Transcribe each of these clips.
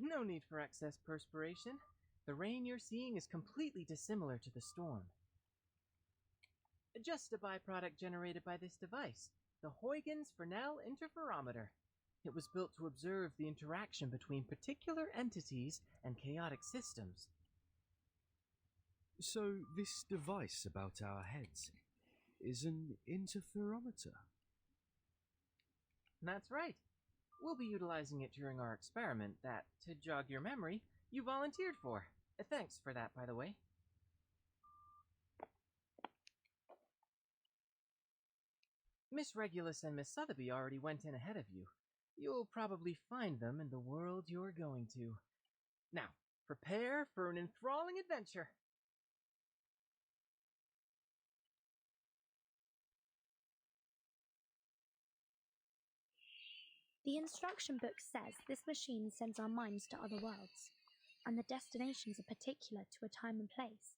No need for excess perspiration. The rain you're seeing is completely dissimilar to the storm. Just a byproduct generated by this device, the Huygens Fresnel interferometer. It was built to observe the interaction between particular entities and chaotic systems. So this device about our heads is an interferometer? That's right. We'll be utilizing it during our experiment that, to jog your memory, you volunteered for. Thanks for that, by the way. Miss Regulus and Miss Sotheby already went in ahead of you. You'll probably find them in the world you're going to. Now, prepare for an enthralling adventure. The instruction book says this machine sends our minds to other worlds, and the destinations are particular to a time and place.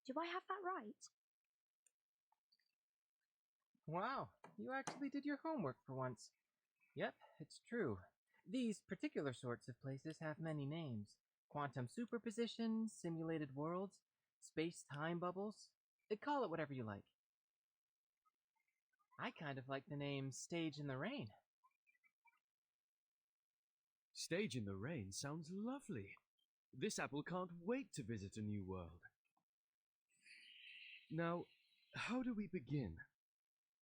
Do I have that right? Wow, you actually did your homework for once. Yep, it's true. These particular sorts of places have many names. Quantum superposition, simulated worlds, space-time bubbles. Call it whatever you like. I kind of like the name Stage in the Rain. Stage in the Rain sounds lovely. This apple can't wait to visit a new world. Now, how do we begin?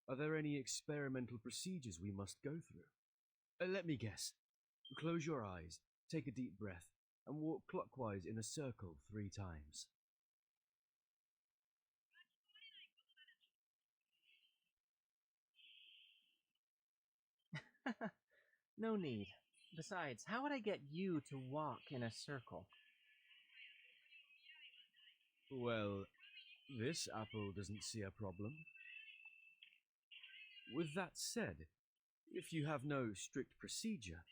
Are there any experimental procedures we must go through? Let me guess. Close your eyes, take a deep breath, and walk clockwise in a circle 3 times. No need. Besides, how would I get you to walk in a circle? Well, this apple doesn't see a problem. With that said, if you have no strict procedure,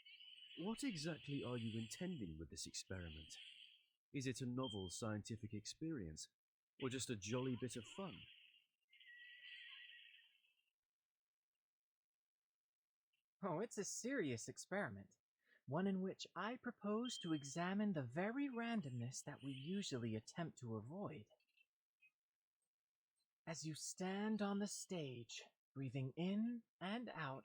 what exactly are you intending with this experiment? Is it a novel scientific experience, or just a jolly bit of fun? Oh, it's a serious experiment. One in which I propose to examine the very randomness that we usually attempt to avoid. As you stand on the stage, breathing in and out,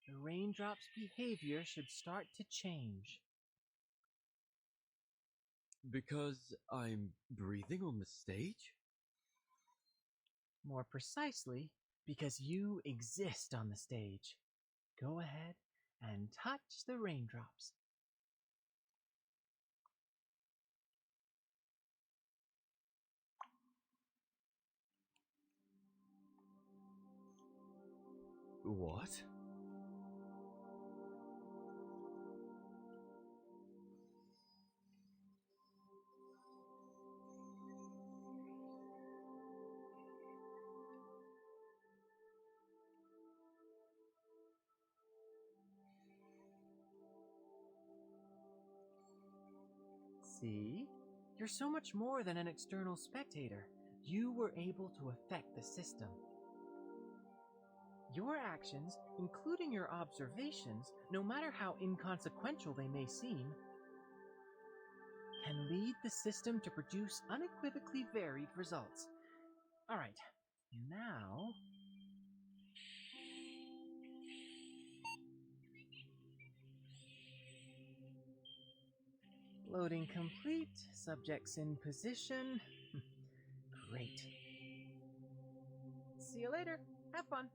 the raindrop's behavior should start to change. Because I'm breathing on the stage? More precisely, because you exist on the stage. Go ahead and touch the raindrops. What? See? You're so much more than an external spectator. You were able to affect the system. Your actions, including your observations, no matter how inconsequential they may seem, can lead the system to produce unequivocally varied results. Alright, now... Loading complete, subjects in position. Great. See you later. Have fun.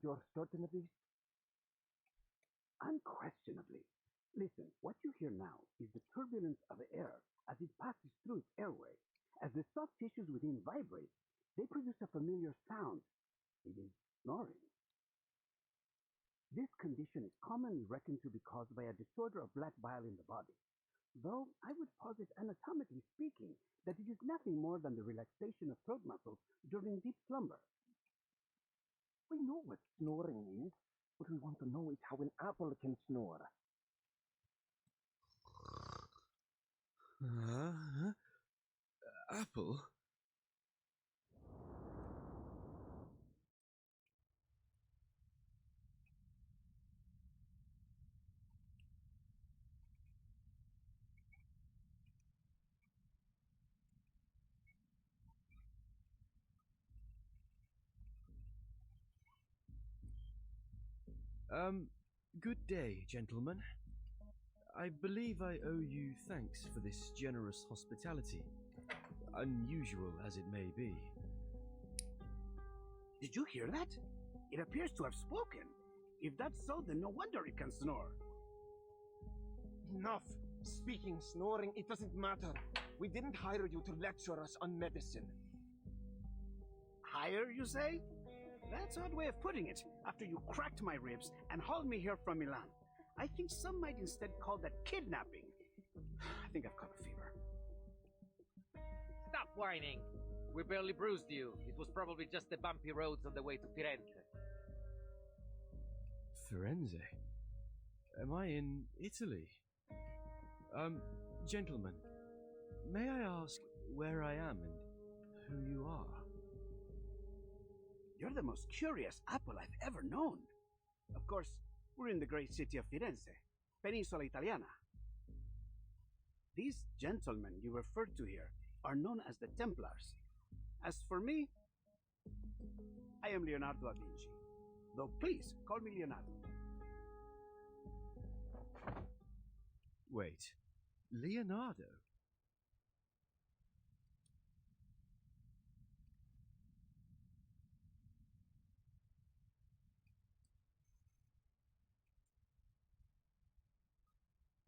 you're certain of this? Unquestionably. Listen, what you hear now is the turbulence of air as it passes through its airway. As the soft tissues within vibrate, they produce a familiar sound. It is snoring. This condition is commonly reckoned to be caused by a disorder of black bile in the body, though I would posit anatomically speaking that it is nothing more than the relaxation of throat muscles during deep slumber. We know what snoring is. What we want to know is how an apple can snore. Apple? Good day, gentlemen. I believe I owe you thanks for this generous hospitality, unusual as it may be. Did you hear that? It appears to have spoken. If that's so, then no wonder it can snore. Enough. Speaking, snoring, it doesn't matter. We didn't hire you to lecture us on medicine. Hire, you say? That's an odd way of putting it, after you cracked my ribs and hauled me here from Milan. I think some might instead call that kidnapping. I think I've caught a fever. Stop whining! We barely bruised you. It was probably just the bumpy roads on the way to Firenze. Firenze? Am I in Italy? Gentlemen, may I ask where I am and who you are? You're the most curious apple I've ever known. Of course, we're in the great city of Firenze, Penisola Italiana. These gentlemen you referred to here are known as the Templars. As for me, I am Leonardo da Vinci. Though please, call me Leonardo. Wait, Leonardo?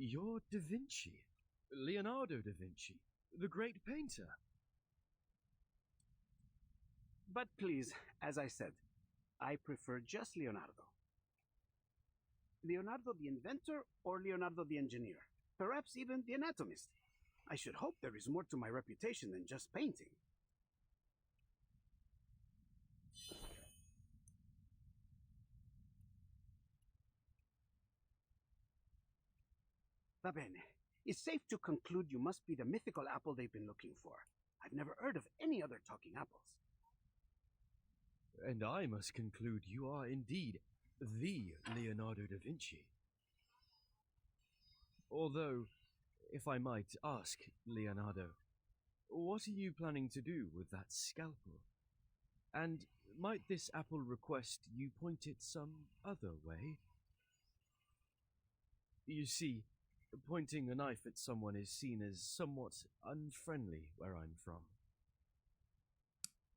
You're Da Vinci. Leonardo da Vinci, the great painter. But please, as I said, I prefer just Leonardo. Leonardo the inventor or Leonardo the engineer? Perhaps even the anatomist. I should hope there is more to my reputation than just painting. Va bene. It's safe to conclude you must be the mythical apple they've been looking for. I've never heard of any other talking apples. And I must conclude you are indeed the Leonardo da Vinci. Although, if I might ask, Leonardo, what are you planning to do with that scalpel? And might this apple request you point it some other way? You see, pointing a knife at someone is seen as somewhat unfriendly where I'm from.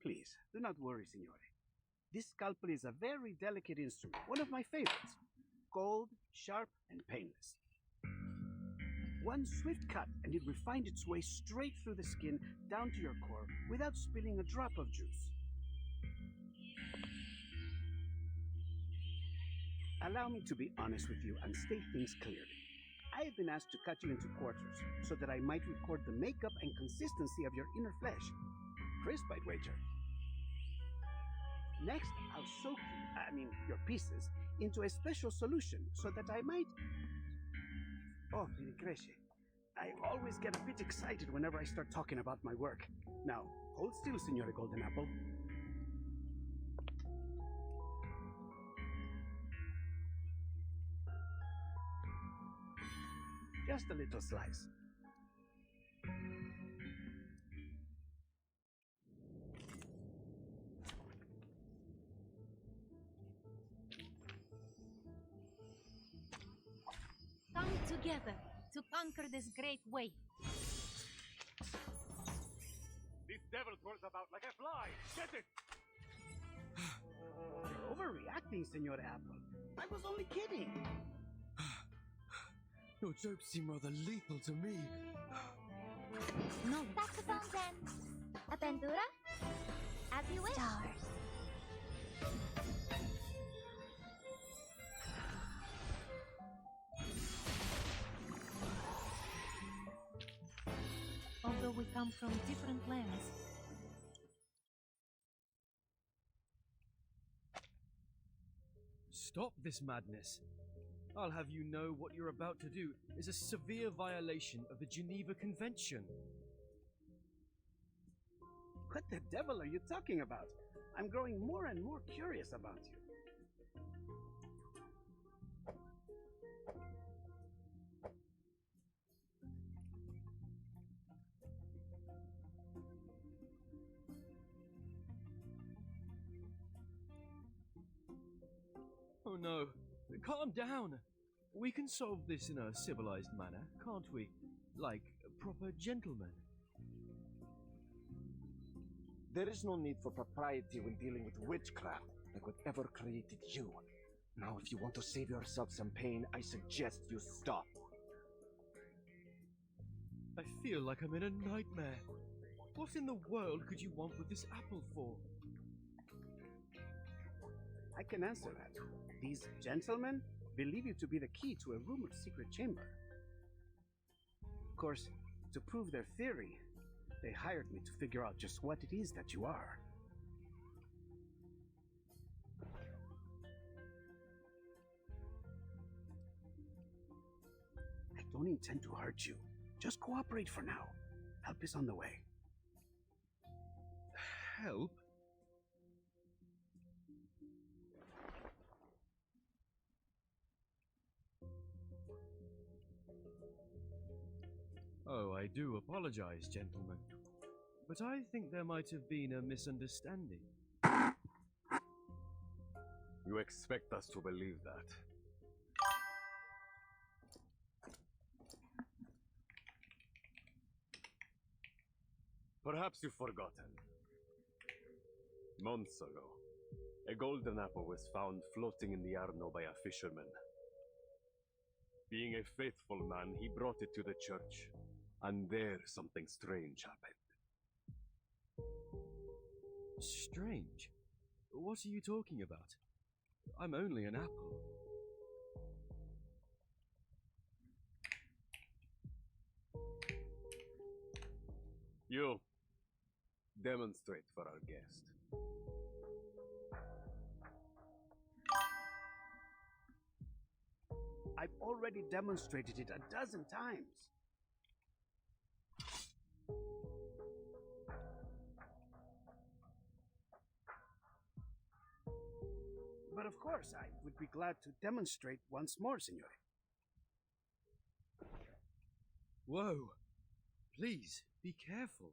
Please, do not worry, signore. This scalpel is a very delicate instrument, one of my favorites. Cold, sharp, and painless. One swift cut and it will find its way straight through the skin down to your core without spilling a drop of juice. Allow me to be honest with you and state things clearly. I have been asked to cut you into quarters so that I might record the makeup and consistency of your inner flesh. Crisp, I'd wager. Next, I'll soak your pieces, into a special solution so that I might... Oh, mi ricresce. I always get a bit excited whenever I start talking about my work. Now, hold still, Signore Golden Apple. Just a little slice. Come together to conquer this great way. This devil twirls about like a fly. Get it! overreacting, Senor Apple. I was only kidding. Your jokes seem rather lethal to me. No. Saxophone 10. Aventura? As you wish. Stars. Although we come from different lands, Stop this madness. I'll have you know what you're about to do is a severe violation of the Geneva Convention. What the devil are you talking about? I'm growing more and more curious about you. Oh no, calm down. We can solve this in a civilized manner, can't we? Like proper gentlemen. There is no need for propriety when dealing with witchcraft, like whatever created you. Now, if you want to save yourself some pain, I suggest you stop. I feel like I'm in a nightmare. What in the world could you want with this apple for? I can answer that. These gentlemen believe you to be the key to a rumored secret chamber. Of course, to prove their theory, they hired me to figure out just what it is that you are. I don't intend to hurt you. Just cooperate for now. Help is on the way. Help? Oh, I do apologize, gentlemen. But I think there might have been a misunderstanding. You expect us to believe that? Perhaps you've forgotten. Months ago, a golden apple was found floating in the Arno by a fisherman. Being a faithful man, he brought it to the church, and there something strange happened. Strange? What are you talking about? I'm only an apple. You, demonstrate for our guest. I've already demonstrated it 12 times. But of course, I would be glad to demonstrate once more, Signore. Whoa! Please, be careful.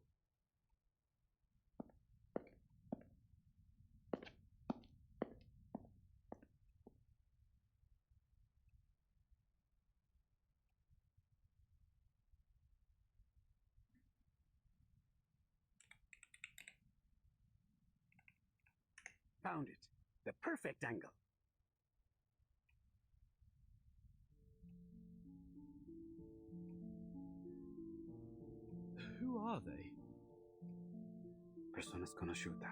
Found it. The perfect angle. Who are they? Persona sconosciuta.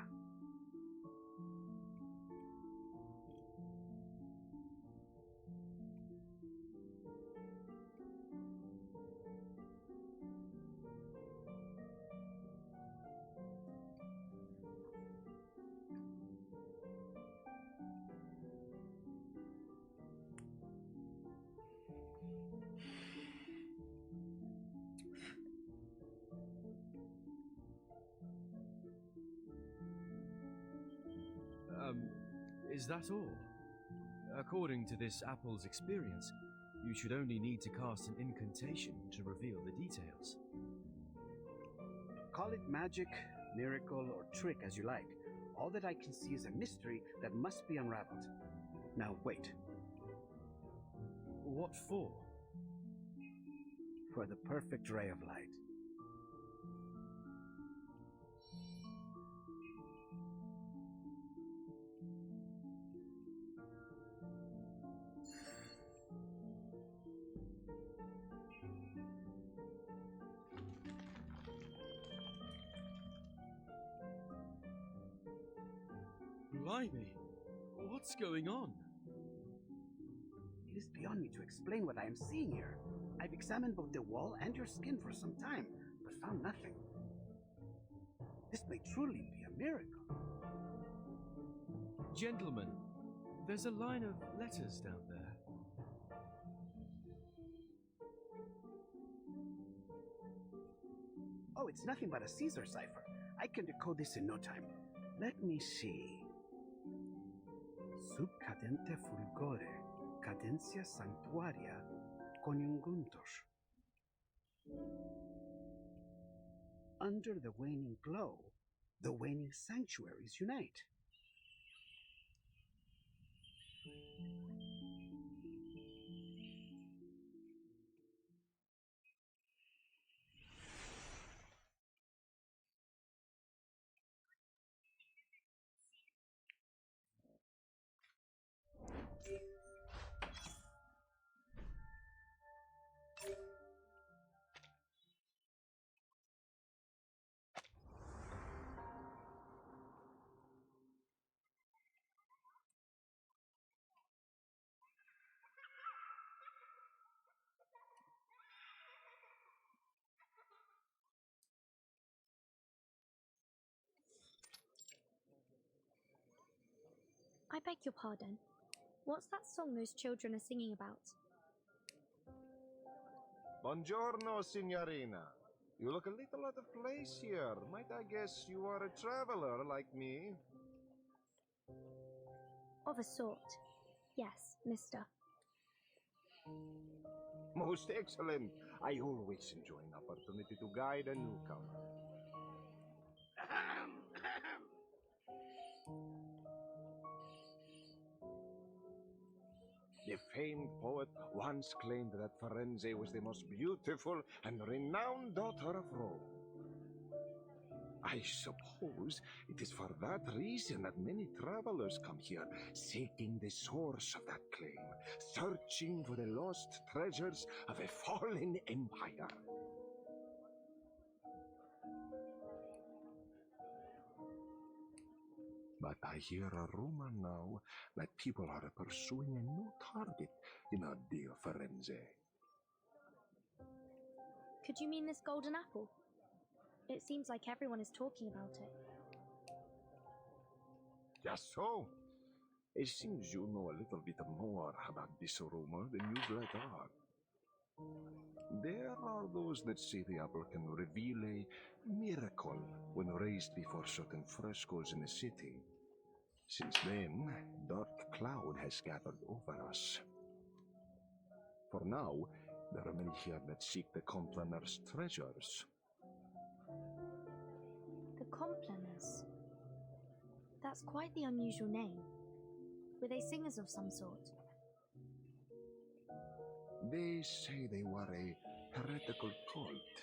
Is that all? According to this apple's experience, you should only need to cast an incantation to reveal the details. Call it magic, miracle, or trick as you like. All that I can see is a mystery that must be unraveled. Now wait. What for? For the perfect ray of light. Blimey, what's going on? It is beyond me to explain what I am seeing here. I've examined both the wall and your skin for some time, but found nothing. This may truly be a miracle. Gentlemen, there's a line of letters down there. Oh, it's nothing but a Caesar cipher. I can decode this in no time. Let me see. Sub cadente fulgore, cadencia sanctuaria, coniunguntos. Under the waning glow, the waning sanctuaries unite. I beg your pardon. What's that song those children are singing about? Buongiorno, signorina. You look a little out of place here. Might I guess you are a traveler like me? Of a sort. Yes, mister. Most excellent. I always enjoy an opportunity to guide a newcomer. The famed poet once claimed that Firenze was the most beautiful and renowned daughter of Rome. I suppose it is for that reason that many travelers come here, seeking the source of that claim, searching for the lost treasures of a fallen empire. But I hear a rumor now that people are pursuing a new target in our dear Firenze. Could you mean this golden apple? It seems like everyone is talking about it. Just so. It seems you know a little bit more about this rumor than you've let on. There are those that say the apple can reveal a miracle when raised before certain frescoes in the city. Since then, dark cloud has gathered over us. For now, there are many here that seek the Complaners' treasures. The Complaners. That's quite the unusual name. Were they singers of some sort? They say they were a heretical cult,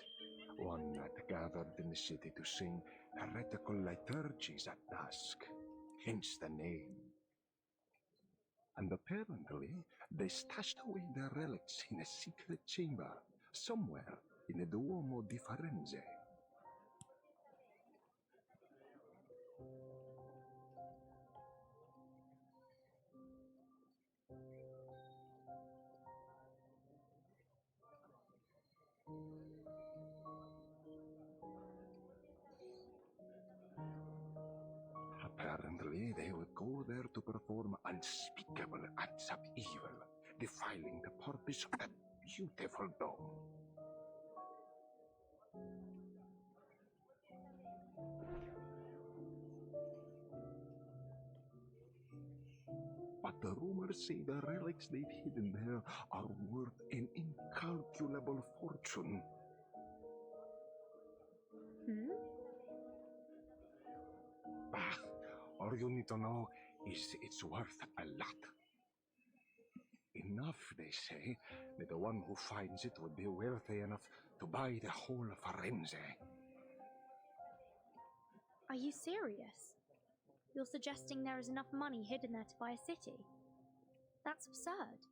one that gathered in the city to sing heretical liturgies at dusk, hence the name. And apparently, they stashed away their relics in a secret chamber, somewhere in the Duomo di Firenze. Apparently, they would go there to perform unspeakable acts of evil, defiling the purpose of that beautiful dome. But the rumors say the relics they've hidden there are worth an incalculable fortune. All you need to know is it's worth a lot. Enough, they say, that the one who finds it would be wealthy enough to buy the whole of Firenze. Are you serious? You're suggesting there is enough money hidden there to buy a city? That's absurd.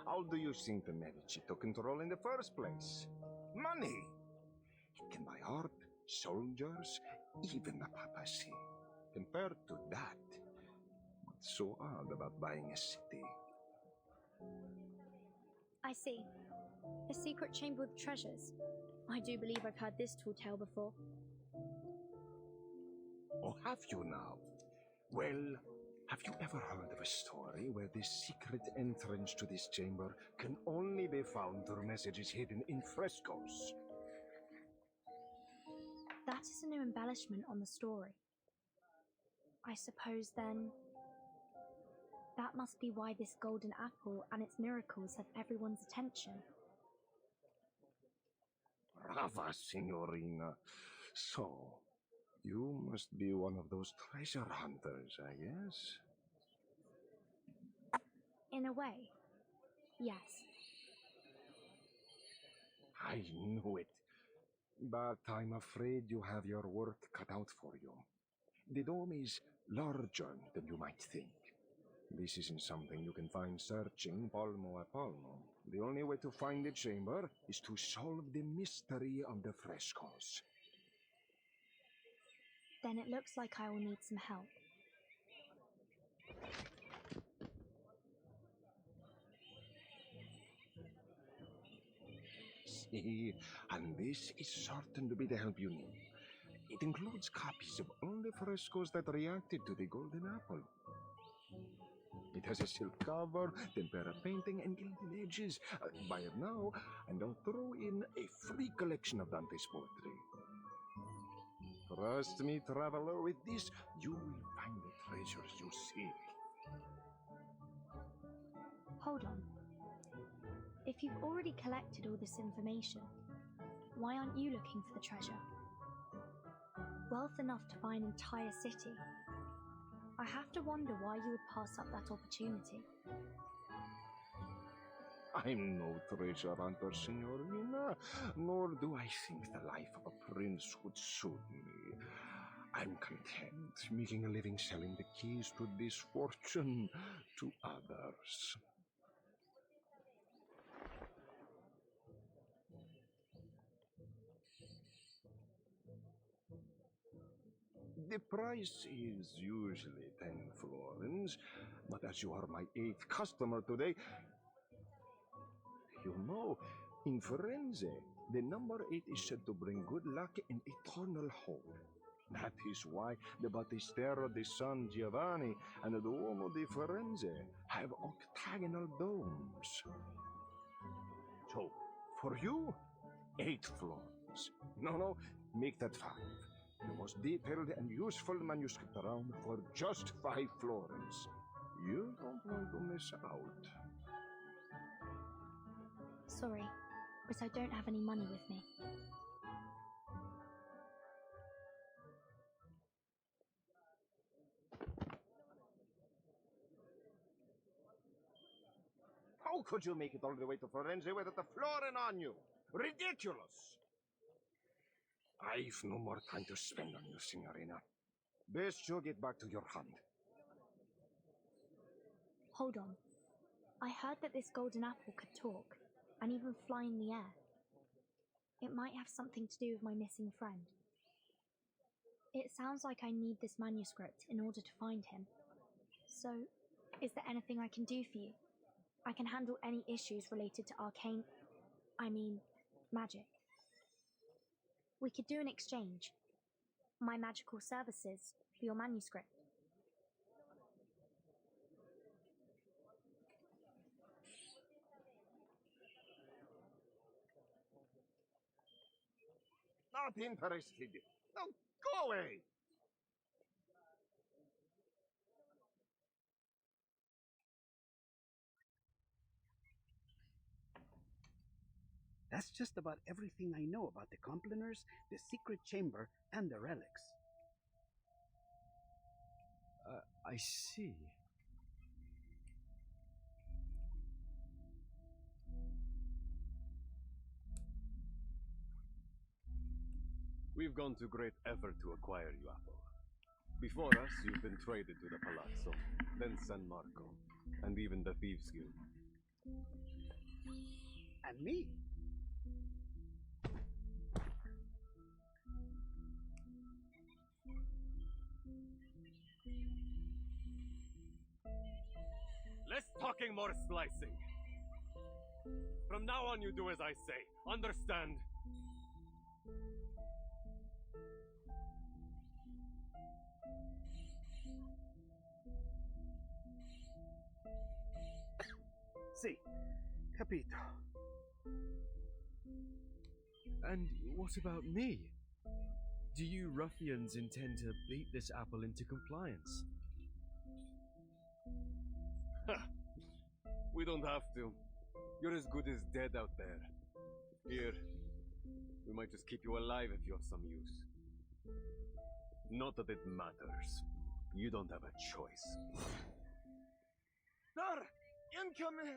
How do you think the Medici took control in the first place? Money! It can buy art, soldiers, even the papacy. Compared to that, what's so odd about buying a city? I see. A secret chamber with treasures. I do believe I've heard this tall tale before. Oh, have you now? Well, have you ever heard of a story where the secret entrance to this chamber can only be found through messages hidden in frescoes? That is a new embellishment on the story. I suppose then that must be why this golden apple and its miracles have everyone's attention. Brava, Signorina. So, you must be one of those treasure hunters, I guess? In a way, yes. I knew it. But I'm afraid you have your work cut out for you. The dome is larger than you might think. This isn't something you can find searching palmo a palmo. The only way to find the chamber is to solve the mystery of the frescoes. Then it looks like I will need some help. See, and this is certain to be the help you need. It includes copies of all the frescoes that reacted to the golden apple. It has a silk cover, tempera painting, and gilded edges. Buy it now, and I'll throw in a free collection of Dante's poetry. Trust me, traveler, with this, you will find the treasures you seek. Hold on. If you've already collected all this information, why aren't you looking for the treasure? Wealth enough to buy an entire city. I have to wonder why you would pass up that opportunity. I'm no treasure hunter, Signorina, nor do I think the life of a prince would suit me. I'm content making a living selling the keys to this fortune to others. The price is usually 10 florins, but as you are my 8th customer today, you know, in Firenze, the number 8 is said to bring good luck and eternal hope. That is why the Battistero di San Giovanni and the Duomo di Firenze have octagonal domes. So, for you, 8 florins. No, make that 5. The most detailed and useful manuscript around for just 5 florins. You don't want to miss out. Sorry, but I don't have any money with me. How could you make it all the way to Firenze without a florin on you? Ridiculous! I've no more time to spend on you, Signorina. Best you get back to your hunt. Hold on. I heard that this golden apple could talk, and even fly in the air. It might have something to do with my missing friend. It sounds like I need this manuscript in order to find him. So, is there anything I can do for you? I can handle any issues related to magic. We could do an exchange. My magical services for your manuscript. Not interested. No, go away! That's just about everything I know about the Complaners, the secret chamber, and the relics. I see. We've gone to great effort to acquire you, Apple. Before us, you've been traded to the Palazzo, then San Marco, and even the Thieves' Guild. And me? talking, more slicing. From now on, you do as I say. Understand? Sì, capito. And what about me? Do you ruffians intend to beat this apple into compliance? We don't have to. You're as good as dead out there. Here, we might just keep you alive if you're of some use. Not that it matters. You don't have a choice. Sir! Incoming!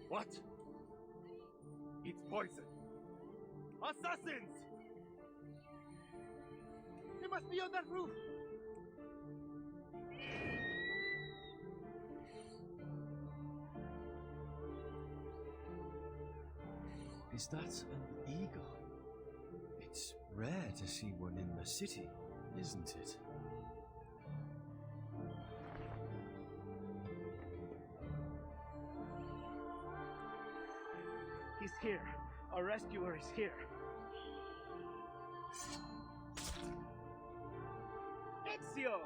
What? It's poison. Assassins! They must be on that roof! Is that an eagle? It's rare to see one in the city, isn't it? He's here. Our rescuer is here. Ezio!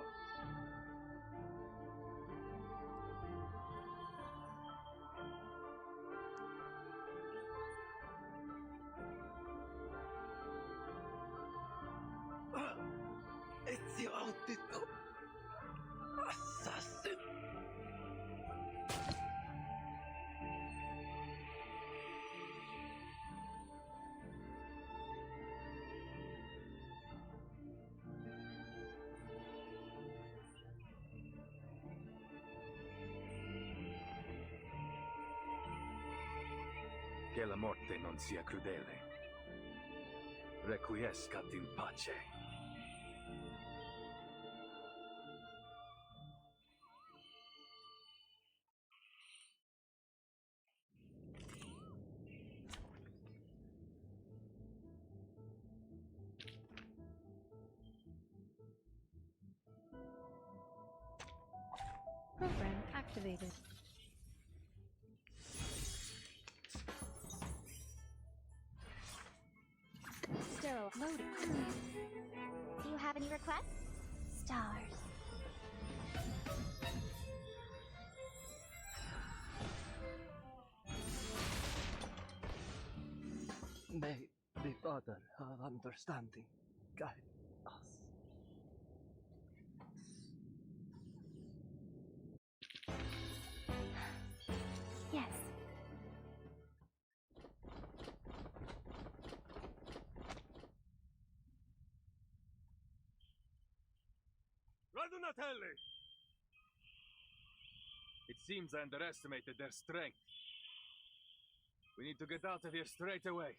Ezio audito. Assassin. Che la morte non sia crudele. Requiescat in pace. Program activated. Sterile. Loaded. Do you have any requests? Stars. May the Father of understanding guide us. Yes. Radunatelli! It seems I underestimated their strength. We need to get out of here straight away.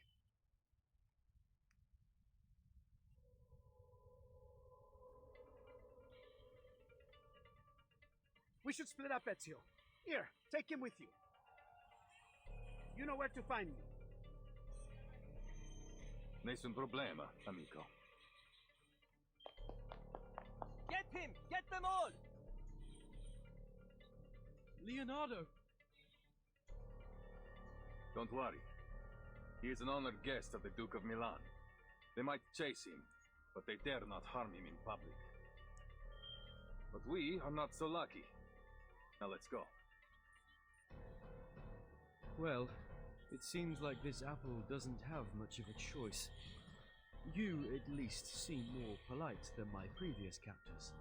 We should split up, Ezio. Here, take him with you. You know where to find me. Nessun problema, amico. Get him! Get them all! Leonardo! Don't worry. He is an honored guest of the Duke of Milan. They might chase him, but they dare not harm him in public. But we are not so lucky. Now let's go. Well, it seems like this apple doesn't have much of a choice. You, at least, seem more polite than my previous captors.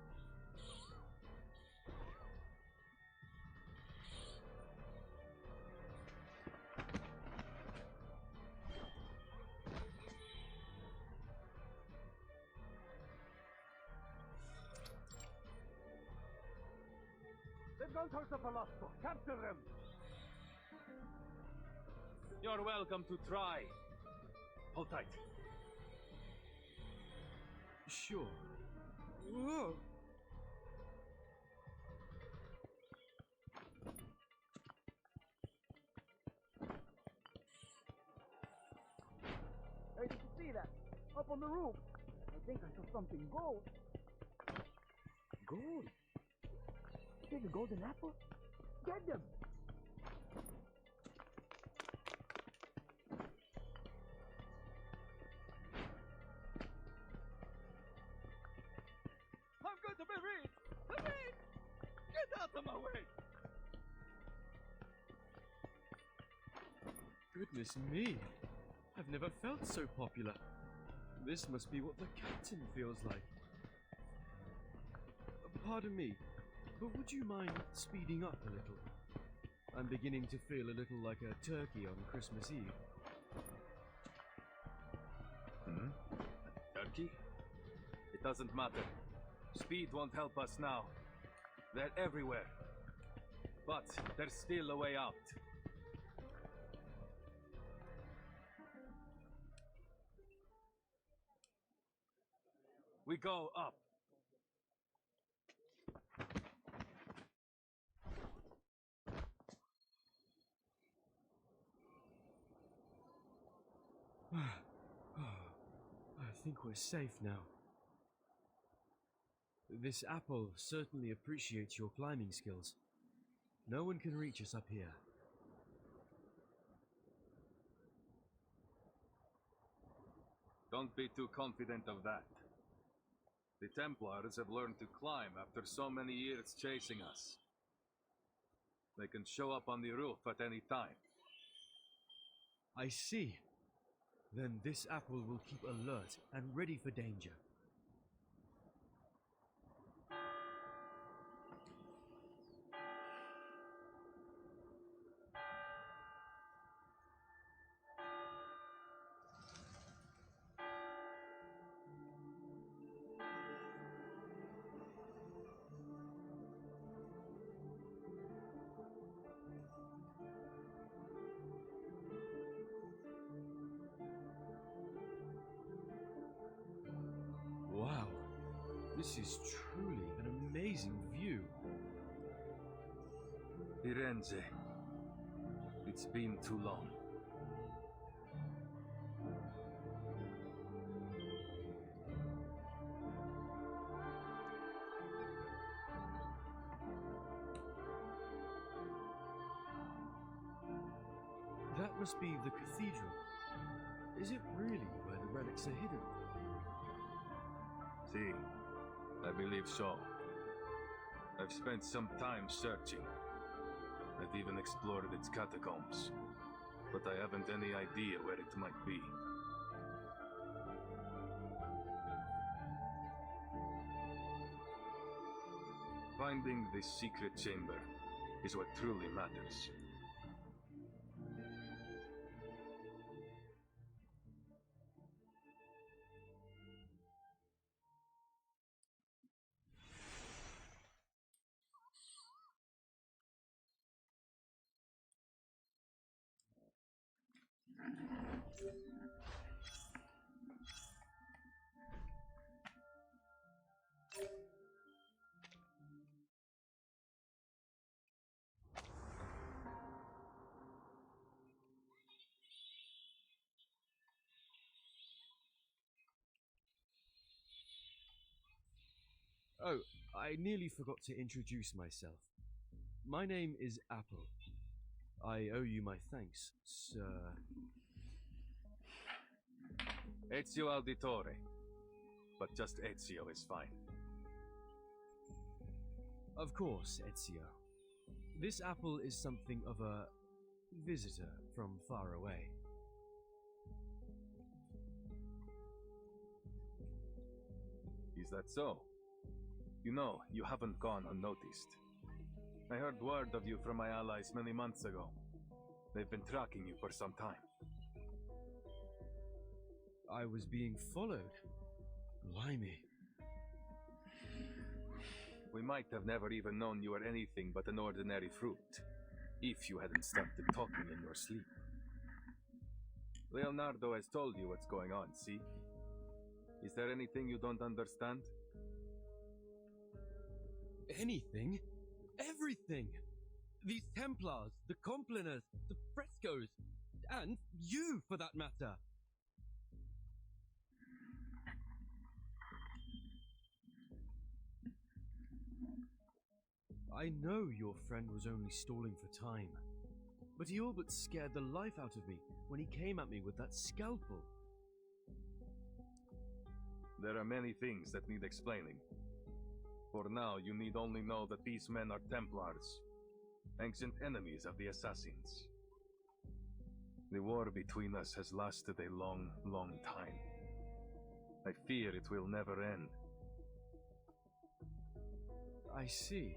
They've gone towards the palazzo. Capture them! You're welcome to try. Hold tight. Sure. Whoa! Hey, did you see that? Up up on the roof. I think I saw something gold. Gold? Take a golden apple? Get them! I'm going to be rich! Rich! Get out of my way! Goodness me! I've never felt so popular. This must be what the captain feels like. Pardon me, but would you mind speeding up a little? I'm beginning to feel a little like a turkey on Christmas Eve. Turkey? It doesn't matter. Speed won't help us now. They're everywhere. But there's still a way out. We go up. I think we're safe now. This apple certainly appreciates your climbing skills. No one can reach us up here. Don't be too confident of that. The Templars have learned to climb after so many years chasing us. They can show up on the roof at any time. I see. Then this apple will keep alert and ready for danger. Wow, this is truly an amazing view. Firenze. It's been too long. That must be the cathedral. Is it really where the relics are hidden? See, I believe so. I've spent some time searching. I've even explored its catacombs, but I haven't any idea where it might be. Finding this secret chamber is what truly matters. Oh, I nearly forgot to introduce myself. My name is Apple. I owe you my thanks, sir. Ezio Auditore. But just Ezio is fine. Of course, Ezio. This apple is something of a visitor from far away. Is that so? You know, you haven't gone unnoticed. I heard word of you from my allies many months ago. They've been tracking you for some time. I was being followed. Blimey. We might have never even known you were anything but an ordinary fruit, if you hadn't started talking in your sleep. Leonardo has told you what's going on, see? Is there anything you don't understand? Anything? Everything! These Templars, the Compliners, the frescoes, and you, for that matter! I know your friend was only stalling for time, but he all but scared the life out of me when he came at me with that scalpel. There are many things that need explaining. For now, you need only know that these men are Templars, ancient enemies of the Assassins. The war between us has lasted a long, long time. I fear it will never end. I see.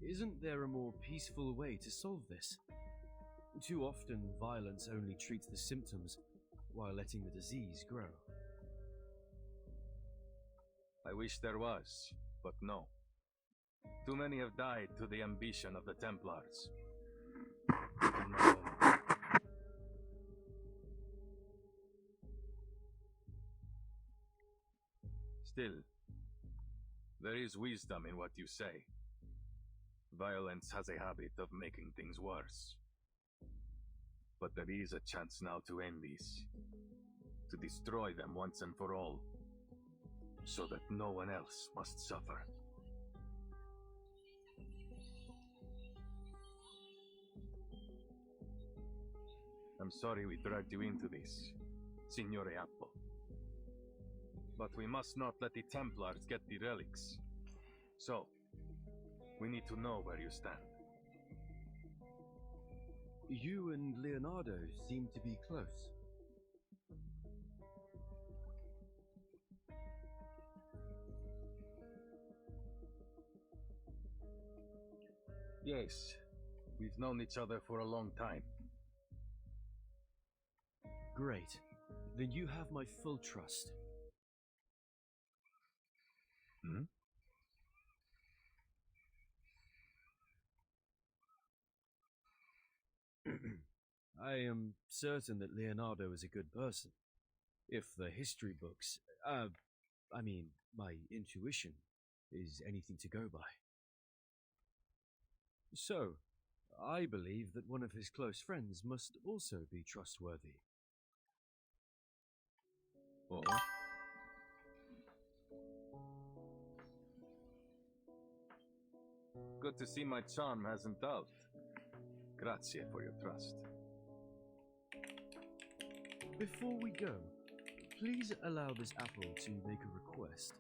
Isn't there a more peaceful way to solve this? Too often, violence only treats the symptoms while letting the disease grow. I wish there was, but no. Too many have died to the ambition of the Templars. No. Still, there is wisdom in what you say. Violence has a habit of making things worse. But there is a chance now to end these, to destroy them once and for all, so that no one else must suffer. I'm sorry we dragged you into this, Signore Apple. But we must not let the Templars get the relics. So, we need to know where you stand. You and Leonardo seem to be close. Yes, we've known each other for a long time. Great. Then you have my full trust. Hmm? I am certain that Leonardo is a good person. If the history books, my intuition, is anything to go by. So, I believe that one of his close friends must also be trustworthy. Oh? Good to see my charm hasn't dulled. Grazie for your trust. Before we go, please allow this apple to make a request.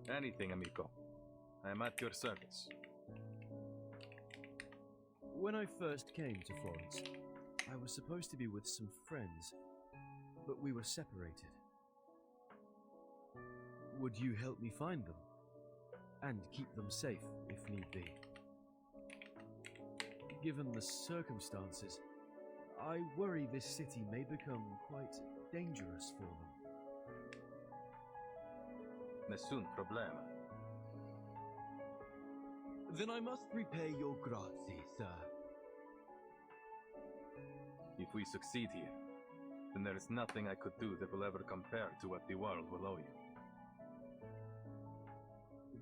Anything, amico. I am at your service. When I first came to Florence, I was supposed to be with some friends, but we were separated. Would you help me find them? And keep them safe, if need be. Given the circumstances, I worry this city may become quite dangerous for them. Nessun problema. Then I must repay your grazie, sir. If we succeed here, then there is nothing I could do that will ever compare to what the world will owe you.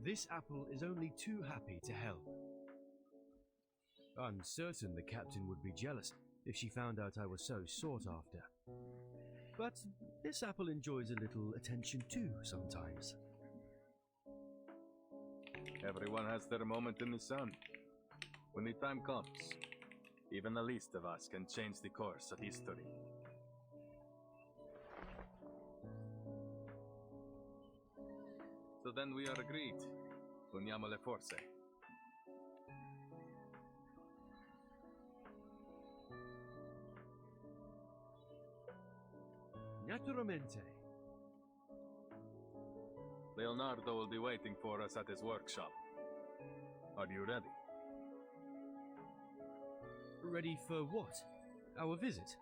This apple is only too happy to help. I'm certain the captain would be jealous if she found out I was so sought after. But this apple enjoys a little attention too sometimes. Everyone has their moment in the sun. When the time comes, even the least of us can change the course of history. So then we are agreed. Uniamo le forze. Naturalmente. Leonardo will be waiting for us at his workshop. Are you ready? Ready for what? Our visit?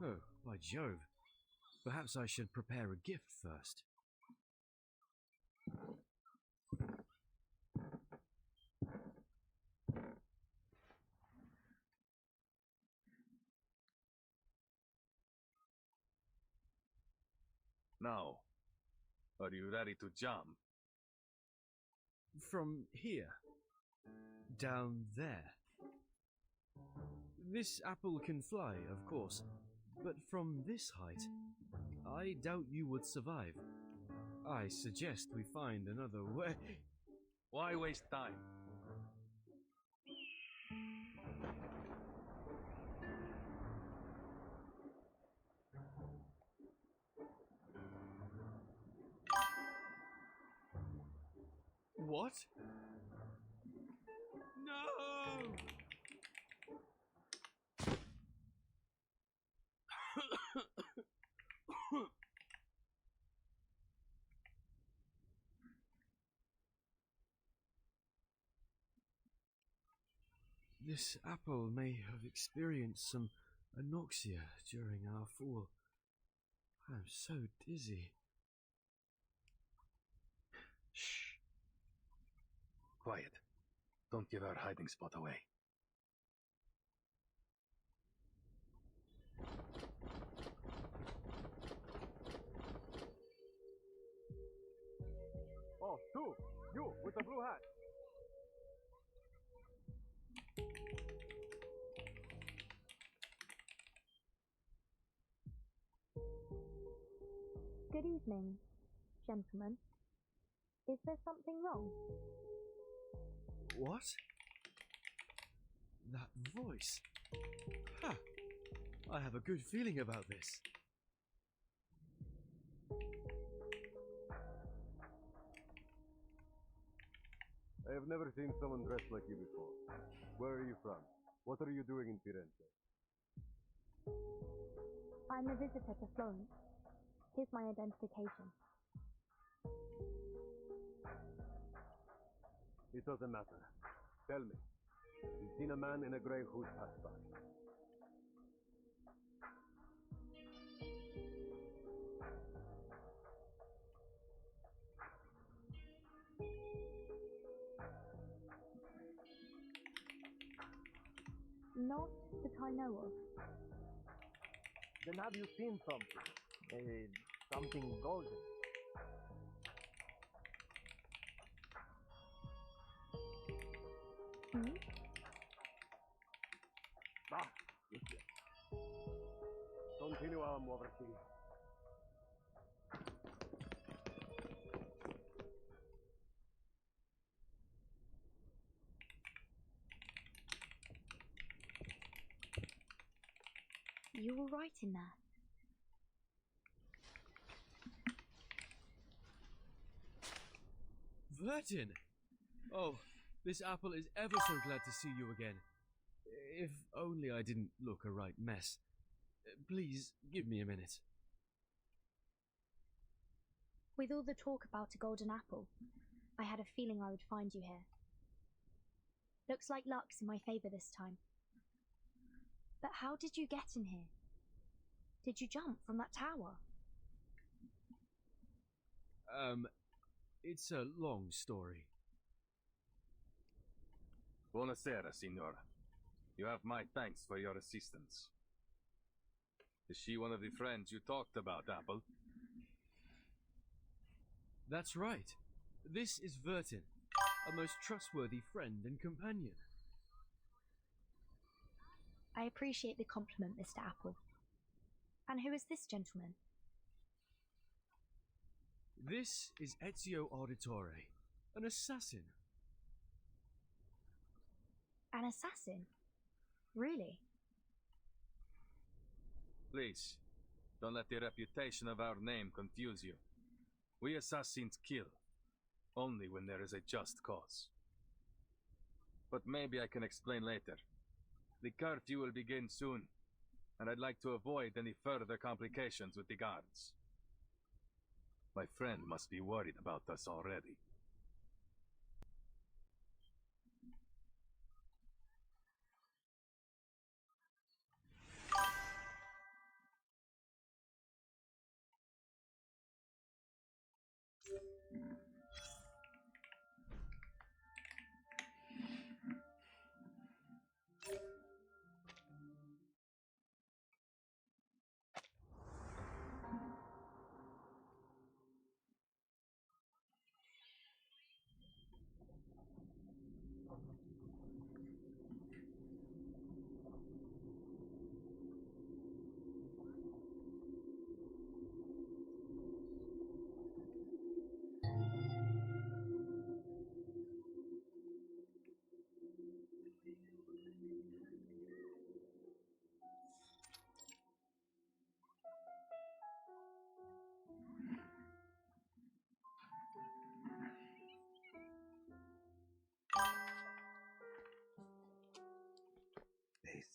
Oh, by Jove. Perhaps I should prepare a gift first. Now, are you ready to jump? From here. Down there. This apple can fly, of course, but from this height, I doubt you would survive. I suggest we find another way. Why waste time? What? No! This apple may have experienced some anoxia during our fall. I'm so dizzy. Shh. Quiet. Don't give our hiding spot away. Oh, Stu! You, with the blue hat! Good evening, gentlemen. Is there something wrong? What? That voice. Ha! I have a good feeling about this. I have never seen someone dressed like you before. Where are you from? What are you doing in Firenze? I'm a visitor to Florence. Here's my identification. It doesn't matter. Tell me. You've seen a man in a grey hood pass by. Not that I know of. Then have you seen something? Something golden? Hmm? Ah, yes. Continuiamo a muoversi. You were right in there. Vertin! Oh, this apple is ever so glad to see you again. If only I didn't look a right mess. Please, give me a minute. With all the talk about a golden apple, I had a feeling I would find you here. Looks like luck's in my favor this time. But how did you get in here? Did you jump from that tower? It's a long story. Buonasera, signora. You have my thanks for your assistance. Is she one of the friends you talked about, Apple? That's right. This is Vertin, a most trustworthy friend and companion. I appreciate the compliment, Mr. Apple. And who is this gentleman? This is Ezio Auditore, an assassin. An assassin? Really? Please, don't let the reputation of our name confuse you. We assassins kill, only when there is a just cause. But maybe I can explain later. The curfew will begin soon, and I'd like to avoid any further complications with the guards. My friend must be worried about us already.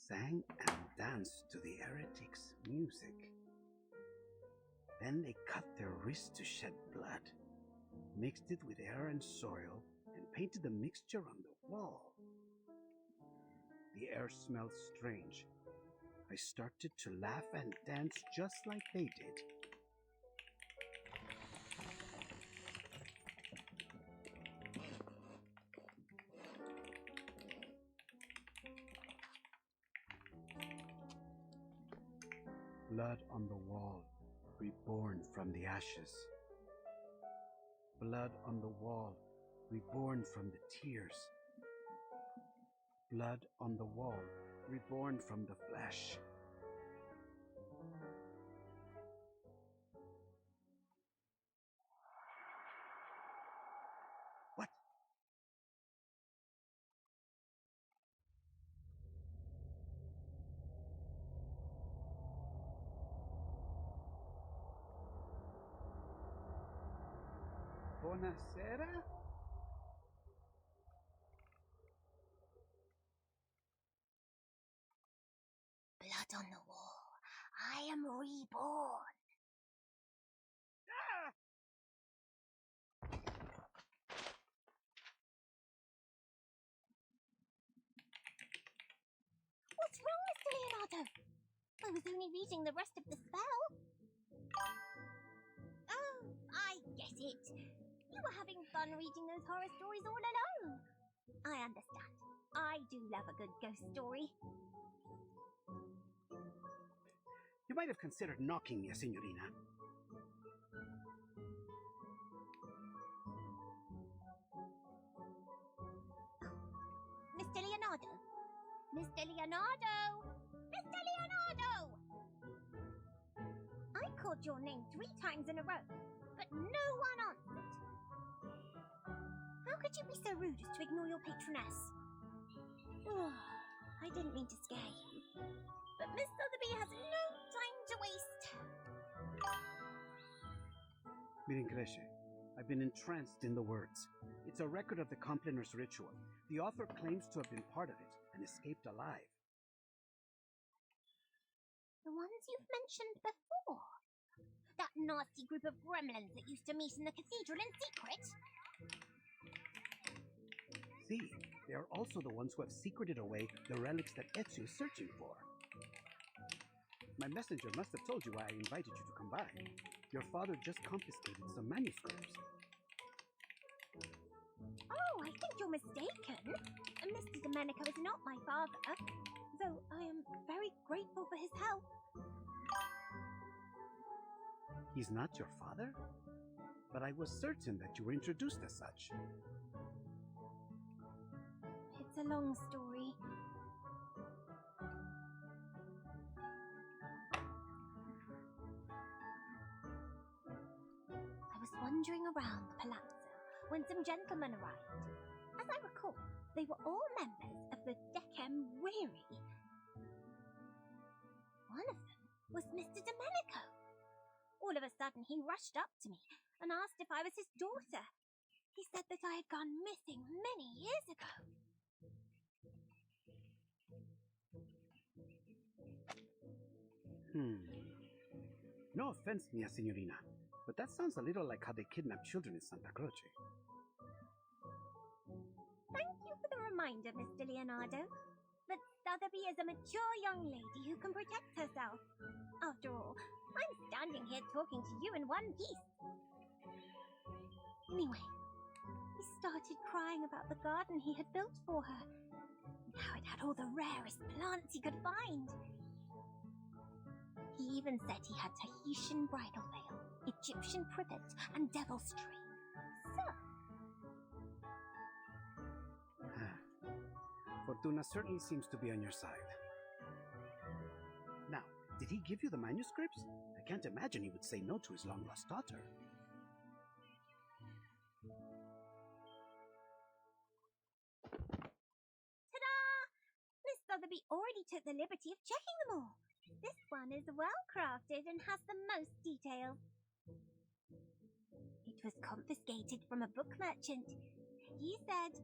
sang and danced to the heretics' music. Then they cut their wrists to shed blood, mixed it with air and soil, and painted the mixture on the wall. The air smelled strange. I started to laugh and dance just like they did. Blood on the wall, reborn from the ashes. Blood on the wall, reborn from the tears. Blood on the wall, reborn from the flesh. What? Buonasera? Blood on the wall. I am reborn. Ah! What's wrong, Mr. Leonardo? I was only reading the rest of the spell. Oh, I get it. You were having fun reading those horror stories all alone. I understand. I do love a good ghost story. You might have considered knocking me, Signorina. Mr. Leonardo! Mr. Leonardo! Mr. Leonardo! I called your name 3 times in a row, but no one answered. How could you be so rude as to ignore your patroness? Oh, I didn't mean to scare you, but Miss Sotheby has no time to waste. Mirincresce, I've been entranced in the words. It's a record of the Compliners ritual. The author claims to have been part of it and escaped alive. The ones you've mentioned before? That nasty group of gremlins that used to meet in the cathedral in secret? See, they are also the ones who have secreted away the relics that Ezio is searching for. My messenger must have told you why I invited you to come by. Your father just confiscated some manuscripts. Oh, I think you're mistaken. Mr. Domenico is not my father, though I am very grateful for his help. He's not your father? But I was certain that you were introduced as such. It's a long story. I was wandering around the palazzo when some gentlemen arrived. As I recall, they were all members of the Decem Reary. One of them was Mr. Domenico. All of a sudden, he rushed up to me and asked if I was his daughter. He said that I had gone missing many years ago. No offense, mia signorina, but that sounds a little like how they kidnap children in Santa Croce. Thank you for the reminder, Mr. Leonardo. But Sotheby is a mature young lady who can protect herself. After all, I'm standing here talking to you in one piece. Anyway, he started crying about the garden he had built for her, and how it had all the rarest plants he could find. He even said he had Tahitian bridal veil, Egyptian privet, and devil's tree. So, Fortuna certainly seems to be on your side. Now, did he give you the manuscripts? I can't imagine he would say no to his long-lost daughter. ta-da! Miss Sotheby already took the liberty of checking them all. This one is well crafted and has the most details. It was confiscated from a book merchant. He said,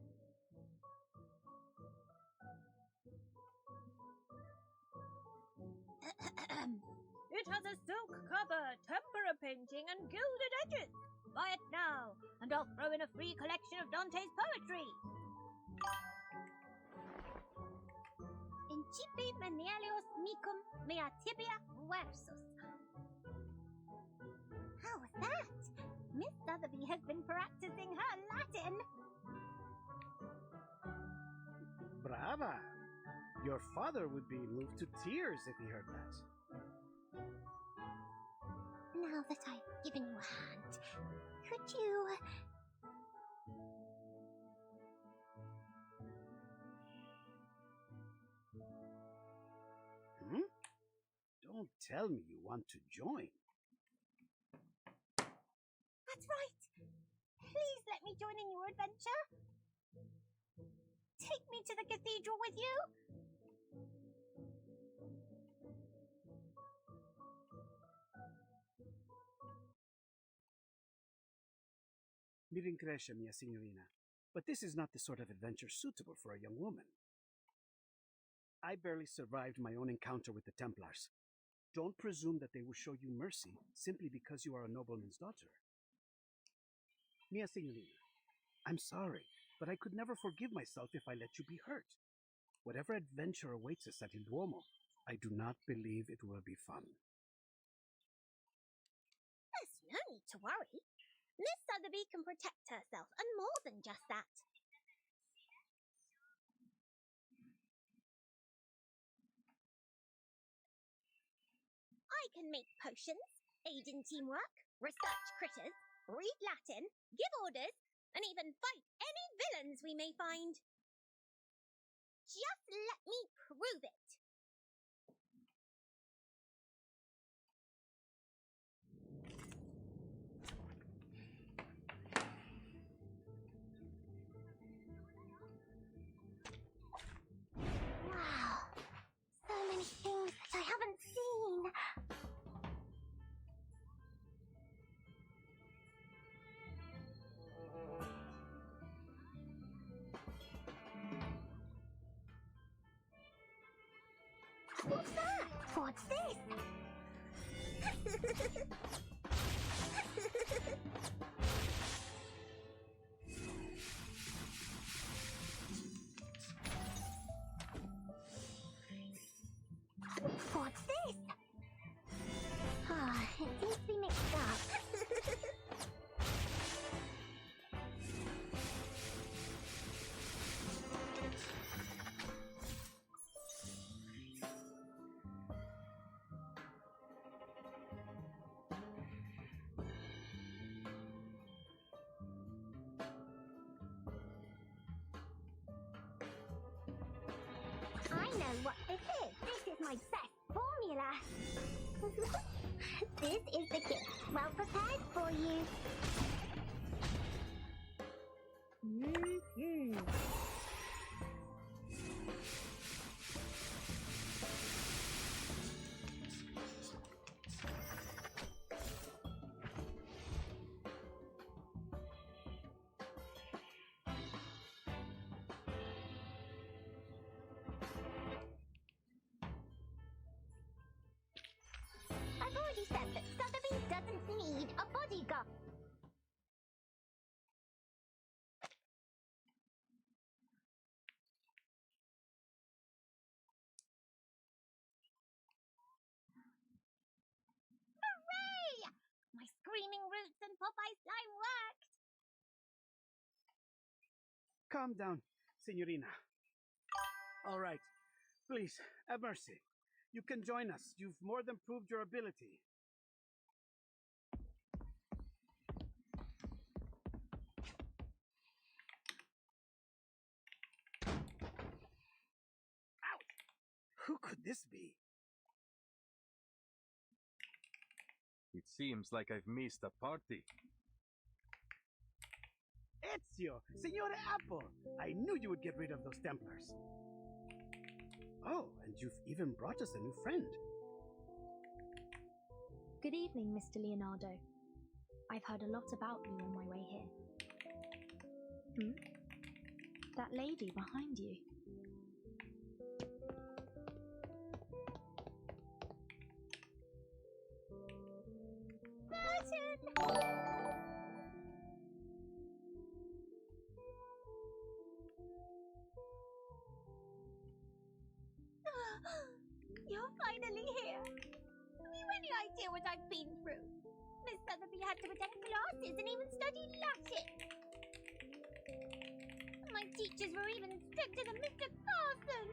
It has a silk cover, tempera painting, and gilded edges. Buy it now, and I'll throw in a free collection of Dante's poetry. Incipi menelios micum mea tibia versus. How was that? Miss Sotheby has been practicing her Latin. Brava! Your father would be moved to tears if he heard that. Now that I've given you a hand, could you... Don't tell me you want to join. That's right! Please let me join in your adventure. Take me to the cathedral with you. Mi rincresce, mia signorina, but this is not the sort of adventure suitable for a young woman. I barely survived my own encounter with the Templars. Don't presume that they will show you mercy simply because you are a nobleman's daughter. Mia signorina, I'm sorry, but I could never forgive myself if I let you be hurt. Whatever adventure awaits us at Il Duomo, I do not believe it will be fun. There's no need to worry. Miss Sotheby can protect herself, and more than just that. I can make potions, aid in teamwork, research critters, read Latin, give orders, and even fight any villains we may find. Just let me prove it. Wow, so many things that I haven't seen. What's that? What's this? What's this? Ah, it seems to be mixed up. I know what this is. This is my best formula. This is the gift, well prepared for you. I've already said that Sotheby doesn't need a bodyguard. Hooray! My screaming roots and Popeye slime worked. Calm down, signorina. All right, please, have mercy. You can join us. You've more than proved your ability. Ouch! Who could this be? It seems like I've missed a party. Ezio! Signore Apple! I knew you would get rid of those Templars. Oh, and you've even brought us a new friend. Good evening, Mr. Leonardo. I've heard a lot about you on my way here. That lady behind you. button! You're finally here. Have you any idea what I've been through? Miss Sotheby had to attend classes and even study Latin. My teachers were even stricter than Mr. Carson.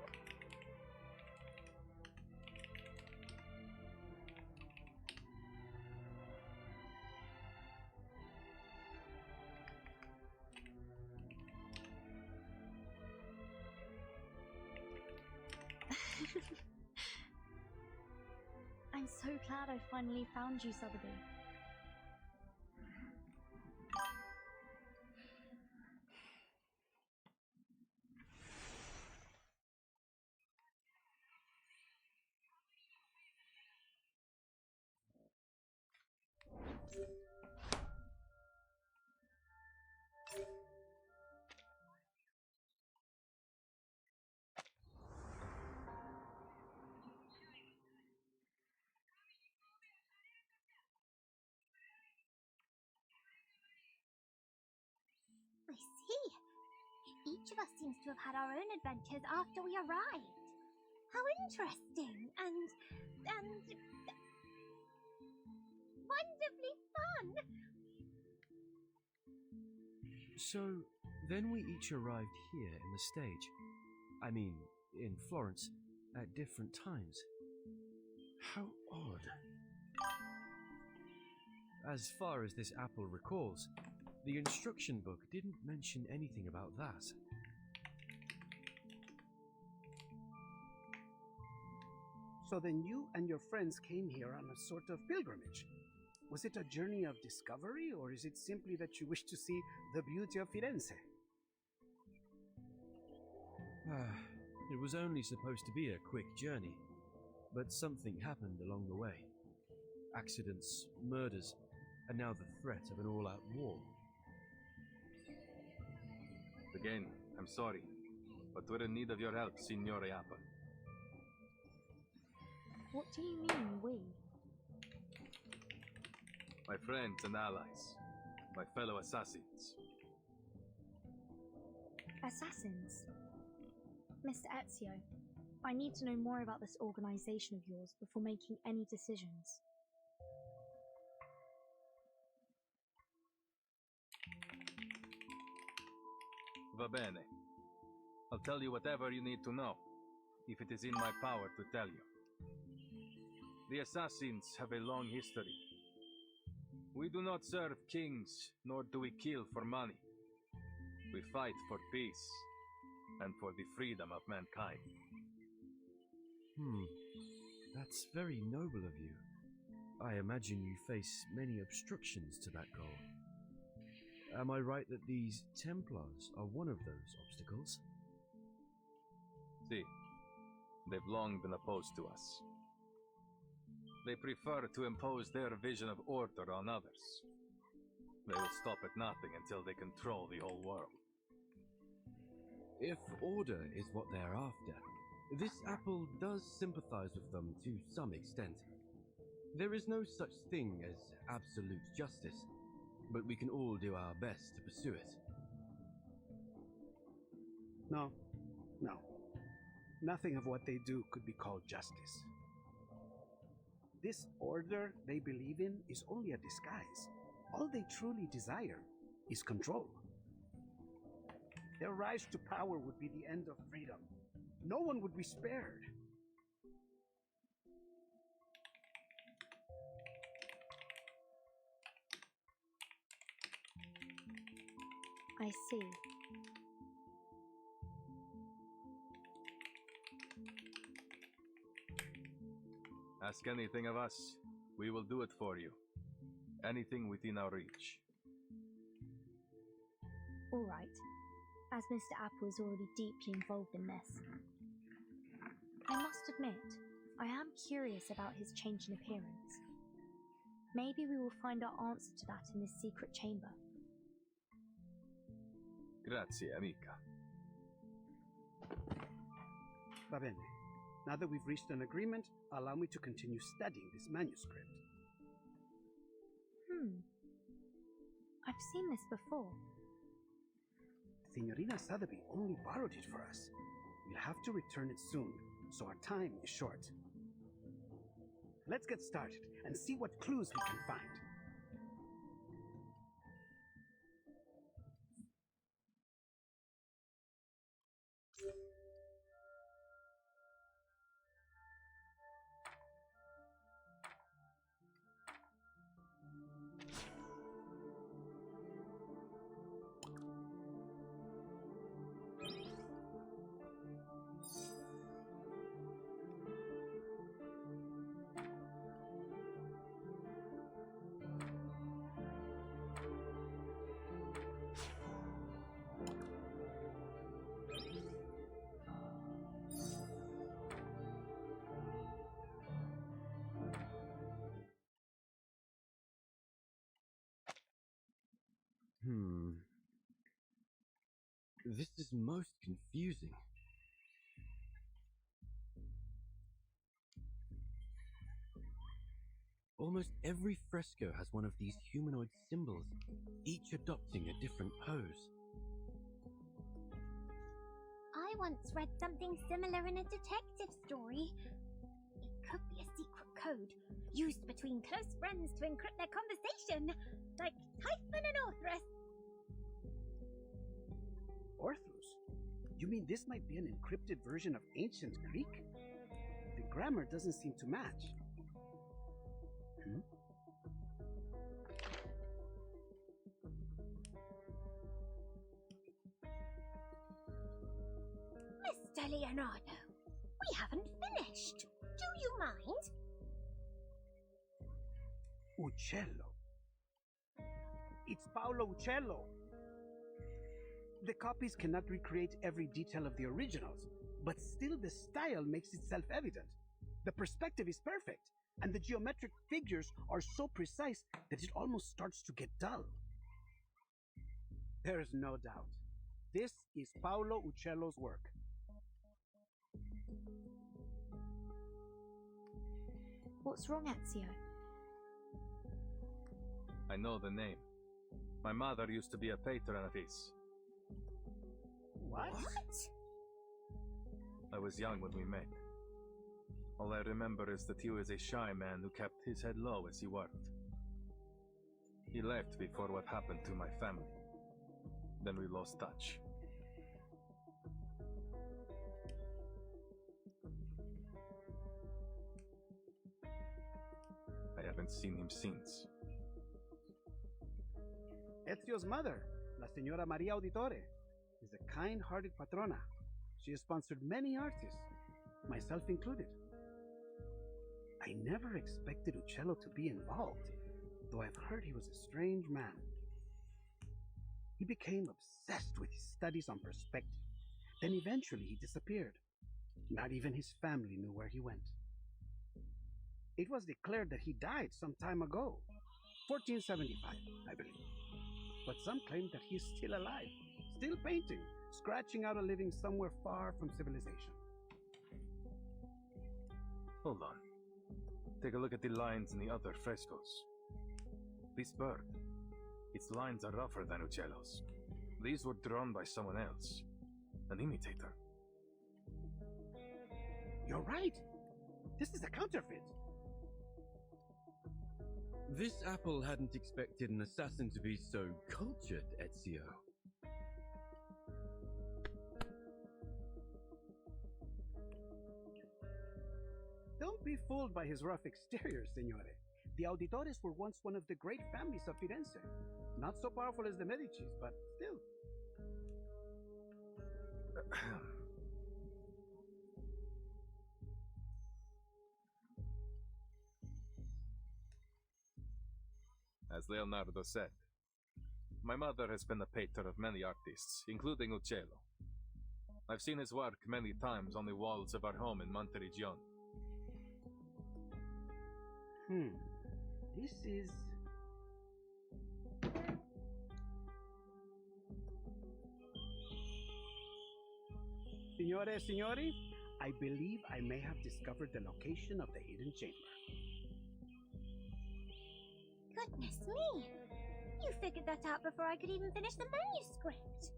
I'm so glad I finally found you, Sotheby. I see. Each of us seems to have had our own adventures after we arrived. How interesting and wonderfully fun. So, then we each arrived here in the stage. I mean, in Florence, at different times. How odd. As far as this apple recalls, the instruction book didn't mention anything about that. So then you and your friends came here on a sort of pilgrimage. Was it a journey of discovery, or is it simply that you wish to see the beauty of Firenze? It was only supposed to be a quick journey, but something happened along the way. Accidents, murders, and now the threat of an all-out war. Again, I'm sorry, but we're in need of your help, Signore Apple. What do you mean, we? My friends and allies, my fellow assassins. Assassins? Mr. Ezio, I need to know more about this organization of yours before making any decisions. Va bene. I'll tell you whatever you need to know, if it is in my power to tell you. The Assassins have a long history. We do not serve kings, nor do we kill for money. We fight for peace, and for the freedom of mankind. That's very noble of you. I imagine you face many obstructions to that goal. Am I right that these Templars are one of those obstacles? See, they've long been opposed to us. They prefer to impose their vision of order on others. They will stop at nothing until they control the whole world. If order is what they're after, this apple does sympathize with them to some extent. There is no such thing as absolute justice, but we can all do our best to pursue it. No. Nothing of what they do could be called justice. This order they believe in is only a disguise. All they truly desire is control. Their rise to power would be the end of freedom. No one would be spared. I see. Ask anything of us, we will do it for you. Anything within our reach. All right, as Mr. Apple is already deeply involved in this. I must admit, I am curious about his change in appearance. Maybe we will find our answer to that in this secret chamber. Grazie, amica. Va bene. Now that we've reached an agreement, allow me to continue studying this manuscript. I've seen this before. Signorina Sotheby only borrowed it for us. We'll have to return it soon, so our time is short. Let's get started and see what clues we can find. This is most confusing. Almost every fresco has one of these humanoid symbols, each adopting a different pose. I once read something similar in a detective story. It could be a secret code used between close friends to encrypt their conversation, like Typhon and Orthrus. Orthrus? You mean this might be an encrypted version of ancient Greek? The grammar doesn't seem to match. Mr. Leonardo, we haven't finished. Do you mind? Uccello. It's Paolo Uccello. The copies cannot recreate every detail of the originals, but still the style makes itself evident. The perspective is perfect, and the geometric figures are so precise that it almost starts to get dull. There is no doubt. This is Paolo Uccello's work. What's wrong, Ezio? I know the name. My mother used to be a patron of his. What? I was young when we met. All I remember is that he was a shy man who kept his head low as he worked. He left before what happened to my family. Then we lost touch. I haven't seen him since. Ezio's mother, La Signora Maria Auditore, is a kind-hearted patrona. She has sponsored many artists, myself included. I never expected Uccello to be involved, though I've heard he was a strange man. He became obsessed with his studies on perspective. Then eventually he disappeared. Not even his family knew where he went. It was declared that he died some time ago, 1475, I believe. But some claim that he is still alive, still painting, scratching out a living somewhere far from civilization. Hold on. Take a look at the lines in the other frescoes. This bird, its lines are rougher than Uccello's. These were drawn by someone else, an imitator. You're right. This is a counterfeit. This apple hadn't expected an assassin to be so cultured, Ezio. Don't be fooled by his rough exterior, Signore. The Auditores were once one of the great families of Firenze. Not so powerful as the Medicis, but still. As Leonardo said, my mother has been a patron of many artists, including Uccello. I've seen his work many times on the walls of our home in Monteriggioni. This is... Signore, signori, I believe I may have discovered the location of the hidden chamber. Goodness me! You figured that out before I could even finish the manuscript.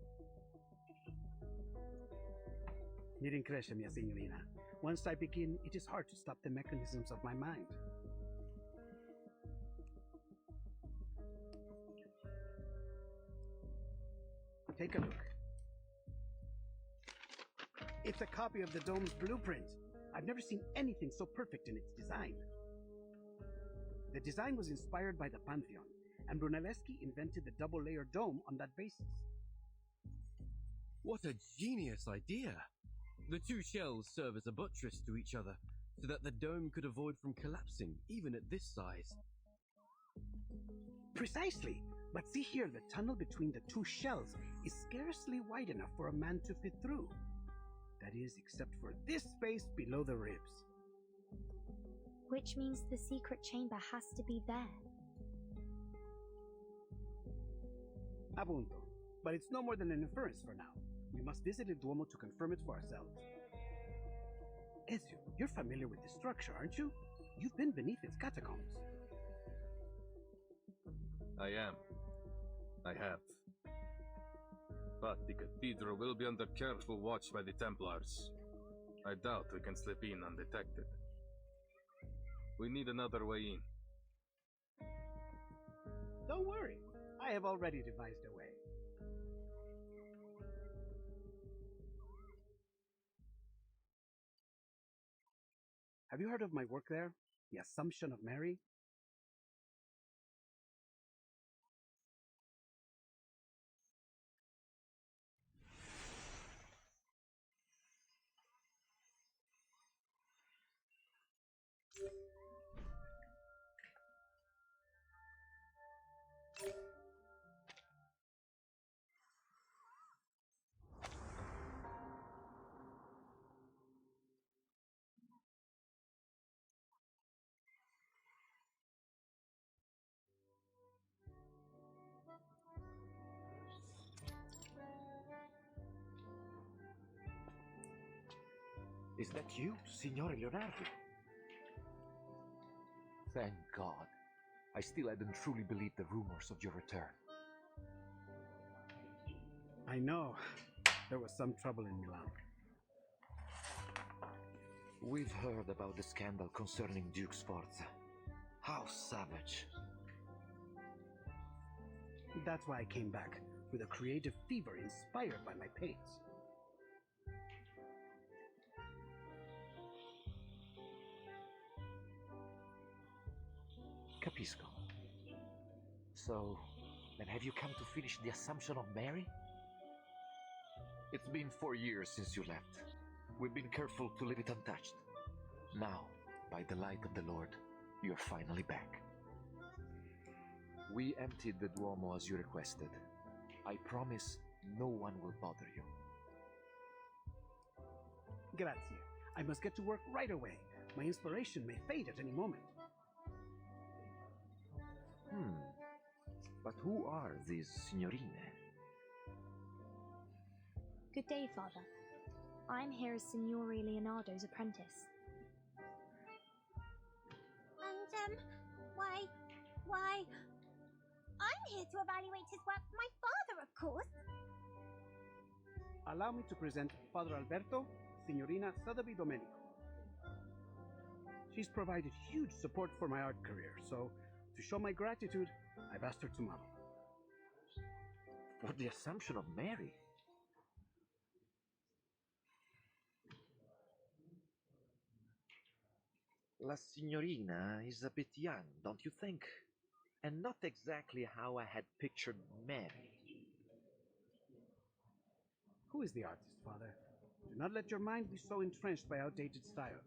Miren crece, mia signorina. Once I begin, it is hard to stop the mechanisms of my mind. Take a look. It's a copy of the dome's blueprint. I've never seen anything so perfect in its design. The design was inspired by the Pantheon, and Brunelleschi invented the double-layer dome on that basis. What a genius idea! The two shells serve as a buttress to each other, so that the dome could avoid from collapsing, even at this size. Precisely! But see here, the tunnel between the two shells is scarcely wide enough for a man to fit through. That is, except for this space below the ribs. Which means the secret chamber has to be there. Appunto. But it's no more than an inference for now. We must visit the Duomo to confirm it for ourselves. Ezio, you're familiar with this structure, aren't you? You've been beneath its catacombs. I am. I have. But the cathedral will be under careful watch by the Templars. I doubt we can slip in undetected. We need another way in. Don't worry. I have already devised a way. Have you heard of my work there? The Assumption of Mary? Is that you, Signore Leonardo? Thank God. I still hadn't truly believed the rumors of your return. I know. There was some trouble in Milan. We've heard about the scandal concerning Duke Sforza. How savage. That's why I came back, with a creative fever inspired by my paints. Capisco. So, then have you come to finish the Assumption of Mary? It's been 4 years since you left. We've been careful to leave it untouched. Now, by the light of the Lord, you're finally back. We emptied the Duomo as you requested. I promise no one will bother you. Grazie. I must get to work right away. My inspiration may fade at any moment. But who are these signorine? Good day, Father. I'm here as Signore Leonardo's apprentice. And, why... I'm here to evaluate his work for my father, of course. Allow me to present Father Alberto, Signorina Sotheby Domenico. She's provided huge support for my art career, so to show my gratitude, I've asked her to model. For the Assumption of Mary? La signorina is a bit young, don't you think? And not exactly how I had pictured Mary. Who is the artist, Father? Do not let your mind be so entrenched by outdated styles.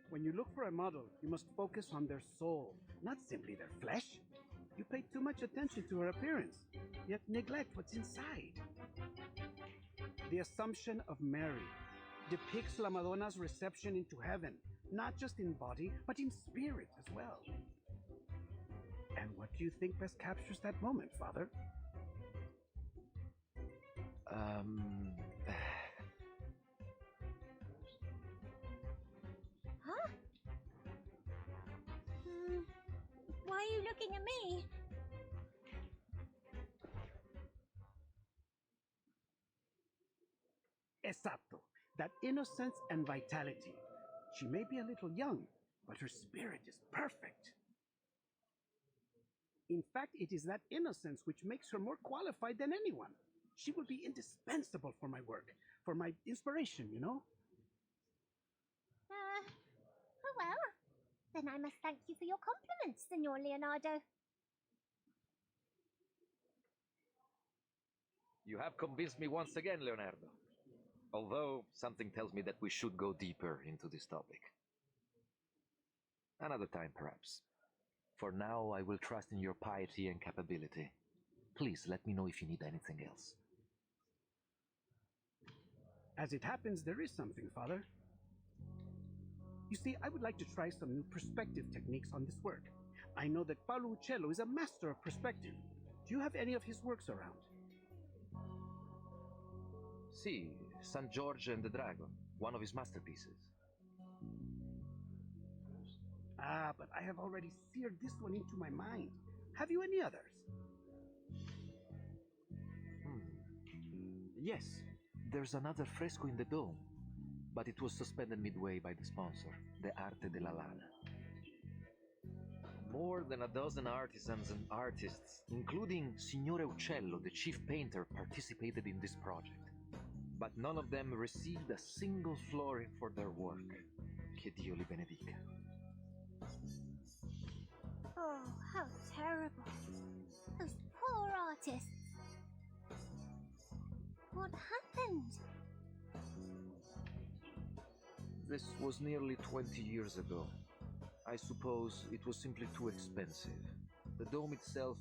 When you look for a model, you must focus on their soul, not simply their flesh. You pay too much attention to her appearance, yet neglect what's inside. The Assumption of Mary depicts La Madonna's reception into heaven, not just in body, but in spirit as well. And what do you think best captures that moment, Father? Why are you looking at me? Esatto. That innocence and vitality. She may be a little young, but her spirit is perfect. In fact, it is that innocence which makes her more qualified than anyone. She will be indispensable for my work, for my inspiration, you know? Oh well. Then I must thank you for your compliments, Signor Leonardo. You have convinced me once again, Leonardo. Although something tells me that we should go deeper into this topic. Another time, perhaps. For now, I will trust in your piety and capability. Please let me know if you need anything else. As it happens, there is something, Father. You see, I would like to try some new perspective techniques on this work. I know that Paolo Uccello is a master of perspective. Do you have any of his works around? See, San George and the Dragon, one of his masterpieces. Ah, but I have already seared this one into my mind. Have you any others? Yes, there's another fresco in the dome, but it was suspended midway by the sponsor, the Arte della Lana. More than a dozen artisans and artists, including Signore Uccello, the chief painter, participated in this project. But none of them received a single florin for their work. Che Dio li benedica. Oh, how terrible. Those poor artists. What happened? This was nearly 20 years ago. I suppose it was simply too expensive. The dome itself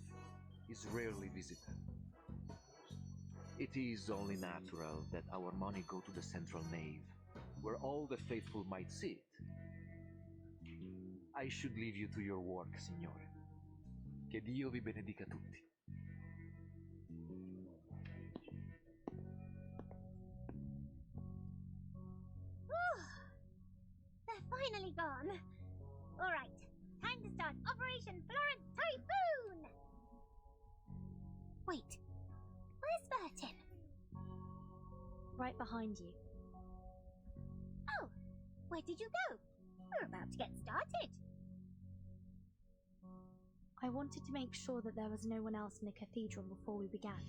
is rarely visited. It is only natural that our money go to the central nave, where all the faithful might see it. I should leave you to your work, Signore. Che Dio vi benedica tutti. They're finally gone. All right, time to start Operation Florence Typhoon! Wait, where's Bertin? Right behind you. Oh, where did you go? We're about to get started. I wanted to make sure that there was no one else in the cathedral before we began.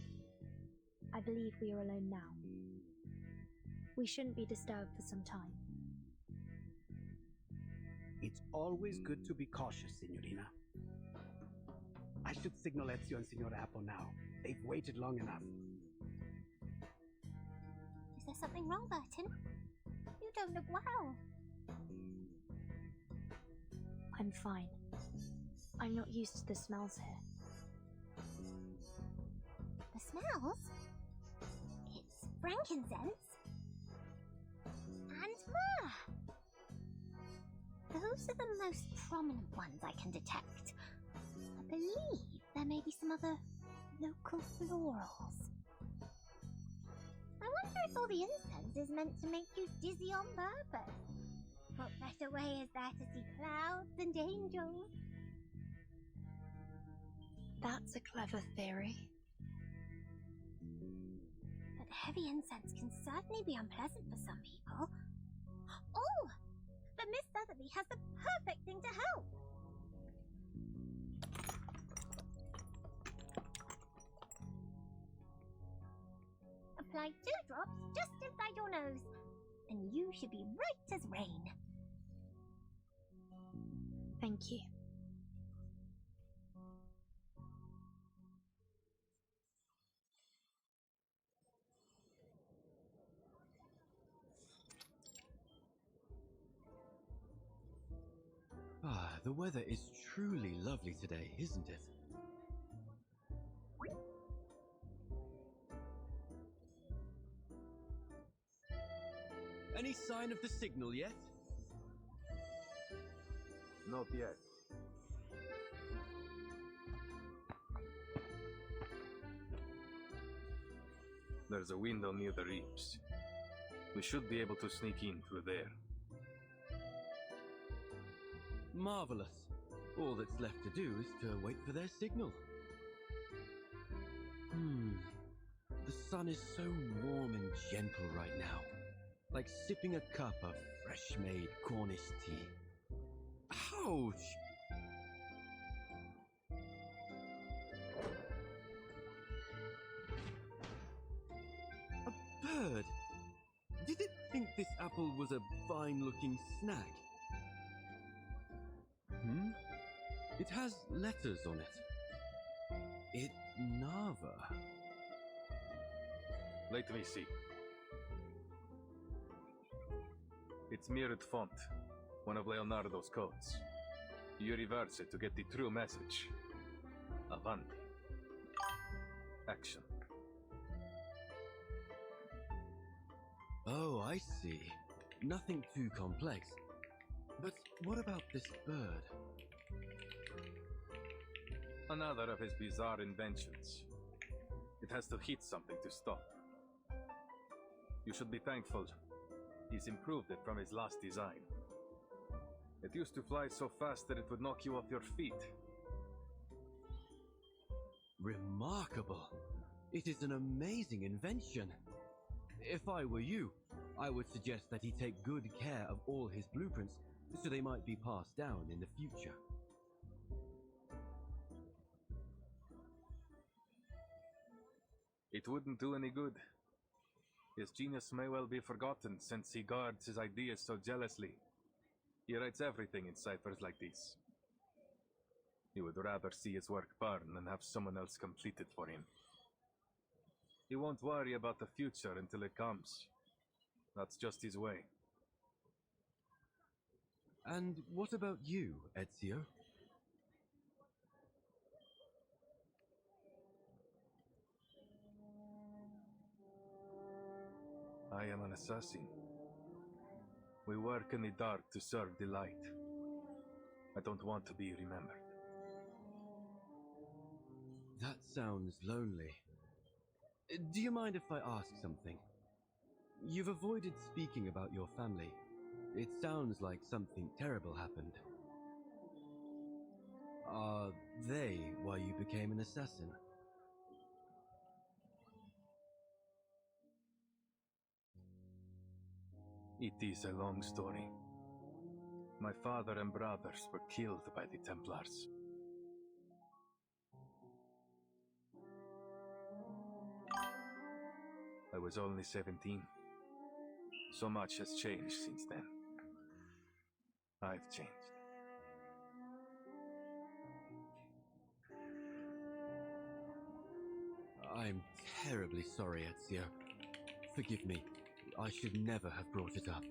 I believe we are alone now. We shouldn't be disturbed for some time. It's always good to be cautious, Signorina. I should signal Ezio and Signor Apple now. They've waited long enough. Is there something wrong, Bertin? You don't look well. I'm fine. I'm not used to the smells here. The smells? It's frankincense and myrrh. Those are the most prominent ones I can detect. I believe there may be some other local florals. I wonder if all the incense is meant to make you dizzy on purpose. What better way is there to see clouds and angels? That's a clever theory. But heavy incense can certainly be unpleasant for some people. Oh! But Miss Sotheby has the perfect thing to help! Apply 2 drops just inside your nose, and you should be right as rain. Thank you. Ah, the weather is truly lovely today, isn't it? Any sign of the signal yet? Not yet. There's a window near the reaps. We should be able to sneak in through there. Marvelous. All that's left to do is to wait for their signal. The sun is so warm and gentle right now, like sipping a cup of fresh-made Cornish tea. Ouch! A bird! Did it think this apple was a fine-looking snack? It has letters on it. It Nava. Let me see. It's mirrored font, one of Leonardo's codes. You reverse it to get the true message. Avanti. Action. Oh, I see. Nothing too complex. But what about this bird? Another of his bizarre inventions. It has to hit something to stop. You should be thankful. He's improved it from his last design. It used to fly so fast that it would knock you off your feet. Remarkable. It is an amazing invention. If I were you, I would suggest that he take good care of all his blueprints so they might be passed down in the future. It wouldn't do any good. His genius may well be forgotten since he guards his ideas so jealously. He writes everything in ciphers like this. He would rather see his work burn than have someone else complete it for him. He won't worry about the future until it comes. That's just his way. And what about you, Ezio? I am an assassin. We work in the dark to serve the light. I don't want to be remembered. That sounds lonely. Do you mind if I ask something? You've avoided speaking about your family. It sounds like something terrible happened. Are they why you became an assassin? It is a long story. My father and brothers were killed by the Templars. I was only 17. So much has changed since then. I've changed. I'm terribly sorry, Ezio. Forgive me. I should never have brought it up.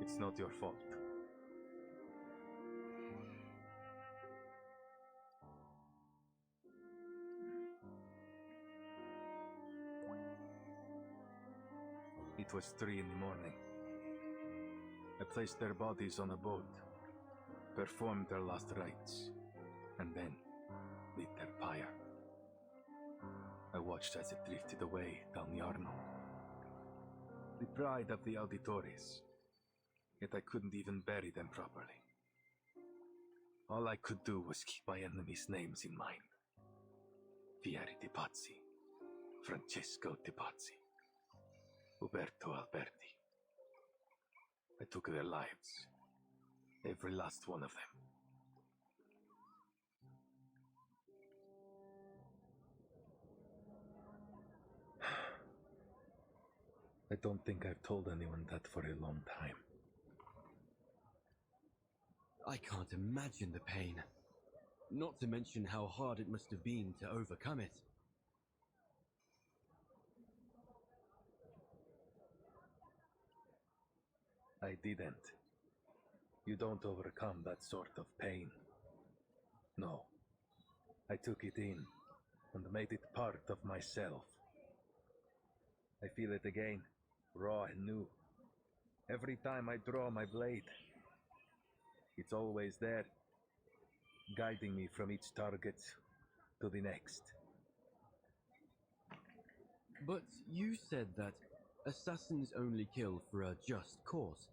It's not your fault. It was 3 in the morning. I placed their bodies on a boat, performed their last rites, and then lit their pyre. I watched as it drifted away down the Arno. The pride of the Auditores, yet I couldn't even bury them properly. All I could do was keep my enemies' names in mind. Vieri de Pazzi, Francesco de Pazzi, Uberto Alberti. I took their lives, every last one of them. I don't think I've told anyone that for a long time. I can't imagine the pain. Not to mention how hard it must have been to overcome it. I didn't. You don't overcome that sort of pain. No. I took it in and made it part of myself. I feel it again, raw and new. Every time I draw my blade, it's always there, guiding me from each target to the next. But you said that assassins only kill for a just cause.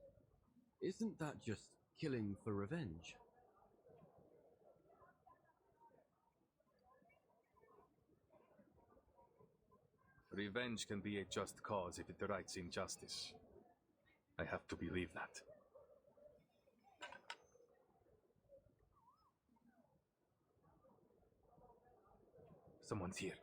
Isn't that just killing for revenge? Revenge can be a just cause if it rights injustice. I have to believe that. Someone's here.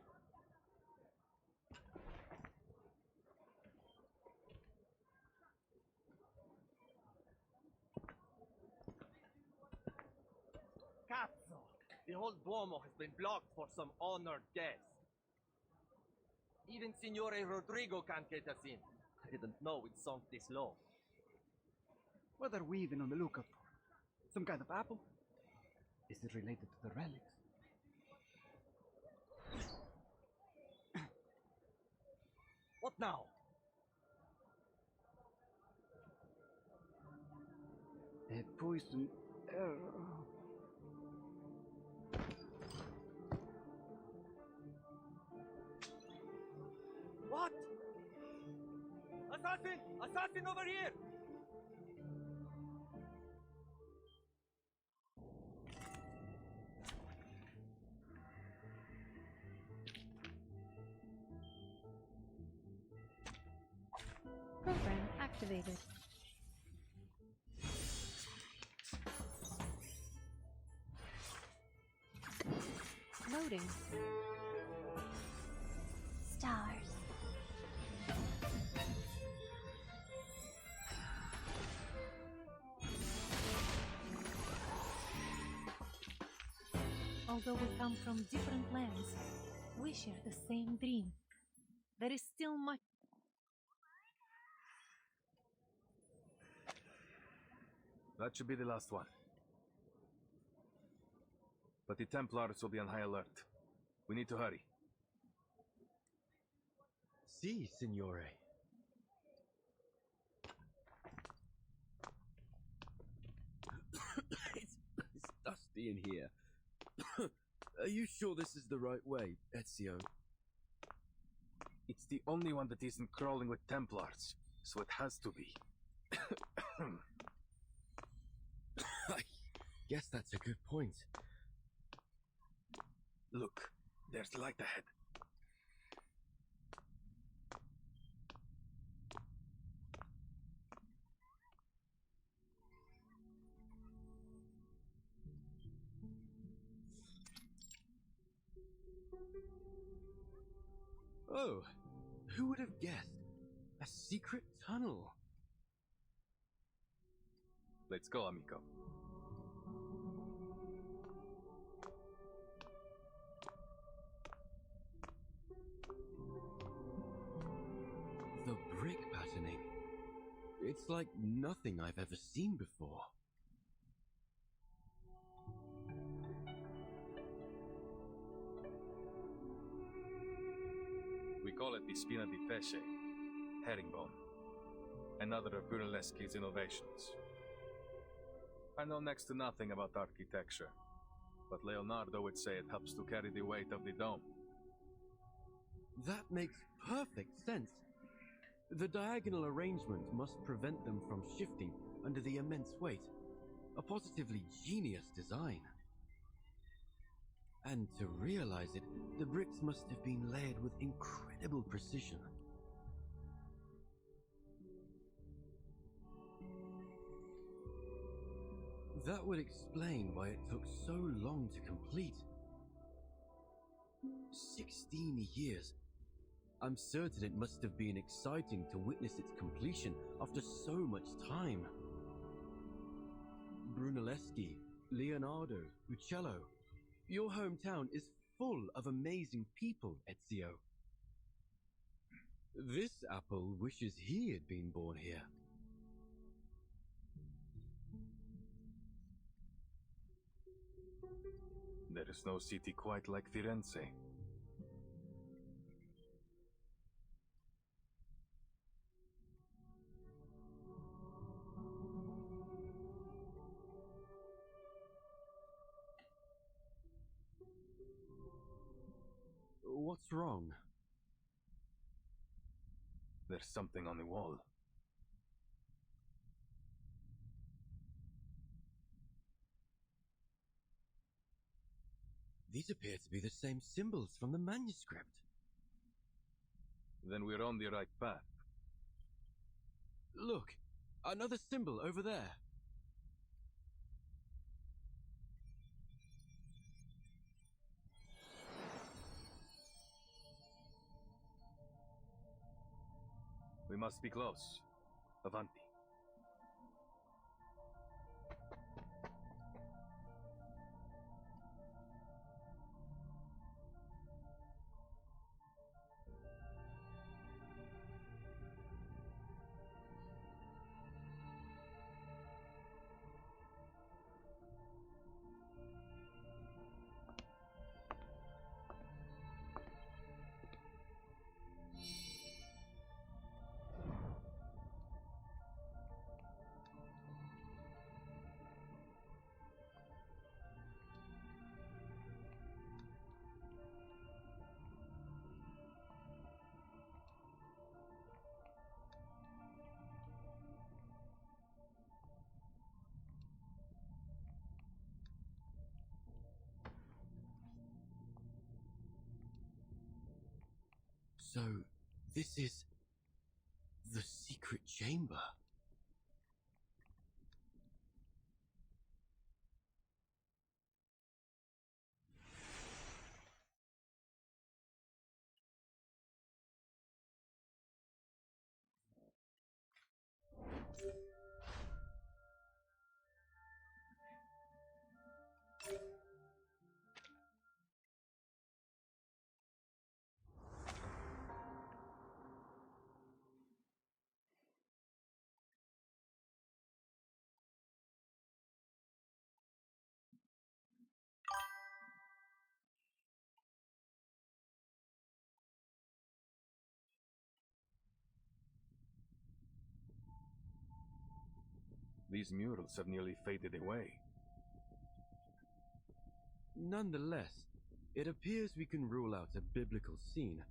Cazzo! The whole Duomo has been blocked for some honored guest. Even Signore Rodrigo can't get us in. I didn't know it sunk this low. What are we even on the lookout for? Some kind of apple? Is it related to the relics? What now? A poison arrow. What? Assassin! Assassin over here! Program activated. Loading. Stars. Although we come from different lands, we share the same dream. There is still much. That should be the last one. But the Templars will be on high alert. We need to hurry. Si, Signore. it's dusty in here. Are you sure this is the right way, Ezio? It's the only one that isn't crawling with Templars, so it has to be. I guess that's a good point. Look, there's light ahead. Oh, who would have guessed? A secret tunnel. Let's go, amico. The brick patterning. It's like nothing I've ever seen before. We call it the spina di pesce, herringbone, another of Brunelleschi's innovations. I know next to nothing about architecture, but Leonardo would say it helps to carry the weight of the dome. That makes perfect sense. The diagonal arrangement must prevent them from shifting under the immense weight. A positively genius design. And to realize it, the bricks must have been layered with incredible precision. That would explain why it took so long to complete. 16 years. I'm certain it must have been exciting to witness its completion after so much time. Brunelleschi, Leonardo, Uccello. Your hometown is full of amazing people, Ezio. This apple wishes he had been born here. There is no city quite like Firenze. What's wrong? There's something on the wall. These appear to be the same symbols from the manuscript. Then we're on the right path. Look, another symbol over there. We must be close. Avanti. So, this is the secret chamber. These murals have nearly faded away. Nonetheless, it appears we can rule out a biblical scene,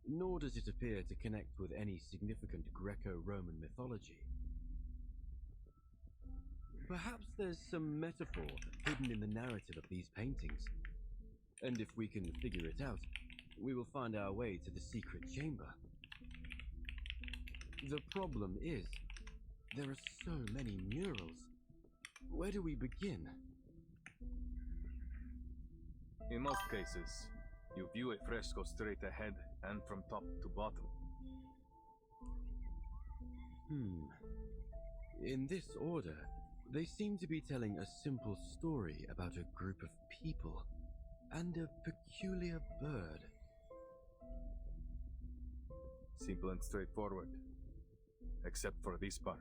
nor does it appear to connect with any significant Greco-Roman mythology. Perhaps there's some metaphor hidden in the narrative of these paintings, and if we can figure it out, we will find our way to the secret chamber. The problem is, there are so many murals. Where do we begin? In most cases, you view a fresco straight ahead and from top to bottom. In this order, they seem to be telling a simple story about a group of people and a peculiar bird. Simple and straightforward, except for this part.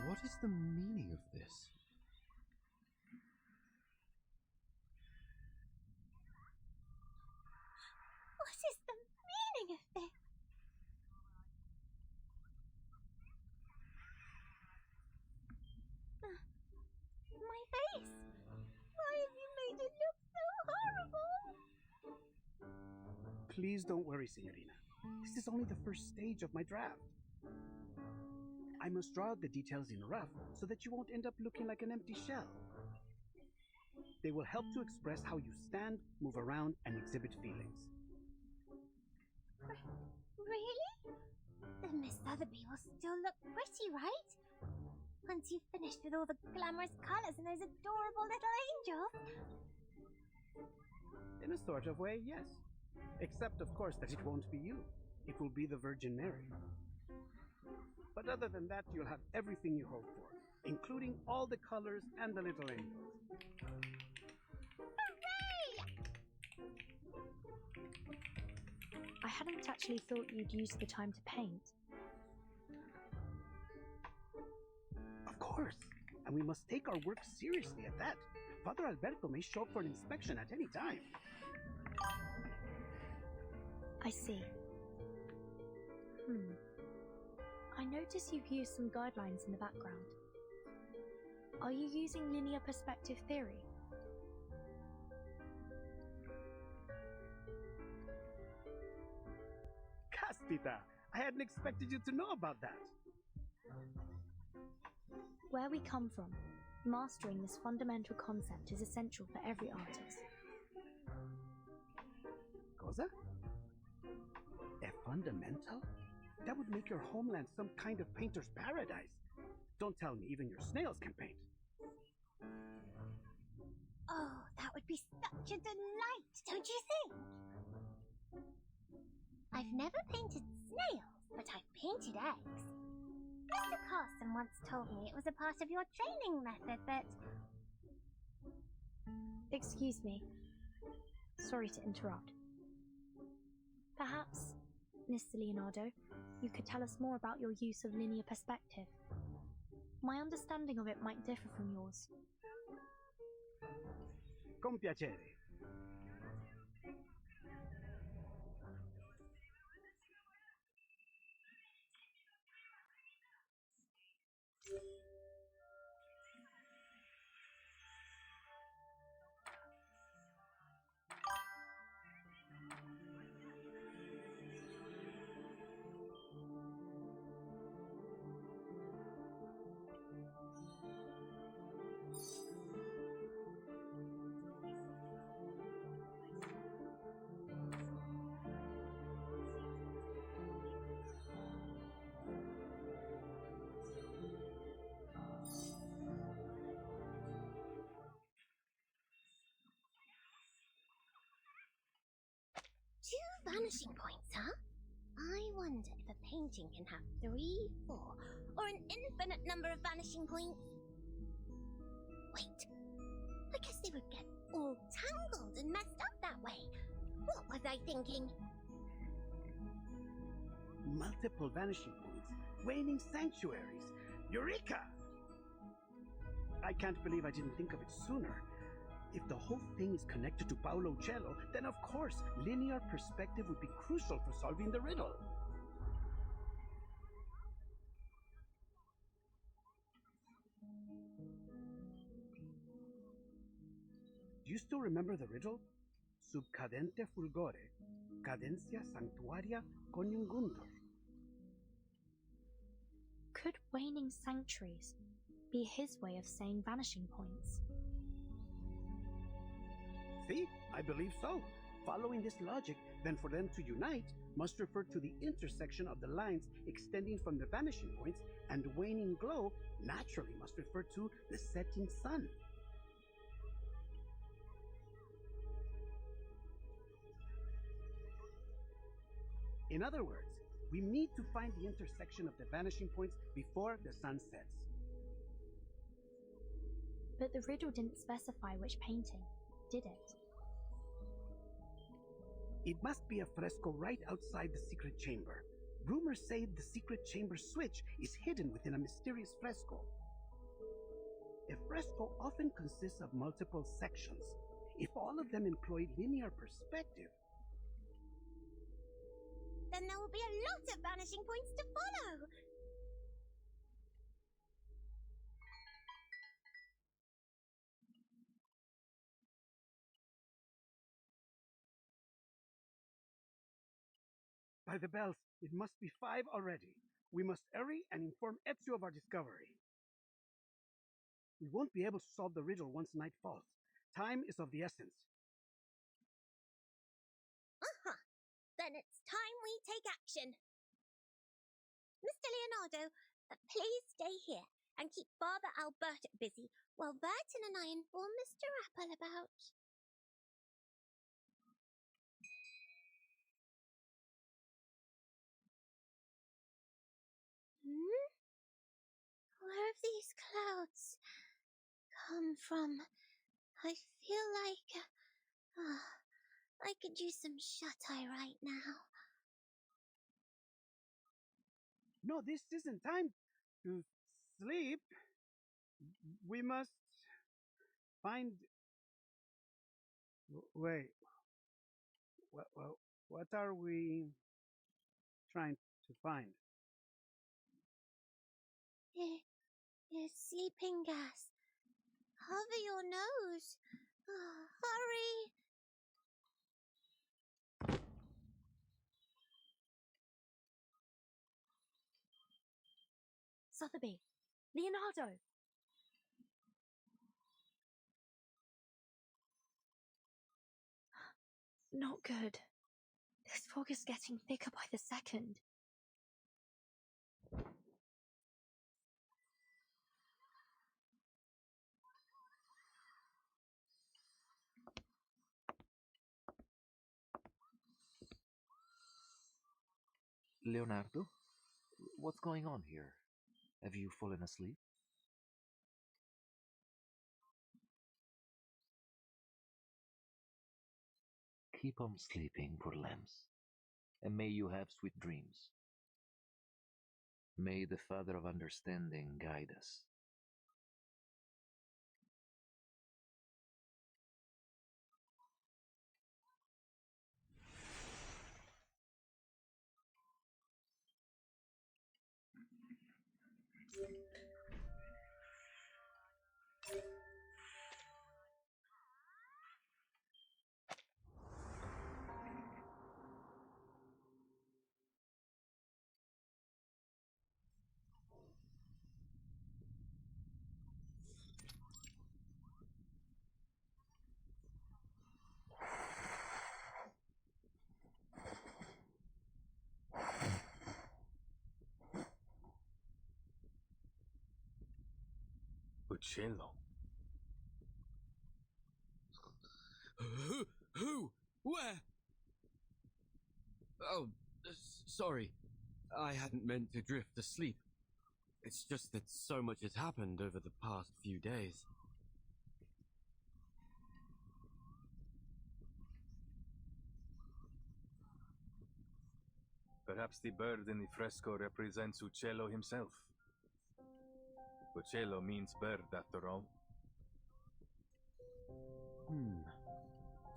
What is the meaning of this? What is the meaning of this? My face! Why have you made it look so horrible? Please don't worry, Signorina. This is only the first stage of my draft. I must draw out the details in rough so that you won't end up looking like an empty shell. They will help to express how you stand, move around, and exhibit feelings. Really? Then Miss Sotheby will still look pretty, right? Once you've finished with all the glamorous colours and those adorable little angels. In a sort of way, yes. Except, of course, that it won't be you. It will be the Virgin Mary. But other than that, you'll have everything you hope for, including all the colors and the little angels. Hooray! I hadn't actually thought you'd use the time to paint. Of course, and we must take our work seriously at that. Father Alberto may show up for an inspection at any time. I see. I notice you've used some guidelines in the background. Are you using linear perspective theory? Caspita, I hadn't expected you to know about that. Where we come from, mastering this fundamental concept is essential for every artist. Cosa? A fundamental? That would make your homeland some kind of painter's paradise. Don't tell me even your snails can paint. Oh, that would be such a delight, don't you think? I've never painted snails, but I've painted eggs. Mr. Carson once told me it was a part of your training method that... Excuse me. Sorry to interrupt. Perhaps, Mr. Leonardo, you could tell us more about your use of linear perspective. My understanding of it might differ from yours. Con piacere. Two vanishing points, huh? I wonder if a painting can have 3, 4, or an infinite number of vanishing points. Wait, I guess they would get all tangled and messed up that way. What was I thinking? Multiple vanishing points, waning sanctuaries. Eureka! I can't believe I didn't think of it sooner. If the whole thing is connected to Paolo Cello, then of course, linear perspective would be crucial for solving the riddle. Do you still remember the riddle? Sub cadente fulgore, cadencia sanctuaria coniunguntur. Could waning sanctuaries be his way of saying vanishing points? See, I believe so. Following this logic, then for them to unite must refer to the intersection of the lines extending from the vanishing points, and waning glow naturally must refer to the setting sun. In other words, we need to find the intersection of the vanishing points before the sun sets. But the riddle didn't specify which painting, did it? It must be a fresco right outside the secret chamber. Rumors say the secret chamber switch is hidden within a mysterious fresco. A fresco often consists of multiple sections. If all of them employ linear perspective, then there will be a lot of vanishing points to follow. by the bells, it must be 5 already. We must hurry and inform Ezio of our discovery. We won't be able to solve the riddle once night falls. Time is of the essence. Uh-huh. Then it's time we take action. Mr. Leonardo, please stay here and keep Father Alberto busy while Burton and I inform Mr. Apple about... Where have these clouds come from? I feel like... I could use some shut-eye right now. No, this isn't time to sleep. We must find... Wait. What are we trying to find? Sleeping gas. Cover your nose. Hurry! Sotheby! Leonardo! Not good. This fog is getting thicker by the second. Leonardo? What's going on here? Have you fallen asleep? Keep on sleeping, poor lambs, and may you have sweet dreams. May the Father of Understanding guide us. Uccello. Who? Where? Oh, sorry. I hadn't meant to drift asleep. It's just that so much has happened over the past few days. Perhaps the bird in the fresco represents Uccello himself. Uccello means bird, after all.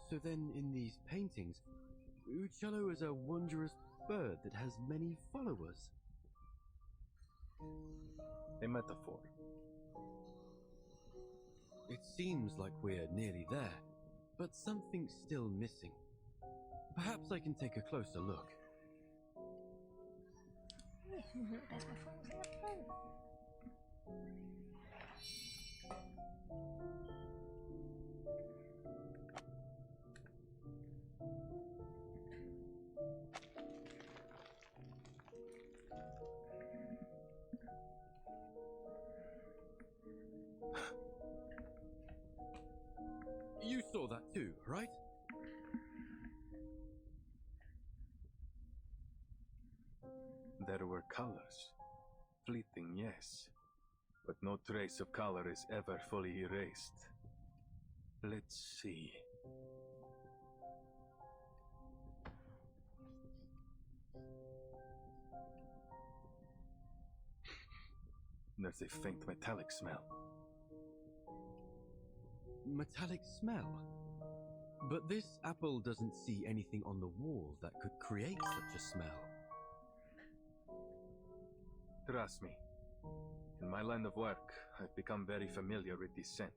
So then in these paintings, Uccello is a wondrous bird that has many followers. A metaphor. It seems like we're nearly there, but something's still missing. Perhaps I can take a closer look. You saw that too, right? There were colors. Fleeting, yes. But no trace of color is ever fully erased. Let's see. There's a faint metallic smell. Metallic smell? But this apple doesn't see anything on the wall that could create such a smell. Trust me. In my line of work, I've become very familiar with this scent.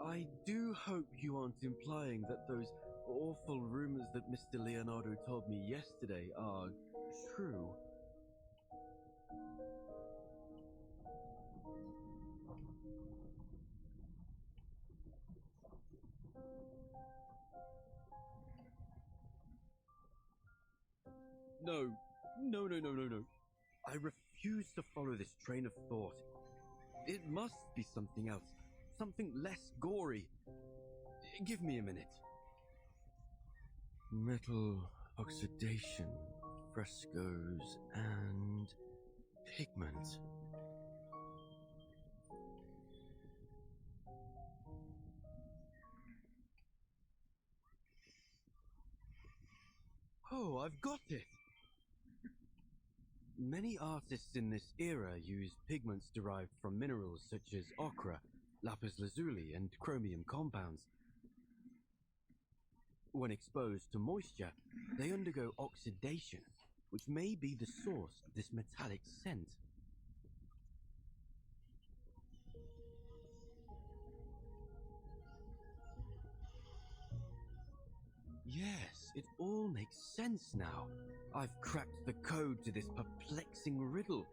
I do hope you aren't implying that those awful rumors that Mr. Leonardo told me yesterday are true. No. I refuse to follow this train of thought. It must be something else. Something less gory. Give me a minute. Metal oxidation, frescoes, and pigment. Oh, I've got it! Many artists in this era use pigments derived from minerals such as ochre, lapis lazuli, and chromium compounds. When exposed to moisture, they undergo oxidation, which may be the source of this metallic scent. Yes, it all makes sense now. I've cracked the code to this perplexing riddle,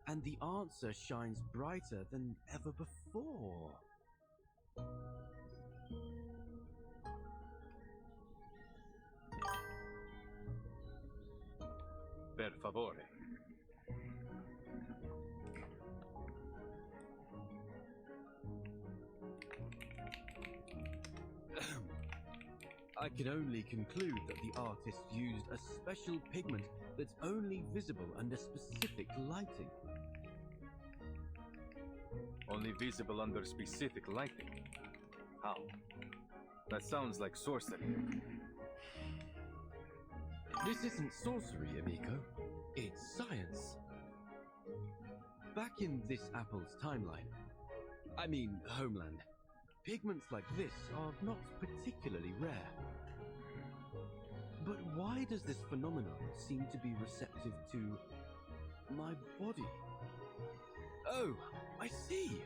and the answer shines brighter than ever before. Per favore. I can only conclude that the artist used a special pigment that's only visible under specific lighting. Only visible under specific lighting. How? That sounds like sorcery. This isn't sorcery, amico. It's science. Back in this apple's timeline, homeland, pigments like this are not particularly rare. But why does this phenomenon seem to be receptive to my body? Oh, I see!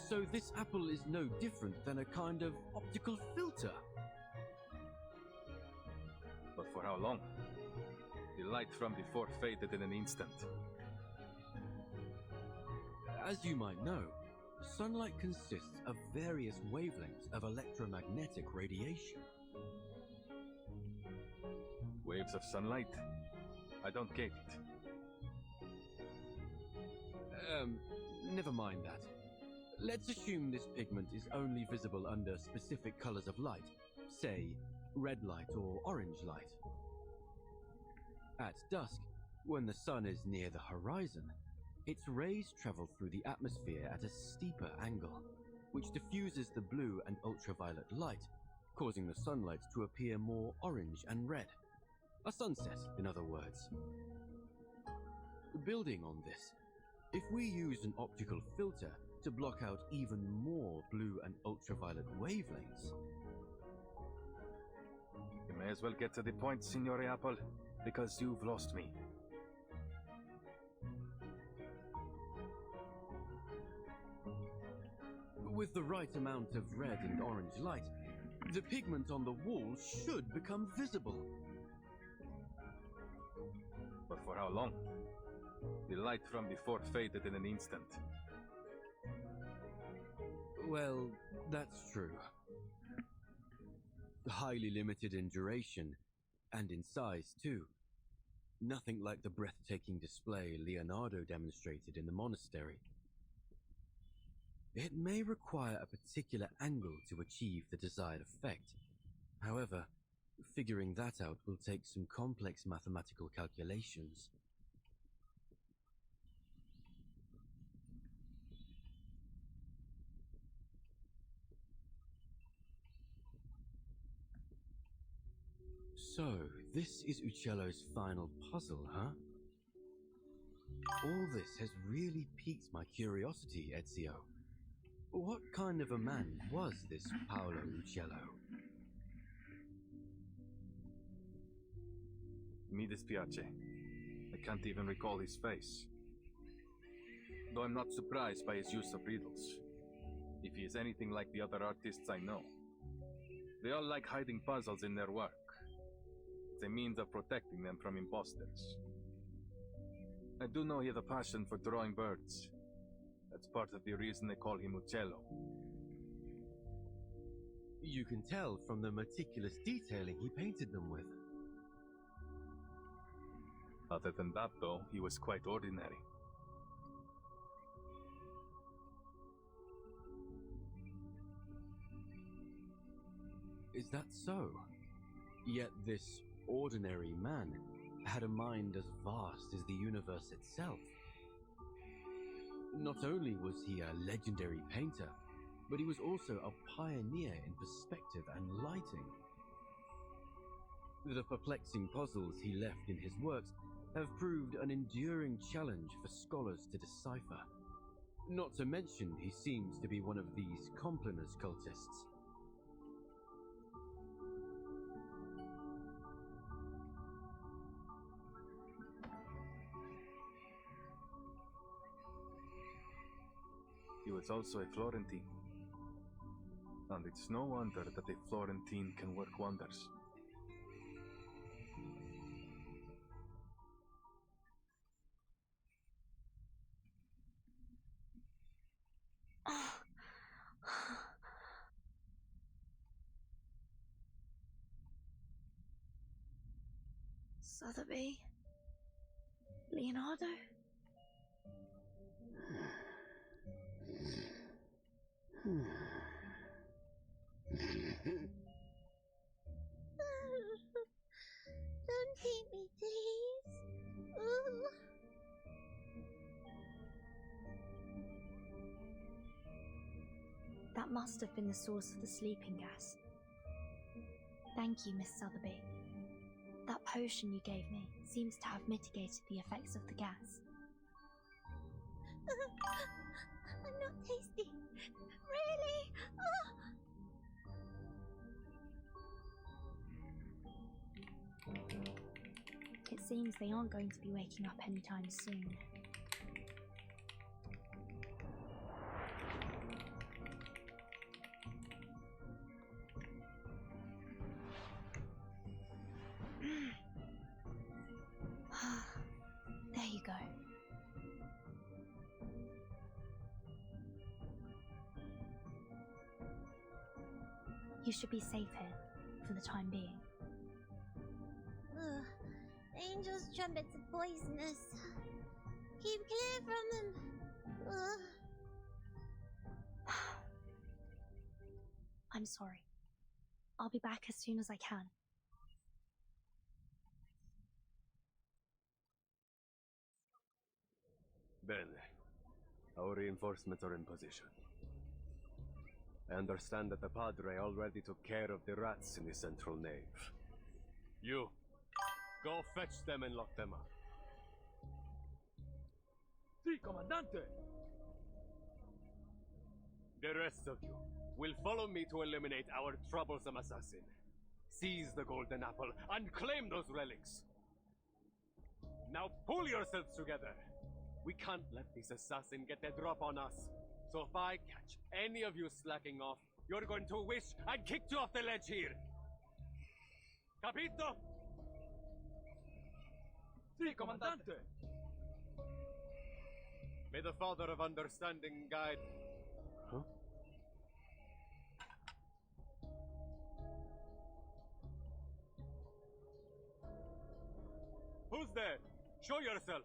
So this apple is no different than a kind of optical filter. But for how long? The light from before faded in an instant. As you might know, sunlight consists of various wavelengths of electromagnetic radiation. Waves of sunlight? I don't get it. Never mind that. Let's assume this pigment is only visible under specific colors of light, say, red light or orange light. At dusk, when the sun is near the horizon, its rays travel through the atmosphere at a steeper angle, which diffuses the blue and ultraviolet light, causing the sunlight to appear more orange and red. A sunset, in other words. Building on this, if we use an optical filter to block out even more blue and ultraviolet wavelengths... You may as well get to the point, Signore Apple, because you've lost me. With the right amount of red and orange light, the pigment on the wall should become visible. But for how long? The light from before faded in an instant. Well, that's true. Highly limited in duration, and in size too. Nothing like the breathtaking display Leonardo demonstrated in the monastery. It may require a particular angle to achieve the desired effect. However, figuring that out will take some complex mathematical calculations. So, this is Uccello's final puzzle, huh? All this has really piqued my curiosity, Ezio. What kind of a man was this Paolo Uccello? Mi dispiace. I can't even recall his face. Though I'm not surprised by his use of riddles. If he is anything like the other artists I know. They all like hiding puzzles in their work. It's a means of protecting them from imposters. I do know he had a passion for drawing birds. That's part of the reason they call him Uccello. You can tell from the meticulous detailing he painted them with. Other than that, though, he was quite ordinary. Is that so? Yet this ordinary man had a mind as vast as the universe itself. Not only was he a legendary painter, but he was also a pioneer in perspective and lighting. The perplexing puzzles he left in his works have proved an enduring challenge for scholars to decipher. Not to mention, he seems to be one of these Compliners cultists. He was also a Florentine. And it's no wonder that a Florentine can work wonders. Sotheby? Leonardo? Don't hit me, please. Ooh. That must have been the source of the sleeping gas. Thank you, Miss Sotheby. That potion you gave me seems to have mitigated the effects of the gas. I'm not tasty. Really? It seems they aren't going to be waking up anytime soon. There you go. You should be safe here, for the time being. Ugh. Angel's trumpets are poisonous. Keep clear from them. Ugh. I'm sorry. I'll be back as soon as I can. Bene. Our reinforcements are in position. I understand that the Padre already took care of the rats in the central nave. You, go fetch them and lock them up. Si, Comandante! The rest of you will follow me to eliminate our troublesome assassin. Seize the golden apple and claim those relics. Now pull yourselves together. We can't let this assassin get a drop on us. So if I catch any of you slacking off, you're going to wish I'd kicked you off the ledge here. Capito? Si, Comandante! May the Father of Understanding guide... Huh? Who's there? Show yourself!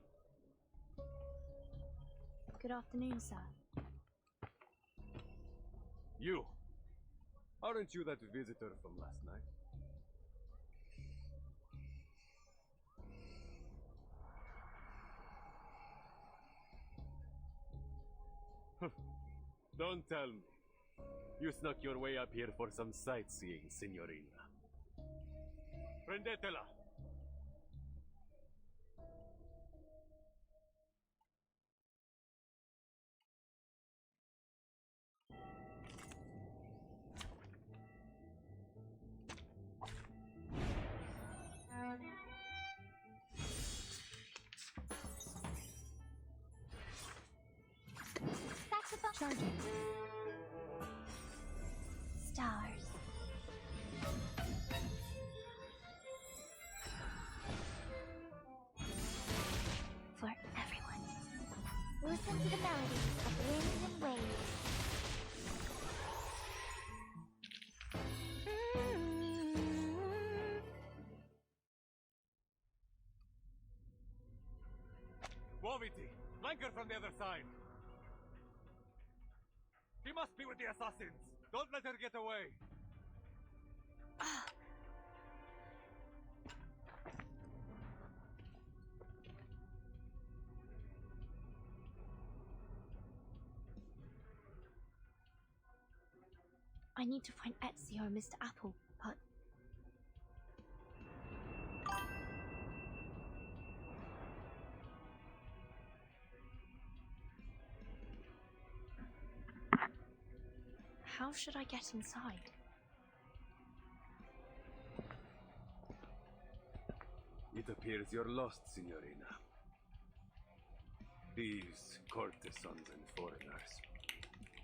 Good afternoon, sir. You! Aren't you that visitor from last night? Don't tell me. You snuck your way up here for some sightseeing, signorina. Prendetela! That's a box. Charging. Stars. For everyone. Listen to the melodies of winds and waves. Woviti! Flank her from the other side! She must be with the assassins! Don't let her get away! I need to find Ezio and Mr. Apple, but... How should I get inside? It appears you're lost, Signorina. Thieves, courtesans, and foreigners.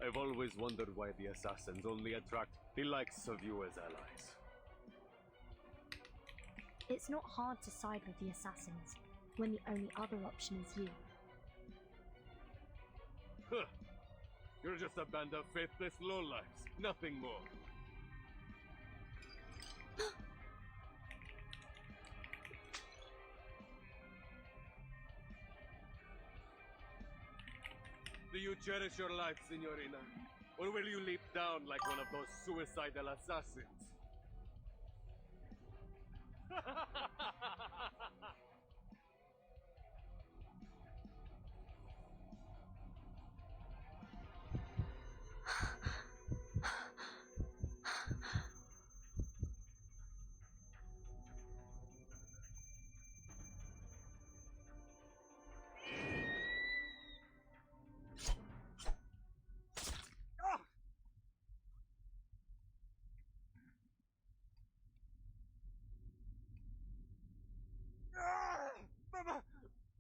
I've always wondered why the assassins only attract the likes of you as allies. It's not hard to side with the assassins, when the only other option is you. Huh. You're just a band of faithless lowlifes, nothing more. Do you cherish your life, Signorina? Or will you leap down like one of those suicidal assassins?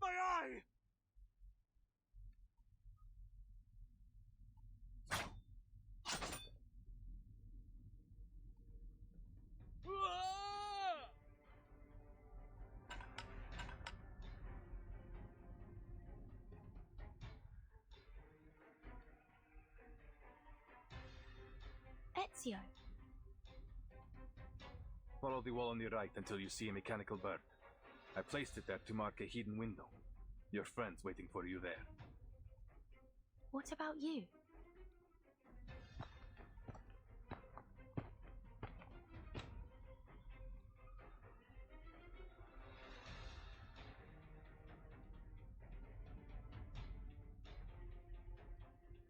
My eye! Ezio! Follow the wall on the right until you see a mechanical bird. I placed it there to mark a hidden window. Your friend's waiting for you there. What about you?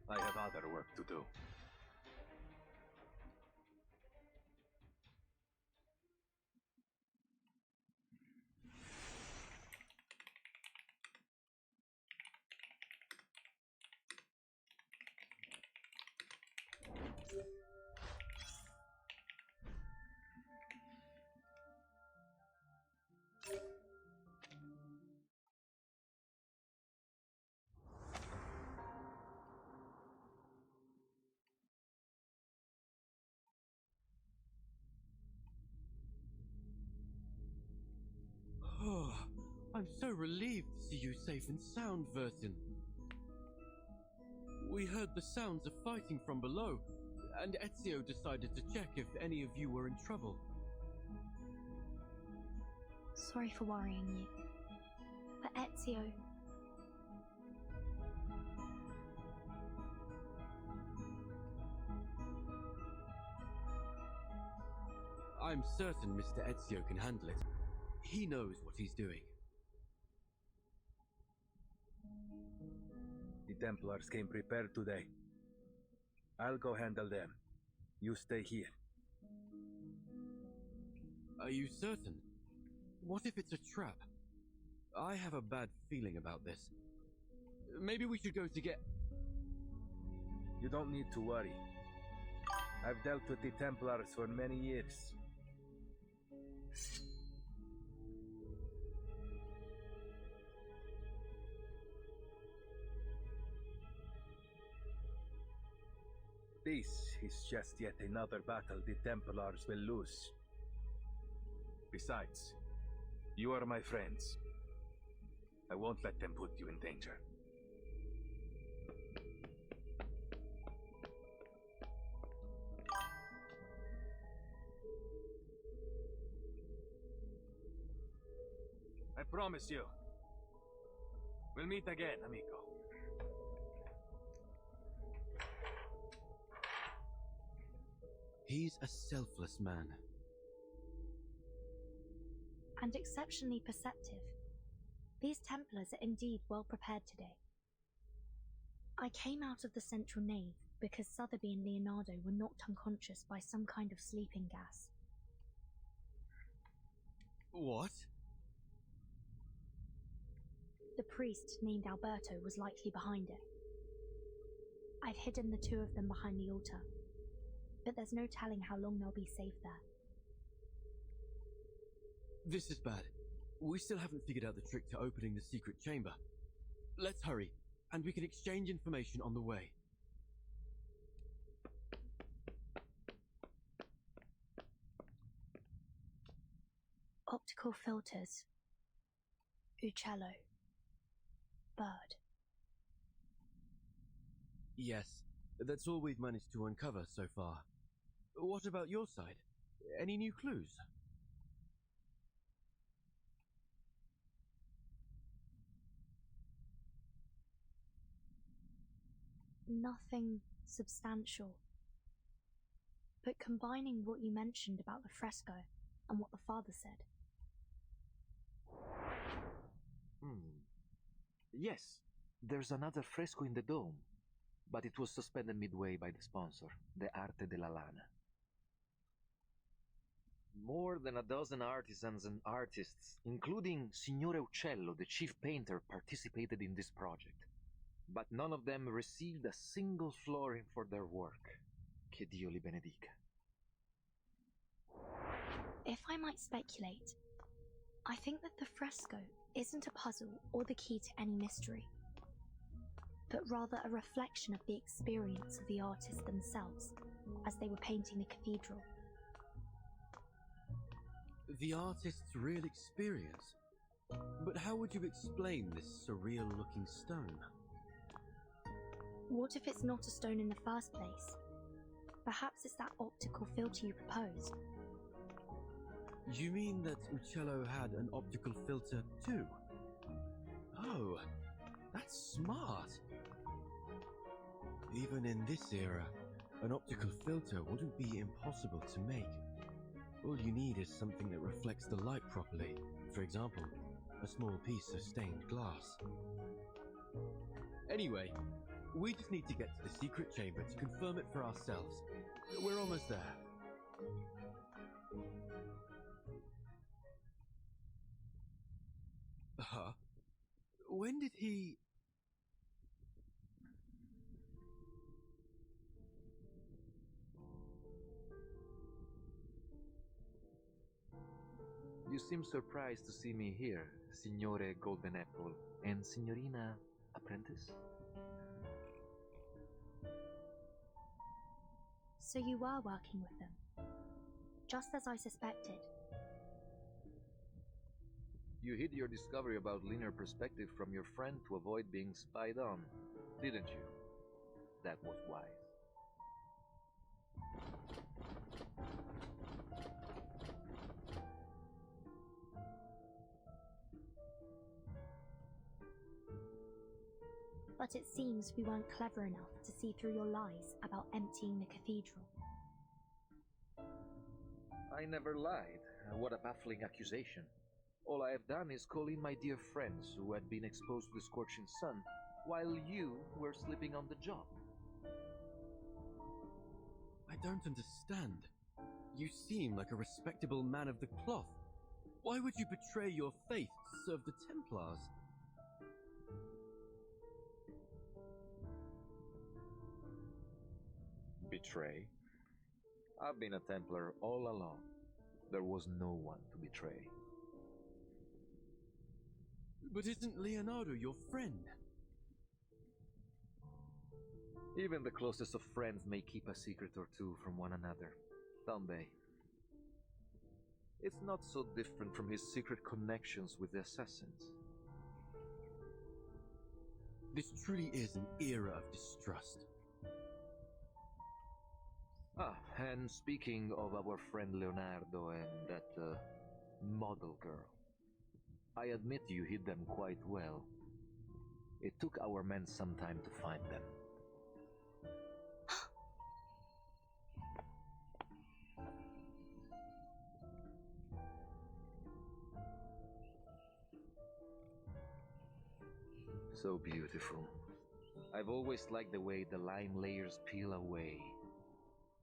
I have other work to do. Oh, I'm so relieved to see you safe and sound, Vertin. We heard the sounds of fighting from below, and Ezio decided to check if any of you were in trouble. Sorry for worrying you. But Ezio... I'm certain Mr. Ezio can handle it. He knows what he's doing. The Templars came prepared today. I'll go handle them. You stay here. Are you certain? What if it's a trap? I have a bad feeling about this. Maybe we should go to get... You don't need to worry. I've dealt with the Templars for many years. This is just yet another battle the Templars will lose. Besides, you are my friends. I won't let them put you in danger. I promise you. We'll meet again, amigo. He's a selfless man. And exceptionally perceptive. These Templars are indeed well prepared today. I came out of the central nave because Sotheby and Leonardo were knocked unconscious by some kind of sleeping gas. What? The priest named Alberto was likely behind it. I've hidden the two of them behind the altar, but there's no telling how long they'll be safe there. This is bad. We still haven't figured out the trick to opening the secret chamber. Let's hurry, and we can exchange information on the way. Optical filters. Uccello. Bird. Yes, that's all we've managed to uncover so far. What about your side? Any new clues? Nothing substantial. But combining what you mentioned about the fresco and what the father said. Yes, there's another fresco in the dome, but it was suspended midway by the sponsor, the Arte della Lana. More than a dozen artisans and artists, including Signore Uccello, the chief painter, participated in this project. But none of them received a single florin for their work. Che Dio li benedica. If I might speculate, I think that the fresco isn't a puzzle or the key to any mystery, but rather a reflection of the experience of the artists themselves as they were painting the cathedral. The artist's real experience? But how would you explain this surreal-looking stone? What if it's not a stone in the first place? Perhaps it's that optical filter you proposed. You mean that Uccello had an optical filter too? Oh, that's smart. Even in this era, an optical filter wouldn't be impossible to make. All you need is something that reflects the light properly. For example, a small piece of stained glass. Anyway, we just need to get to the secret chamber to confirm it for ourselves. We're almost there. Huh? When did he... You seem surprised to see me here, Signore Golden Apple and Signorina Apprentice? So you were working with them, just as I suspected. You hid your discovery about linear perspective from your friend to avoid being spied on, didn't you? That was wise. But it seems we weren't clever enough to see through your lies about emptying the cathedral. I never lied. What a baffling accusation. All I have done is call in my dear friends who had been exposed to the scorching sun, while you were sleeping on the job. I don't understand. You seem like a respectable man of the cloth. Why would you betray your faith to serve the Templars? Betray? I've been a Templar all along. There was no one to betray. But isn't Leonardo your friend? Even the closest of friends may keep a secret or two from one another, don't they? It's not so different from his secret connections with the assassins. This truly is an era of distrust. Ah, and speaking of our friend Leonardo and that model girl, I admit you hid them quite well. It took our men some time to find them. So beautiful. I've always liked the way the lime layers peel away,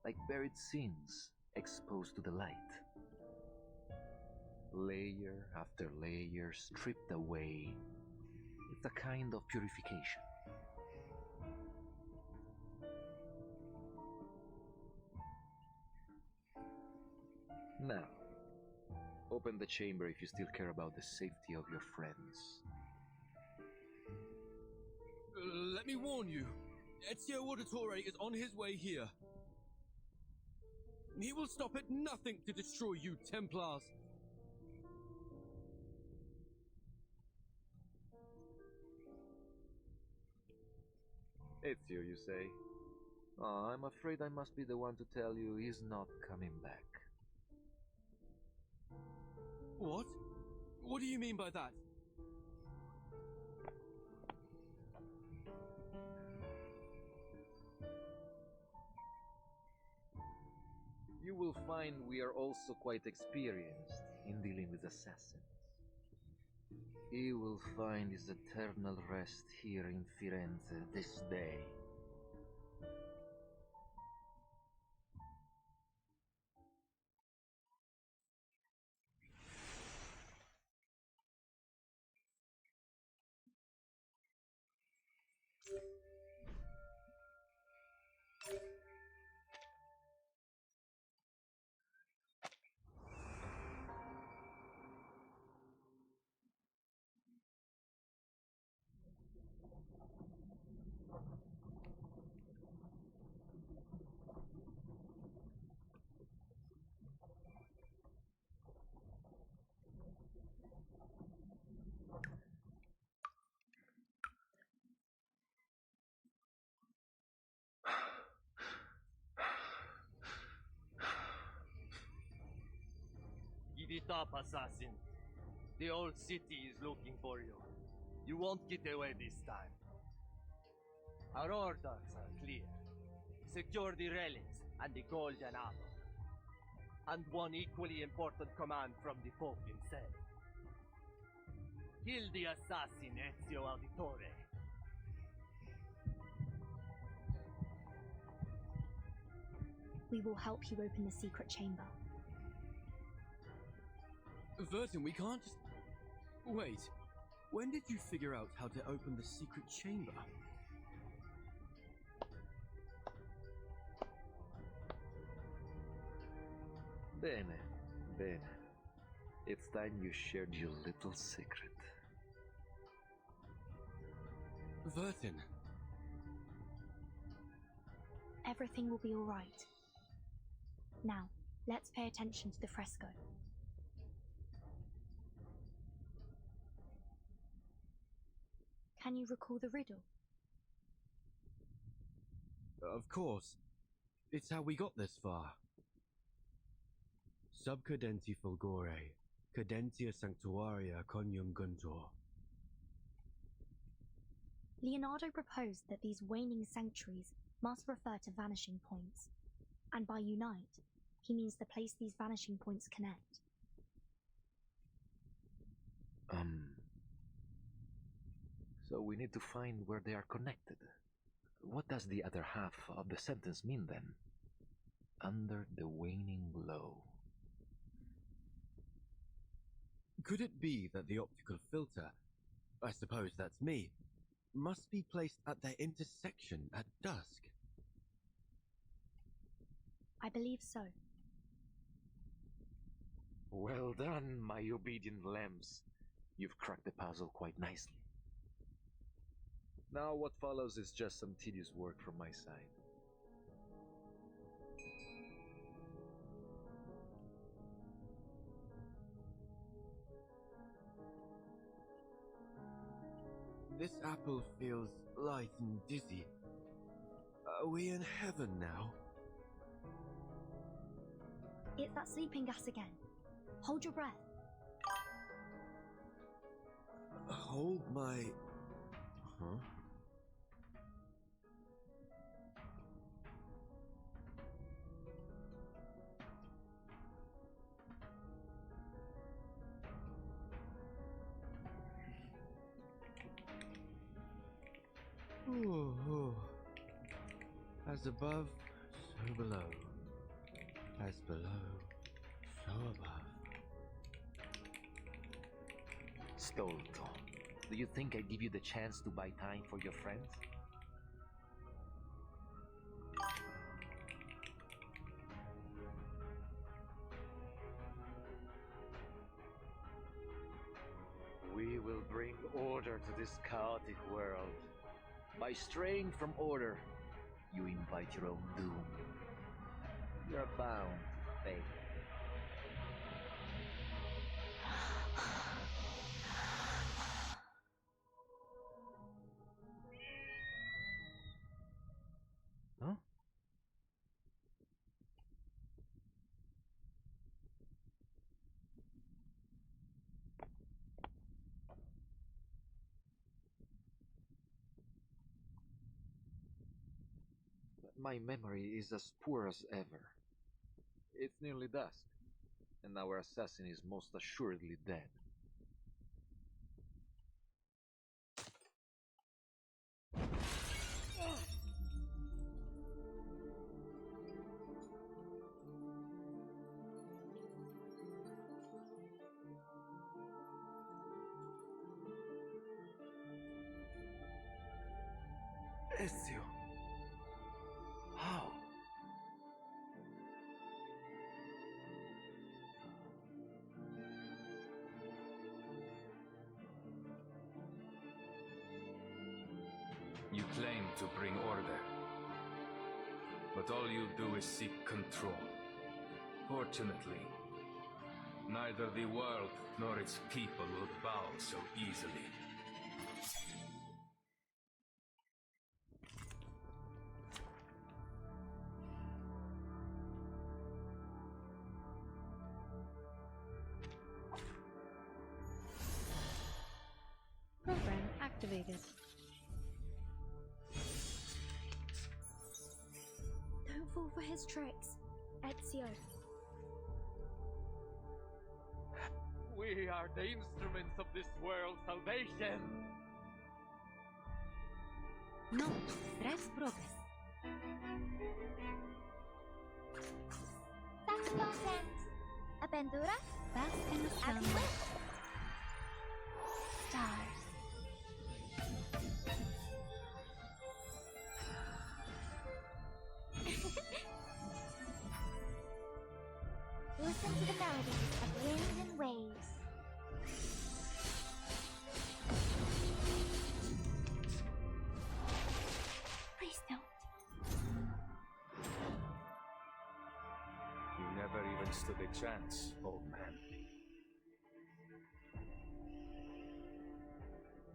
like buried sins exposed to the light. Layer after layer stripped away. It's a kind of purification. Now, open the chamber if you still care about the safety of your friends. Let me warn you, Ezio Auditore is on his way here. He will stop at nothing to destroy you, Templars. Ezio, you say? Oh, I'm afraid I must be the one to tell you he's not coming back. What? What do you mean by that? You will find we are also quite experienced in dealing with assassins. He will find his eternal rest here in Firenze this day. Give it up, assassin. The old city is looking for you. You won't get away this time. Our orders are clear. Secure the relics and the golden apple. And one equally important command from the Pope himself. Kill the assassin Ezio Auditore. We will help you open the secret chamber. Vertin, we can't just... Wait, when did you figure out how to open the secret chamber? Bene, bene. It's time you shared your little secret. Vertin. Everything will be all right. Now, let's pay attention to the fresco. Can you recall the riddle? Of course. It's how we got this far. Sub cadenti fulgore, cadentia sanctuaria coniunguntur. Leonardo proposed that these waning sanctuaries must refer to vanishing points, and by unite, he means the place these vanishing points connect. So we need to find where they are connected. What does the other half of the sentence mean then? Under the waning glow. Could it be that the optical filter, I suppose that's me, must be placed at their intersection at dusk? I believe so. Well done, my obedient lambs. You've cracked the puzzle quite nicely. Now what follows is just some tedious work from my side. This apple feels light and dizzy. Are we in heaven now? It's that sleeping gas again. Hold your breath. Hold my... Huh? Ooh, ooh. As above, so below. As below, so above. Stolto, do you think I give you the chance to buy time for your friends? We will bring order to this chaotic world. By straying from order, you invite your own doom. You're bound to fail. Huh? My memory is as poor as ever. It's nearly dusk, and our assassin is most assuredly dead. Ezio! How? You claim to bring order, but all you do is seek control. Fortunately, neither the world nor its people will bow so easily. Program activated. Don't fall for his tricks, Ezio. We are the instruments of this world's salvation. No, stress progress. Saxophone Aventura? Bask in the sun. As you wish. Stars. Listen to the melodies of wind and waves. Please don't. You never even stood a chance, old man.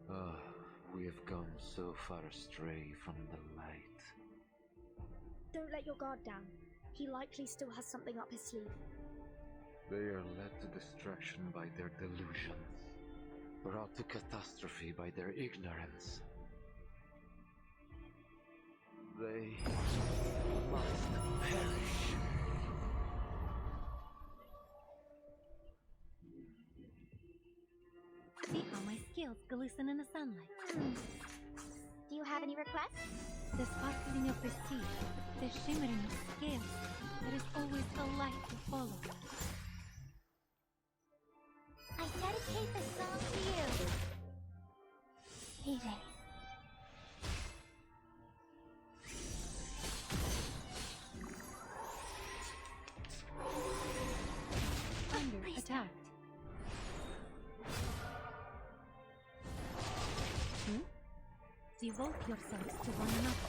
Ah, we have gone so far astray from the light. Don't let your guard down. He likely still has something up his sleeve. They are led to destruction by their delusions, brought to catastrophe by their ignorance. They must perish. See how my skills glisten in the sunlight. Do you have any requests? The sparkling of the sea, the shimmering of scales. There is always a light to follow. I dedicate this song to you. Heyday. Under attack. Devote yourselves to one another.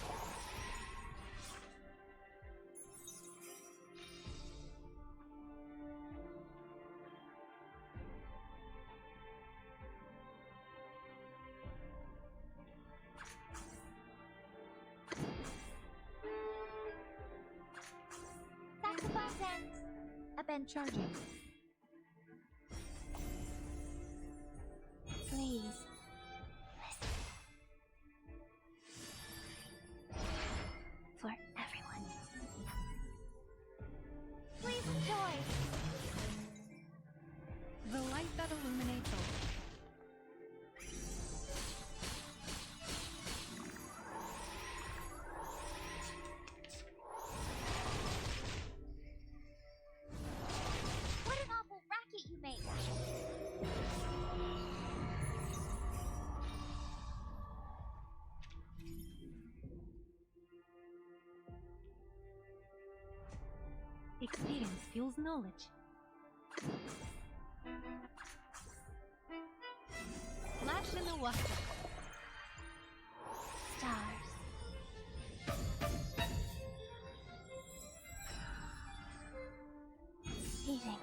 Saxophone Aben Charging. Please. For everyone. Please enjoy. The light that illuminates all. Experience fuels knowledge. Splash in the water. Stars. Eating.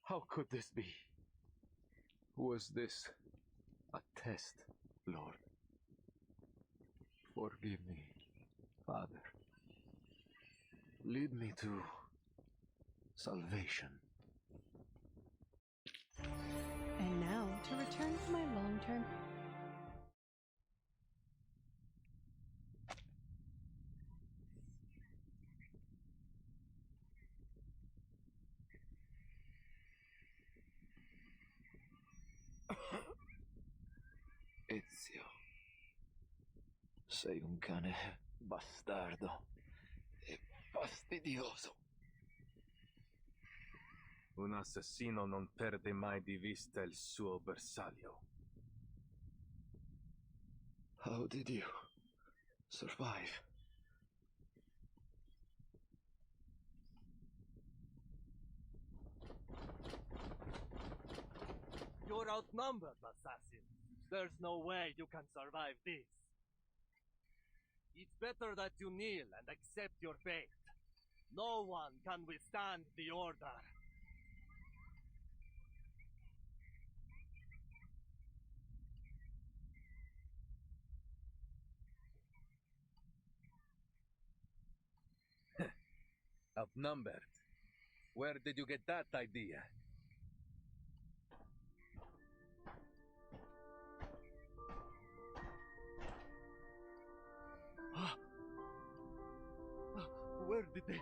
How could this be? Was this a test, Lord? Forgive me, Father. Lead me to salvation. And now, to return to my long-term... Ezio. Sei un cane bastardo e fastidioso. Un assassino non perde mai di vista il suo bersaglio. How did you survive? You're outnumbered, assassin. There's no way you can survive this. It's better that you kneel and accept your fate. No one can withstand the order. Outnumbered? Where did you get that idea? Where did they...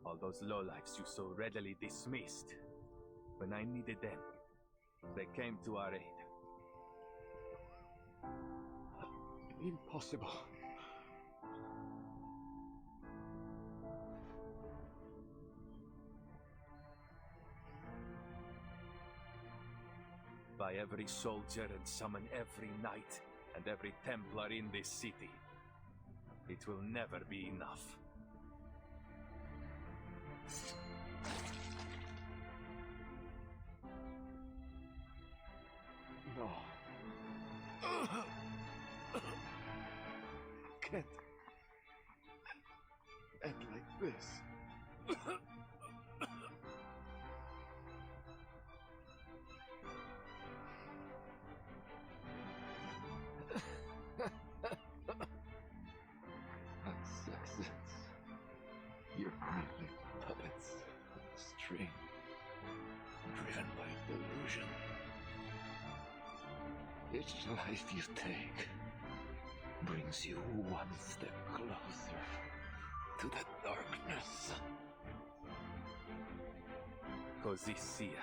All those lowlifes you so readily dismissed. When I needed them, they came to our aid. Impossible. By every soldier and summon every knight and every Templar in this city. It will never be enough. No. Can't end like this. Assassins. You're merely puppets on a string, driven by delusion. Each life you take brings you one step closer to the darkness. Così sia.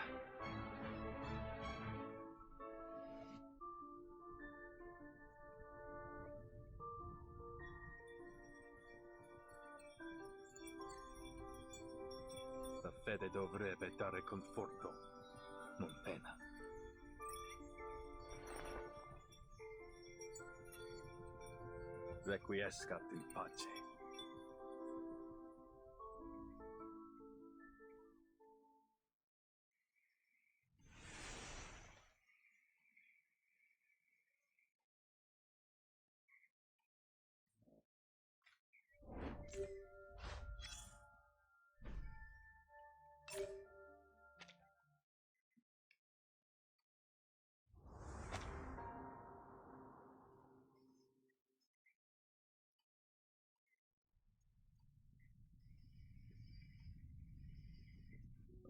La fede dovrebbe dare conforto, non pena. Requiescat in pace.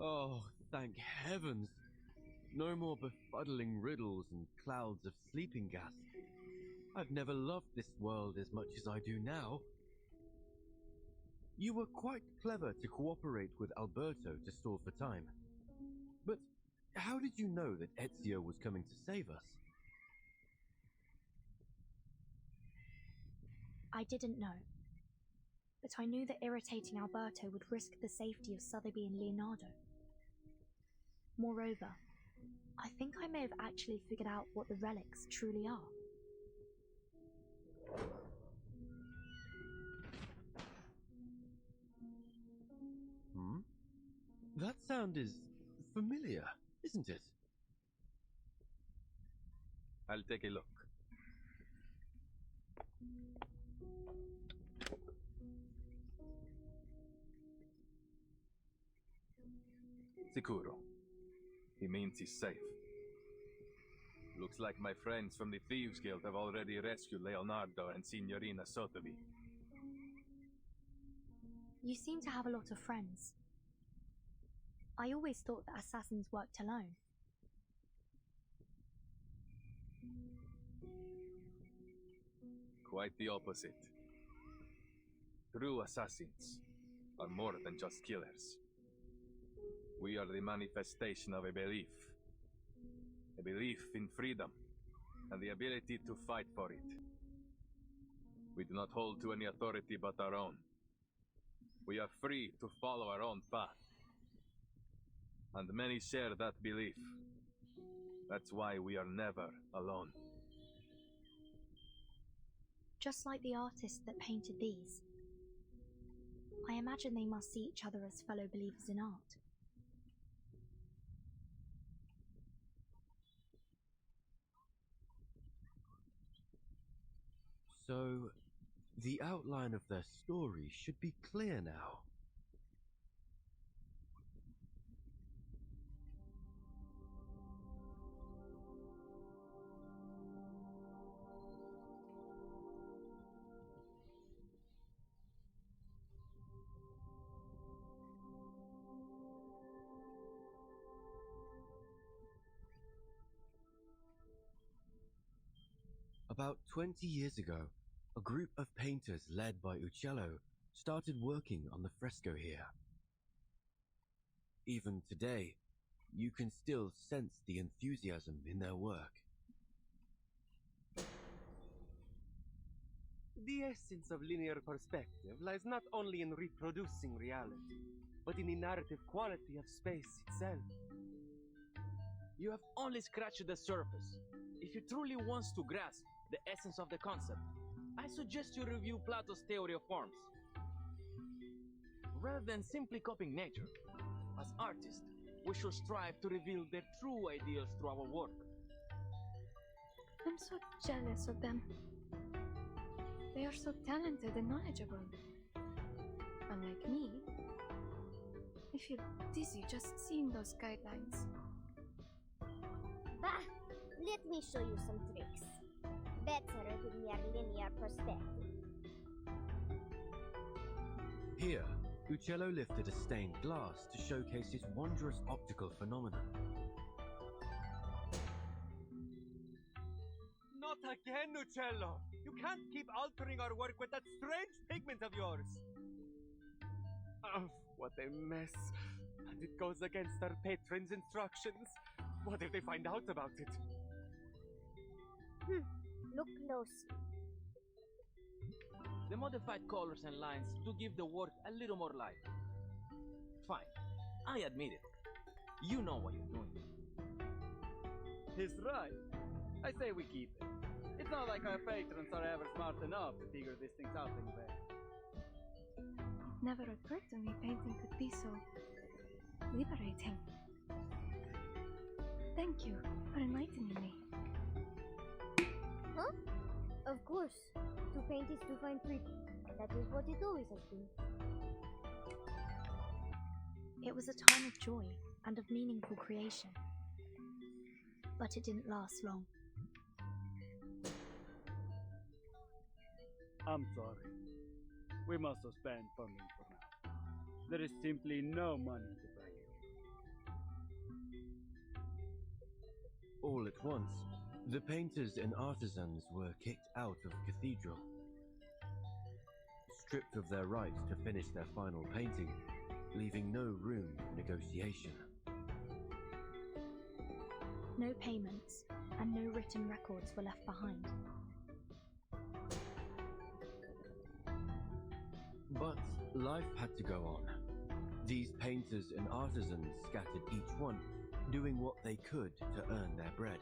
Oh, thank heavens! No more befuddling riddles and clouds of sleeping gas. I've never loved this world as much as I do now. You were quite clever to cooperate with Alberto to stall for time. But how did you know that Ezio was coming to save us? I didn't know. But I knew that irritating Alberto would risk the safety of Sotheby and Leonardo. Moreover, I think I may have actually figured out what the relics truly are. That sound is familiar, isn't it? I'll take a look. Sicuro. He means he's safe. Looks like my friends from the Thieves Guild have already rescued Leonardo and Signorina Sotheby. You seem to have a lot of friends. I always thought that assassins worked alone. Quite the opposite. True assassins are more than just killers. We are the manifestation of a belief. A belief in freedom and the ability to fight for it. We do not hold to any authority but our own. We are free to follow our own path. And many share that belief. That's why we are never alone. Just like the artist that painted these. I imagine they must see each other as fellow believers in art. So, the outline of their story should be clear now. About 20 years ago, a group of painters led by Uccello started working on the fresco here. Even today, you can still sense the enthusiasm in their work. The essence of linear perspective lies not only in reproducing reality, but in the narrative quality of space itself. You have only scratched the surface. If you truly want to grasp the essence of the concept, I suggest you review Plato's theory of forms. Rather than simply copying nature, as artists, we should strive to reveal their true ideals through our work. I'm so jealous of them. They are so talented and knowledgeable. Unlike me, I feel dizzy just seeing those guidelines. Bah! Let me show you some tricks. Better with your linear perspective. Here, Uccello lifted a stained glass to showcase his wondrous optical phenomenon. Not again, Uccello! You can't keep altering our work with that strange pigment of yours! Oh, what a mess. And it goes against our patron's instructions. What if they find out about it? Look closely. The modified colors and lines do give the work a little more life. Fine, I admit it. You know what you're doing. He's right. I say we keep it. It's not like our patrons are ever smart enough to figure these things out anyway. It never occurred to me painting could be so liberating. Thank you for enlightening me. Huh? Of course. To paint is to find freedom. That is what it always has been. It was a time of joy and of meaningful creation. But it didn't last long. I'm sorry. We must suspend funding for now. There is simply no money to pay you. All at once, The painters and artisans were kicked out of the cathedral, stripped of their right to finish their final painting, leaving no room for negotiation. No payments and no written records were left behind. But life had to go on. These painters and artisans scattered each one, doing what they could to earn their bread,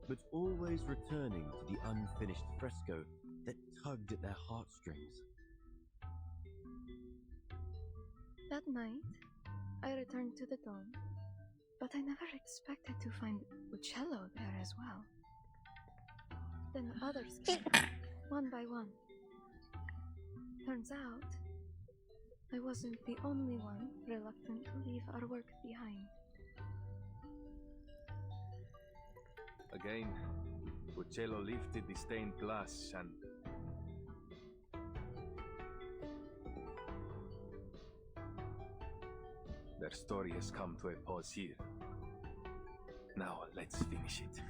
but always returning to the unfinished fresco that tugged at their heartstrings. That night, I returned to the dome, but I never expected to find Uccello there as well. Then others came, one by one. Turns out, I wasn't the only one reluctant to leave our work behind. Again, Uccello lifted the stained glass and... Their story has come to a pause here. Now, let's finish it.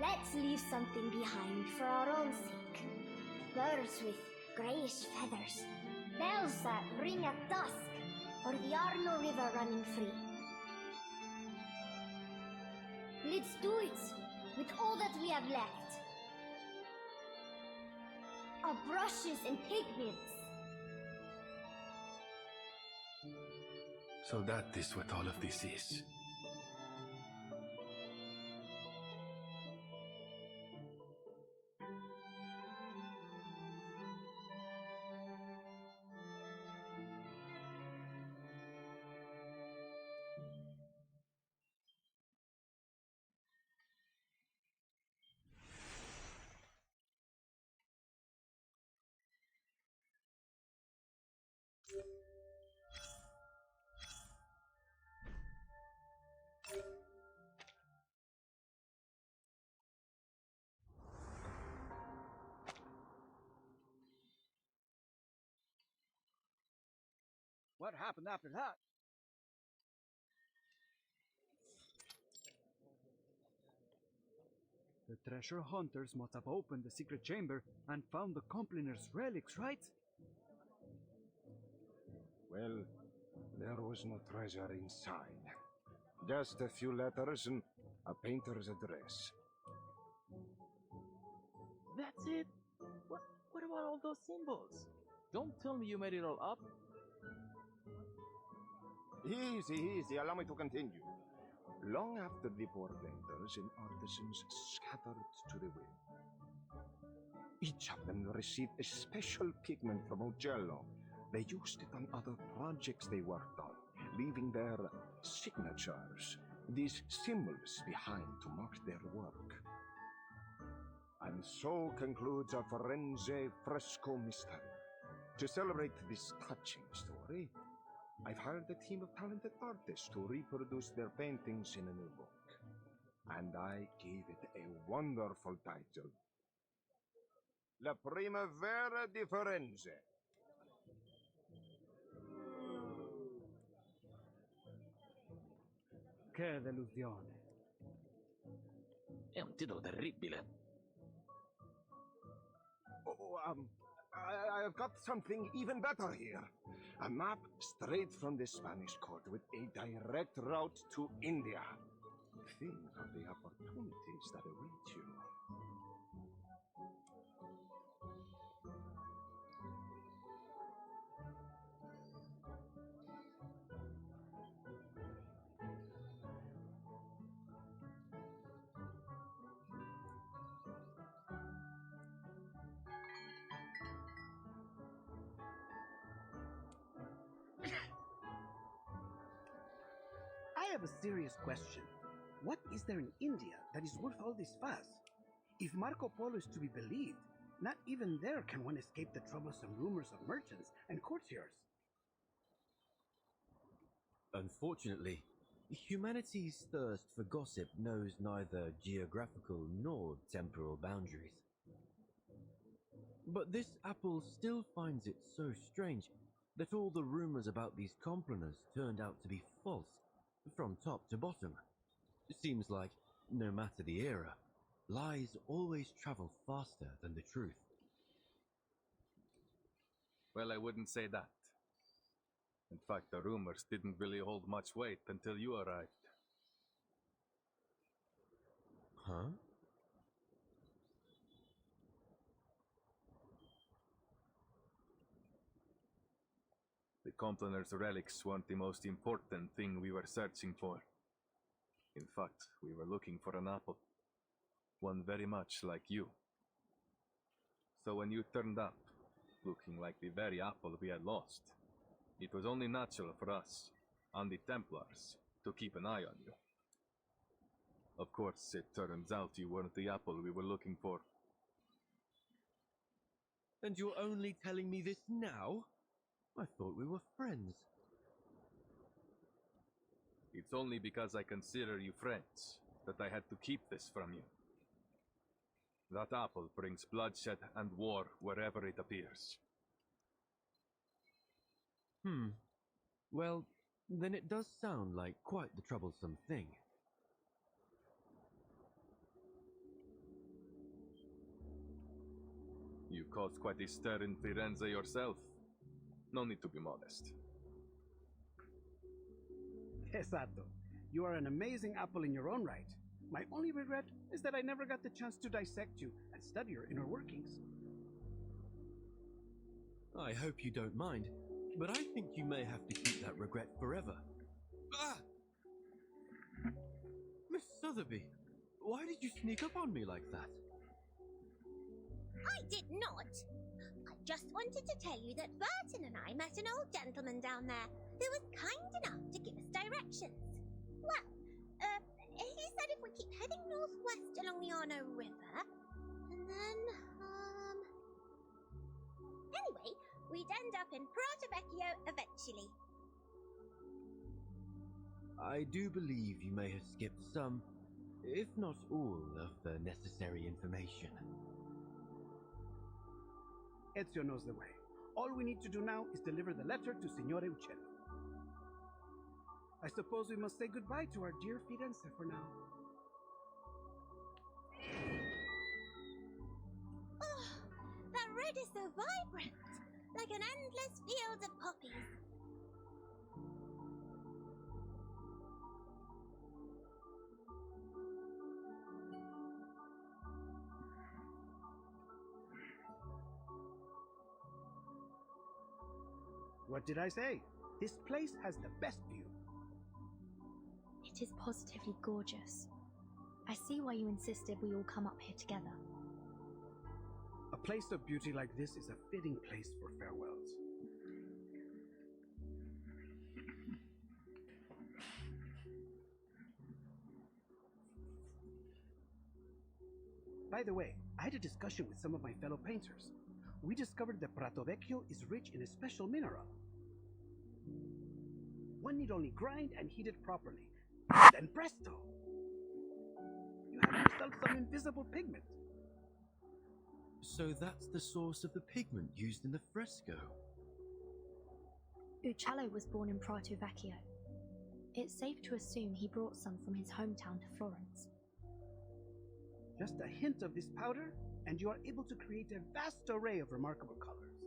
Let's leave something behind for our own sake. Birds with greyish feathers, bells that ring at dusk, or the Arno River running free. Let's do it with all that we have left. Our brushes and pigments. So that is what all of this is. What happened after that? The treasure hunters must have opened the secret chamber and found the Compliner's relics, right? Well, there was no treasure inside. Just a few letters and a painter's address. That's it? What about all those symbols? Don't tell me you made it all up. Easy, easy. Allow me to continue. Long after the poor painters and artisans scattered to the wind, each of them received a special pigment from Uccello. They used it on other projects they worked on, leaving their signatures, these symbols behind to mark their work. And so concludes our Firenze fresco mystery. To celebrate this touching story, I've hired a team of talented artists to reproduce their paintings in a new book. And I gave it a wonderful title. La Primavera di Firenze. Che delusione. È un titolo terribile. I've got something even better here. A map straight from the Spanish court with a direct route to India. Think of the opportunities that await you. I have a serious question. What is there in India that is worth all this fuss? If Marco Polo is to be believed, not even there can one escape the troublesome rumors of merchants and courtiers. Unfortunately, humanity's thirst for gossip knows neither geographical nor temporal boundaries. But this apple still finds it so strange that all the rumors about these complaners turned out to be false, from top to bottom. It seems like, no matter the era, lies always travel faster than the truth. Well, I wouldn't say that. In fact, the rumors didn't really hold much weight until you arrived. Huh? The Complaners' relics weren't the most important thing we were searching for. In fact, we were looking for an apple. One very much like you. So when you turned up, looking like the very apple we had lost, it was only natural for us, and the Templars, to keep an eye on you. Of course, it turns out you weren't the apple we were looking for. And you're only telling me this now? I thought we were friends. It's only because I consider you friends that I had to keep this from you. That apple brings bloodshed and war wherever it appears. Well, then it does sound like quite the troublesome thing. You caused quite a stir in Firenze yourself. No need to be modest. Esatto. You are an amazing apple in your own right. My only regret is that I never got the chance to dissect you and study your inner workings. I hope you don't mind, but I think you may have to keep that regret forever. Ah! Miss Sotheby, why did you sneak up on me like that? I did not. I just wanted to tell you that Burton and I met an old gentleman down there who was kind enough to give us directions. Well, he said if we keep heading northwest along the Arno River, and then, anyway, we'd end up in Prato Vecchio eventually. I do believe you may have skipped some, if not all, of the necessary information. Ezio knows the way. All we need to do now is deliver the letter to Signore Uccello. I suppose we must say goodbye to our dear Firenze for now. Oh, that red is so vibrant, like an endless field of poppies. What did I say? This place has the best view. It is positively gorgeous. I see why you insisted we all come up here together. A place of beauty like this is a fitting place for farewells. By the way, I had a discussion with some of my fellow painters. We discovered that Prato Vecchio is rich in a special mineral. One need only grind and heat it properly. Then presto! You have yourself some invisible pigment. So that's the source of the pigment used in the fresco. Uccello was born in Prato Vecchio. It's safe to assume he brought some from his hometown to Florence. Just a hint of this powder, and you are able to create a vast array of remarkable colors.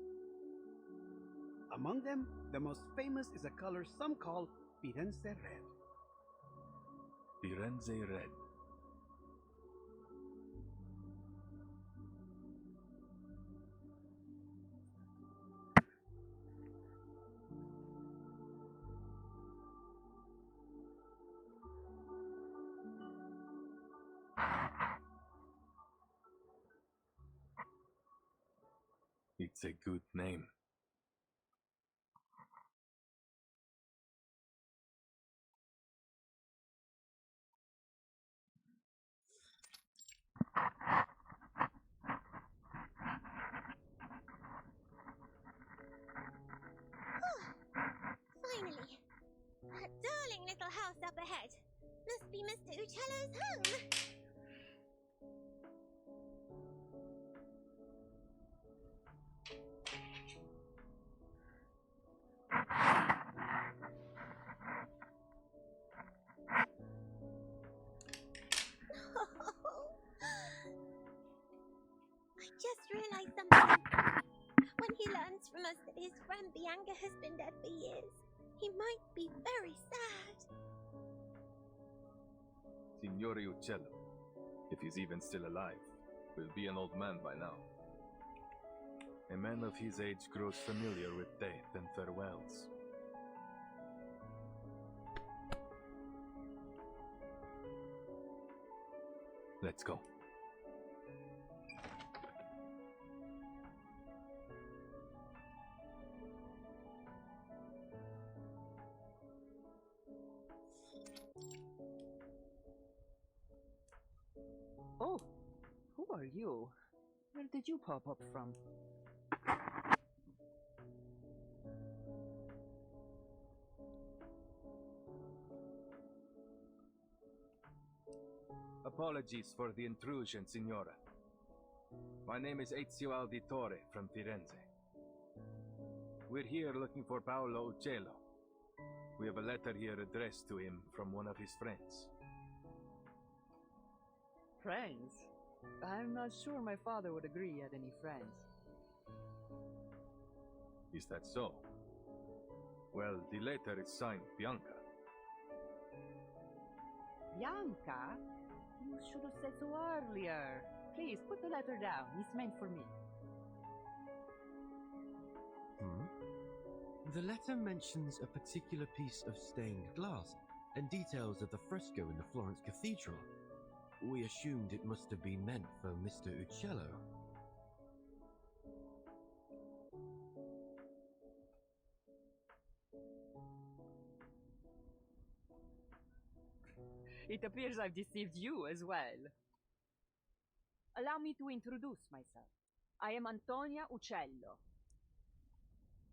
Among them, the most famous is a color some call Firenze Red. Firenze Red. It's a good name. Finally! That darling little house up ahead. Must be Mr. Uccello's home. I just realized something. When he learns from us that his friend Bianca has been dead for years, he might be very sad. Signore Uccello, if he's even still alive, will be an old man by now. A man of his age grows familiar with death and farewells. Let's go. Oh, who are you? Where did you pop up from? Apologies for the intrusion, Signora. My name is Ezio Auditore from Firenze. We're here looking for Paolo Uccello. We have a letter here addressed to him from one of his friends. Friends? I'm not sure my father would agree he had any friends. Is that so? Well, the letter is signed Bianca. Bianca? You should have said so earlier. Please, put the letter down. It's meant for me. The letter mentions a particular piece of stained glass and details of the fresco in the Florence Cathedral. We assumed it must have been meant for Mr. Uccello. It appears I've deceived you as well. Allow me to introduce myself. I am Antonia Uccello.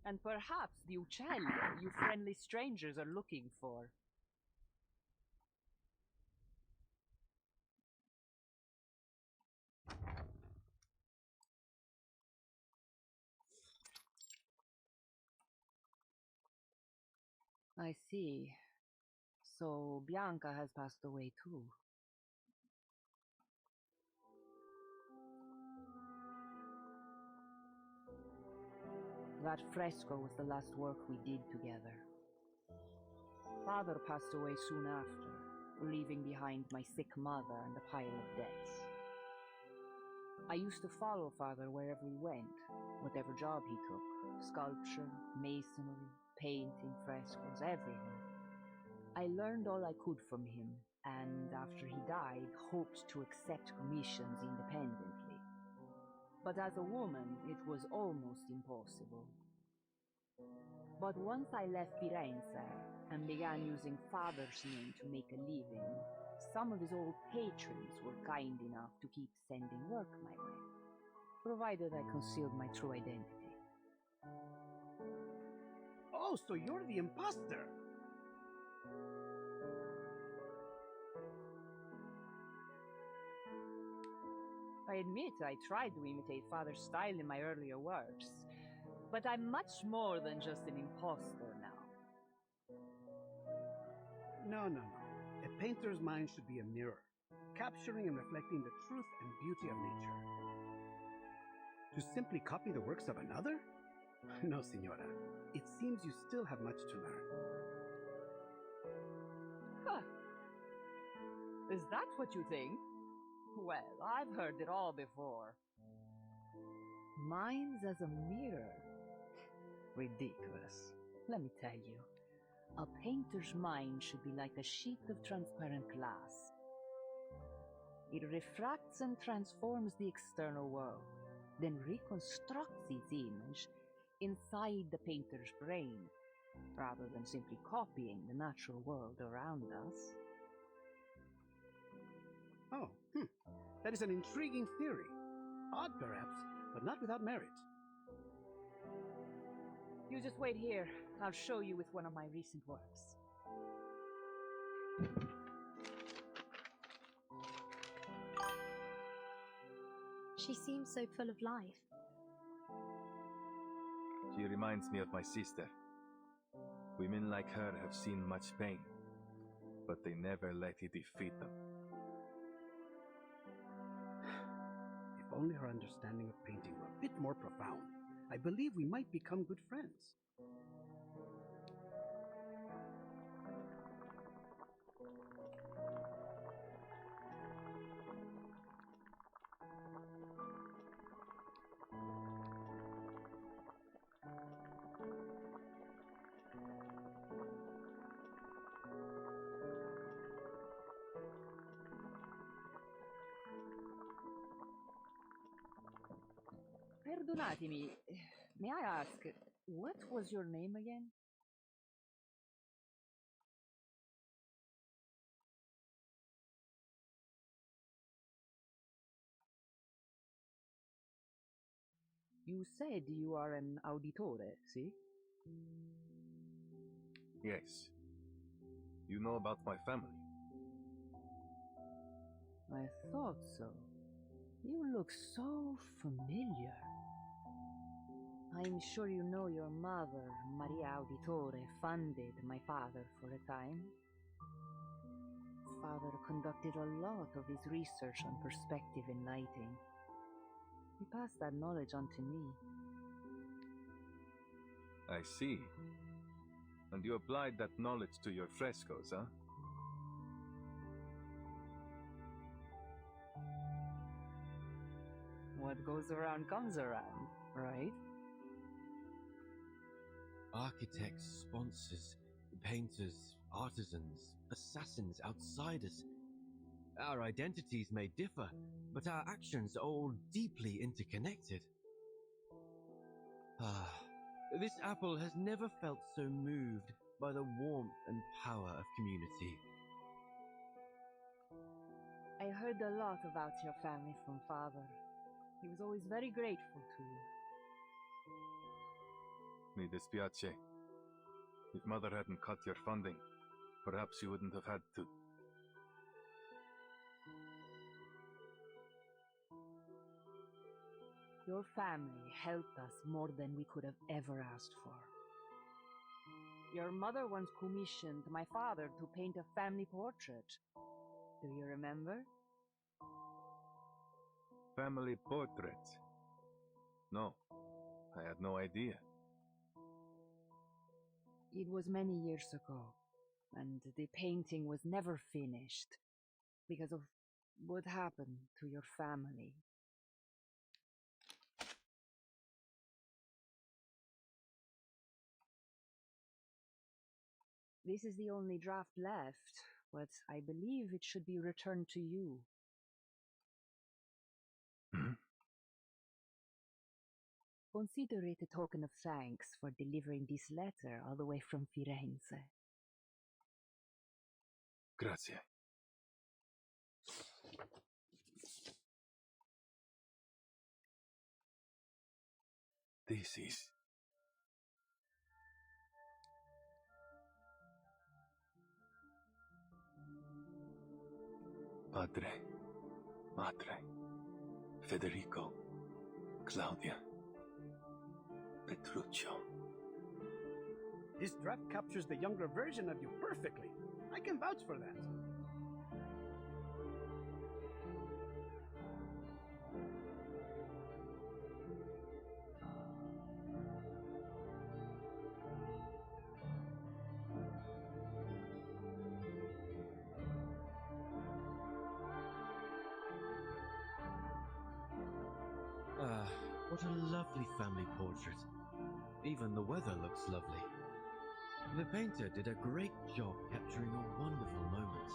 And perhaps the Uccello you friendly strangers are looking for. I see. So Bianca has passed away too. That fresco was the last work we did together. Father passed away soon after, leaving behind my sick mother and a pile of debts. I used to follow Father wherever he went, whatever job he took. Sculpture, masonry, painting, frescoes, everything. I learned all I could from him, and after he died, hoped to accept commissions independently. But as a woman, it was almost impossible. But once I left Firenze and began using Father's name to make a living, some of his old patrons were kind enough to keep sending work my way, provided I concealed my true identity. Oh, so you're the imposter! I admit I tried to imitate Father's style in my earlier works, but I'm much more than just an imposter now. No. A painter's mind should be a mirror, capturing and reflecting the truth and beauty of nature. To simply copy the works of another? No, Signora. It seems you still have much to learn. Huh. Is that what you think? Well, I've heard it all before. Minds as a mirror. Ridiculous. Let me tell you. A painter's mind should be like a sheet of transparent glass. It refracts and transforms the external world, then reconstructs its image inside the painter's brain, rather than simply copying the natural world around us. Oh, that is an intriguing theory. Odd, perhaps, but not without merit. You just wait here. I'll show you with one of my recent works. She seems so full of life. She reminds me of my sister. Women like her have seen much pain, but they never let it defeat them. If only her understanding of painting were a bit more profound, I believe we might become good friends. Perdonatemi, may I ask, what was your name again? You said you are an auditore, see? Yes. You know about my family? I thought so. You look so familiar. I'm sure you know your mother, Maria Auditore, funded my father for a time. Father conducted a lot of his research on perspective in lighting. He passed that knowledge on to me. I see. And you applied that knowledge to your frescoes, huh? What goes around comes around, right? Architects, sponsors, painters, artisans, assassins, outsiders. Our identities may differ, but our actions are all deeply interconnected. This apple has never felt so moved by the warmth and power of community. I heard a lot about your family from Father. He was always very grateful to you. Mi dispiace. If Mother hadn't cut your funding, perhaps you wouldn't have had to. Your family helped us more than we could have ever asked for. Your mother once commissioned my father to paint a family portrait. Do you remember? Family portrait? No, I had no idea. It was many years ago, and the painting was never finished because of what happened to your family. This is the only draft left, but I believe it should be returned to you. Consider it a token of thanks for delivering this letter all the way from Firenze. Grazie. This is... Padre, Madre, Federico, Claudia, Petruccio. This draft captures the younger version of you perfectly. I can vouch for that. What a lovely family portrait. Even the weather looks lovely. The painter did a great job capturing a wonderful moment.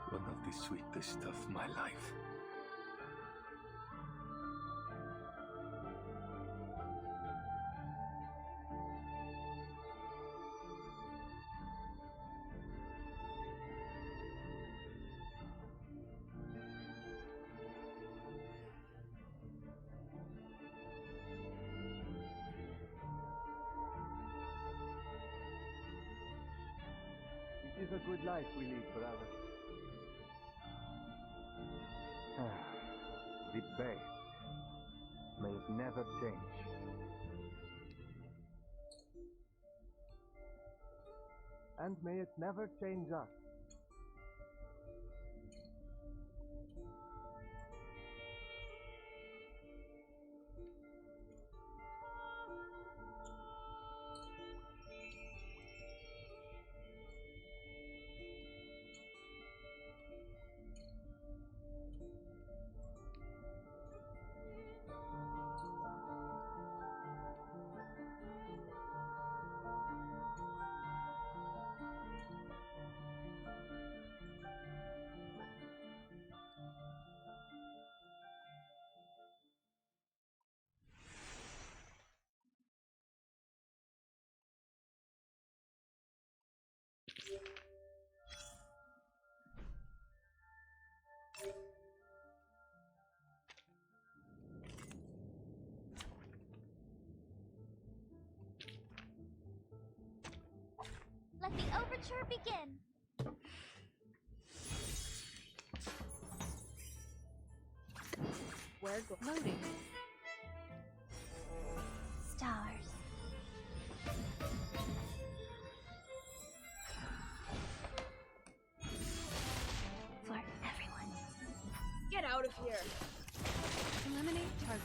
One of the sweetest of my life. It is a good life we lead, brother. The best. May it never change. And may it never change us. Let the overture begin. We're Loading. Stars. For everyone. Get out of here. Eliminate target.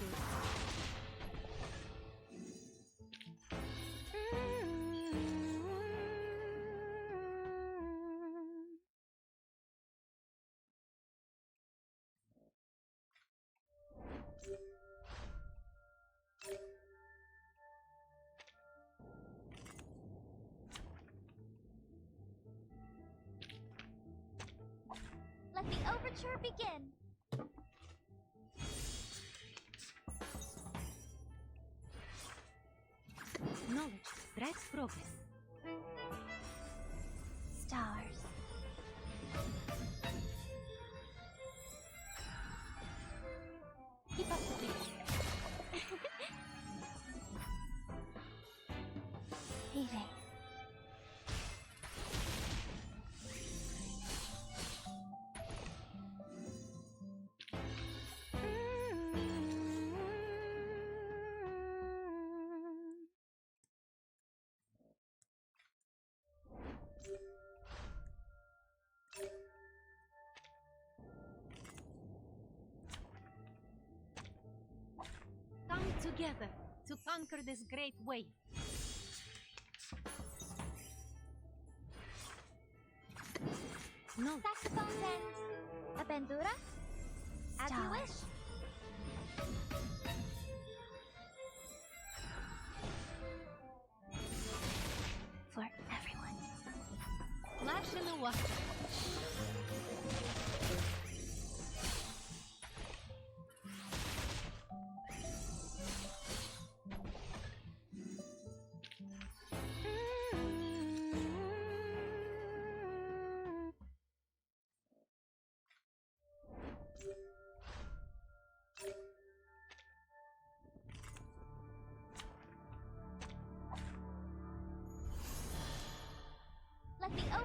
Let the overture begin. Knowledge drives progress. Stars. Keep up the pace. Healing. Come together to conquer this great wave. No. Saxophones and a bandura? As you wish. For everyone. Flash in the water.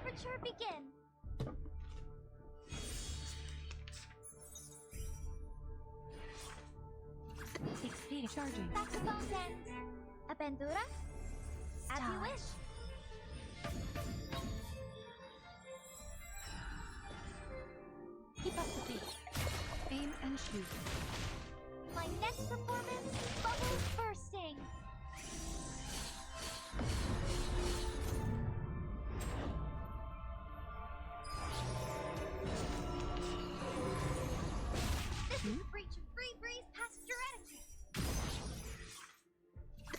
overture begin. Experience charging. Saxophone's end. Aventura? As you wish. Keep up the pace. Aim and shoot. My next performance, bubbles bursting. This is a breach of free breeze passenger etiquette.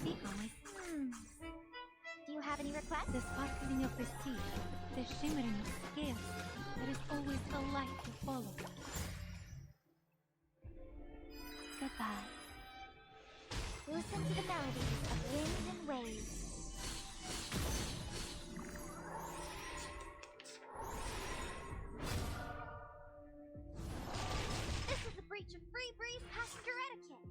See how my Do you have any requests? the sparkling of the sea, the shimmering of scales. There is always a light to follow. Goodbye. Listen to the melodies of wind and waves. This is a breach of free breeze passenger etiquette.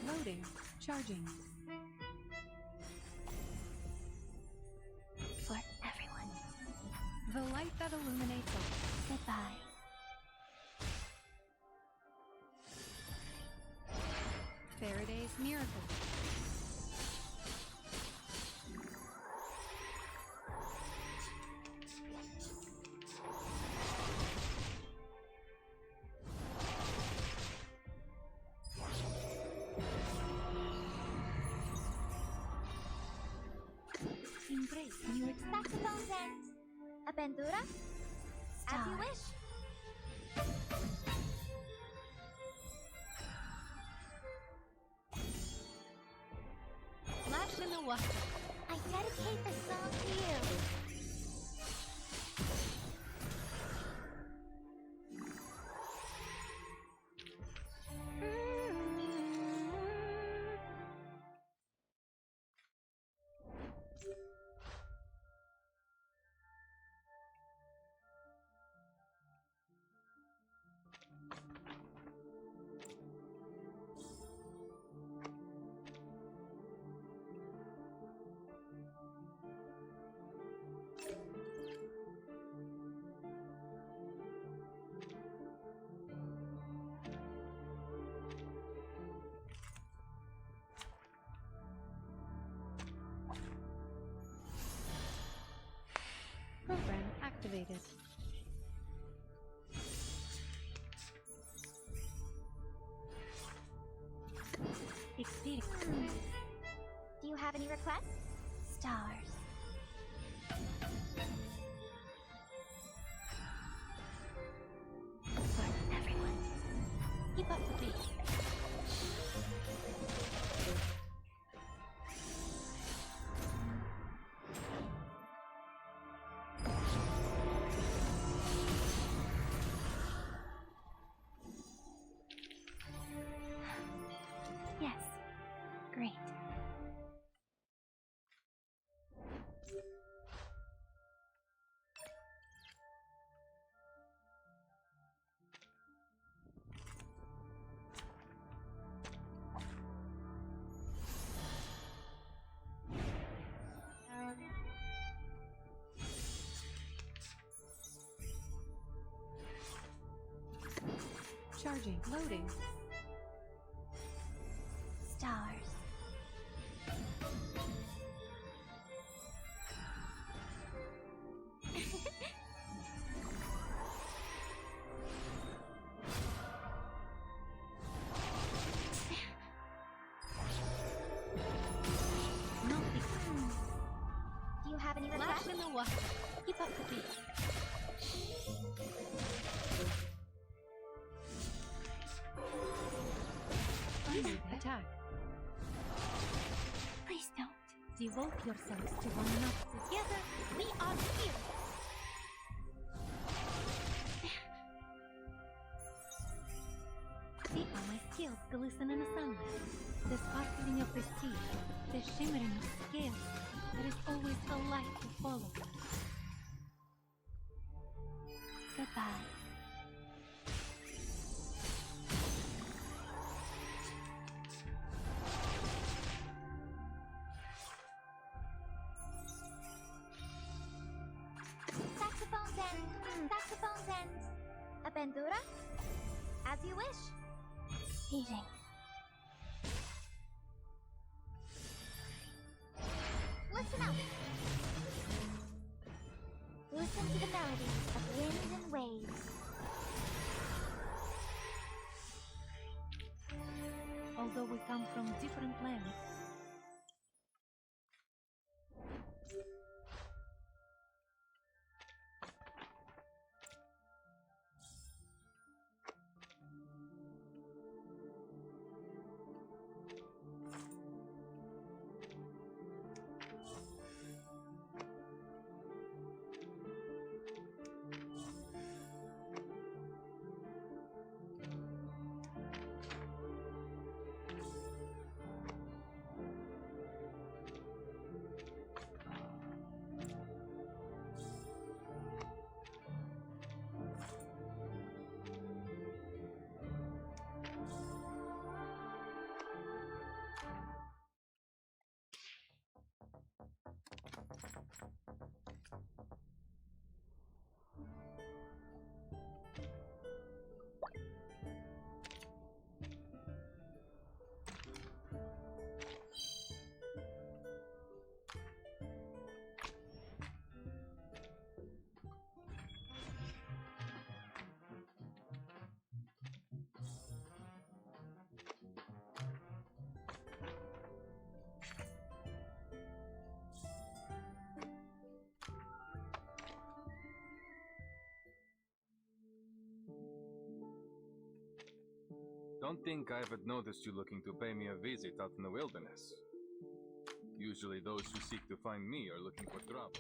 Loading. Charging. For everyone. The light that illuminates all. Goodbye. Faraday's miracle. Embrace new Saxophone's end. Aventura? As you wish. Flash in the water. I dedicate this song to you. Program activated. Experience. Do you have any requests? Stars. For everyone. Keep up the pace. Yes. Great. Charging. Loading. Stars. No. Do you have any Flash requests? in the water. Keep up the pace. Attack. Please don't. Devote yourselves to one another. Together, we are here. See how my scales glisten in the sunlight. The sparkling of the sea, the shimmering of scales. There is always a light to follow. Goodbye. Ventura? As you wish. Eating. Listen up. Listen to the melodies of wind and waves. Although we come from different planets, Don't think I haven't noticed you looking to pay me a visit out in the wilderness. Usually those who seek to find me are looking for trouble.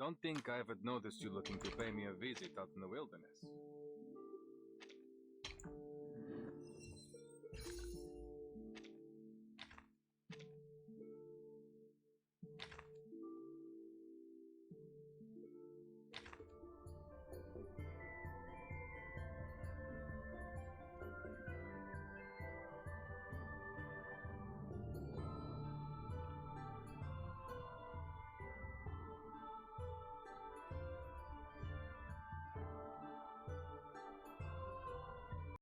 Don't think I haven't noticed you looking to pay me a visit out in the wilderness.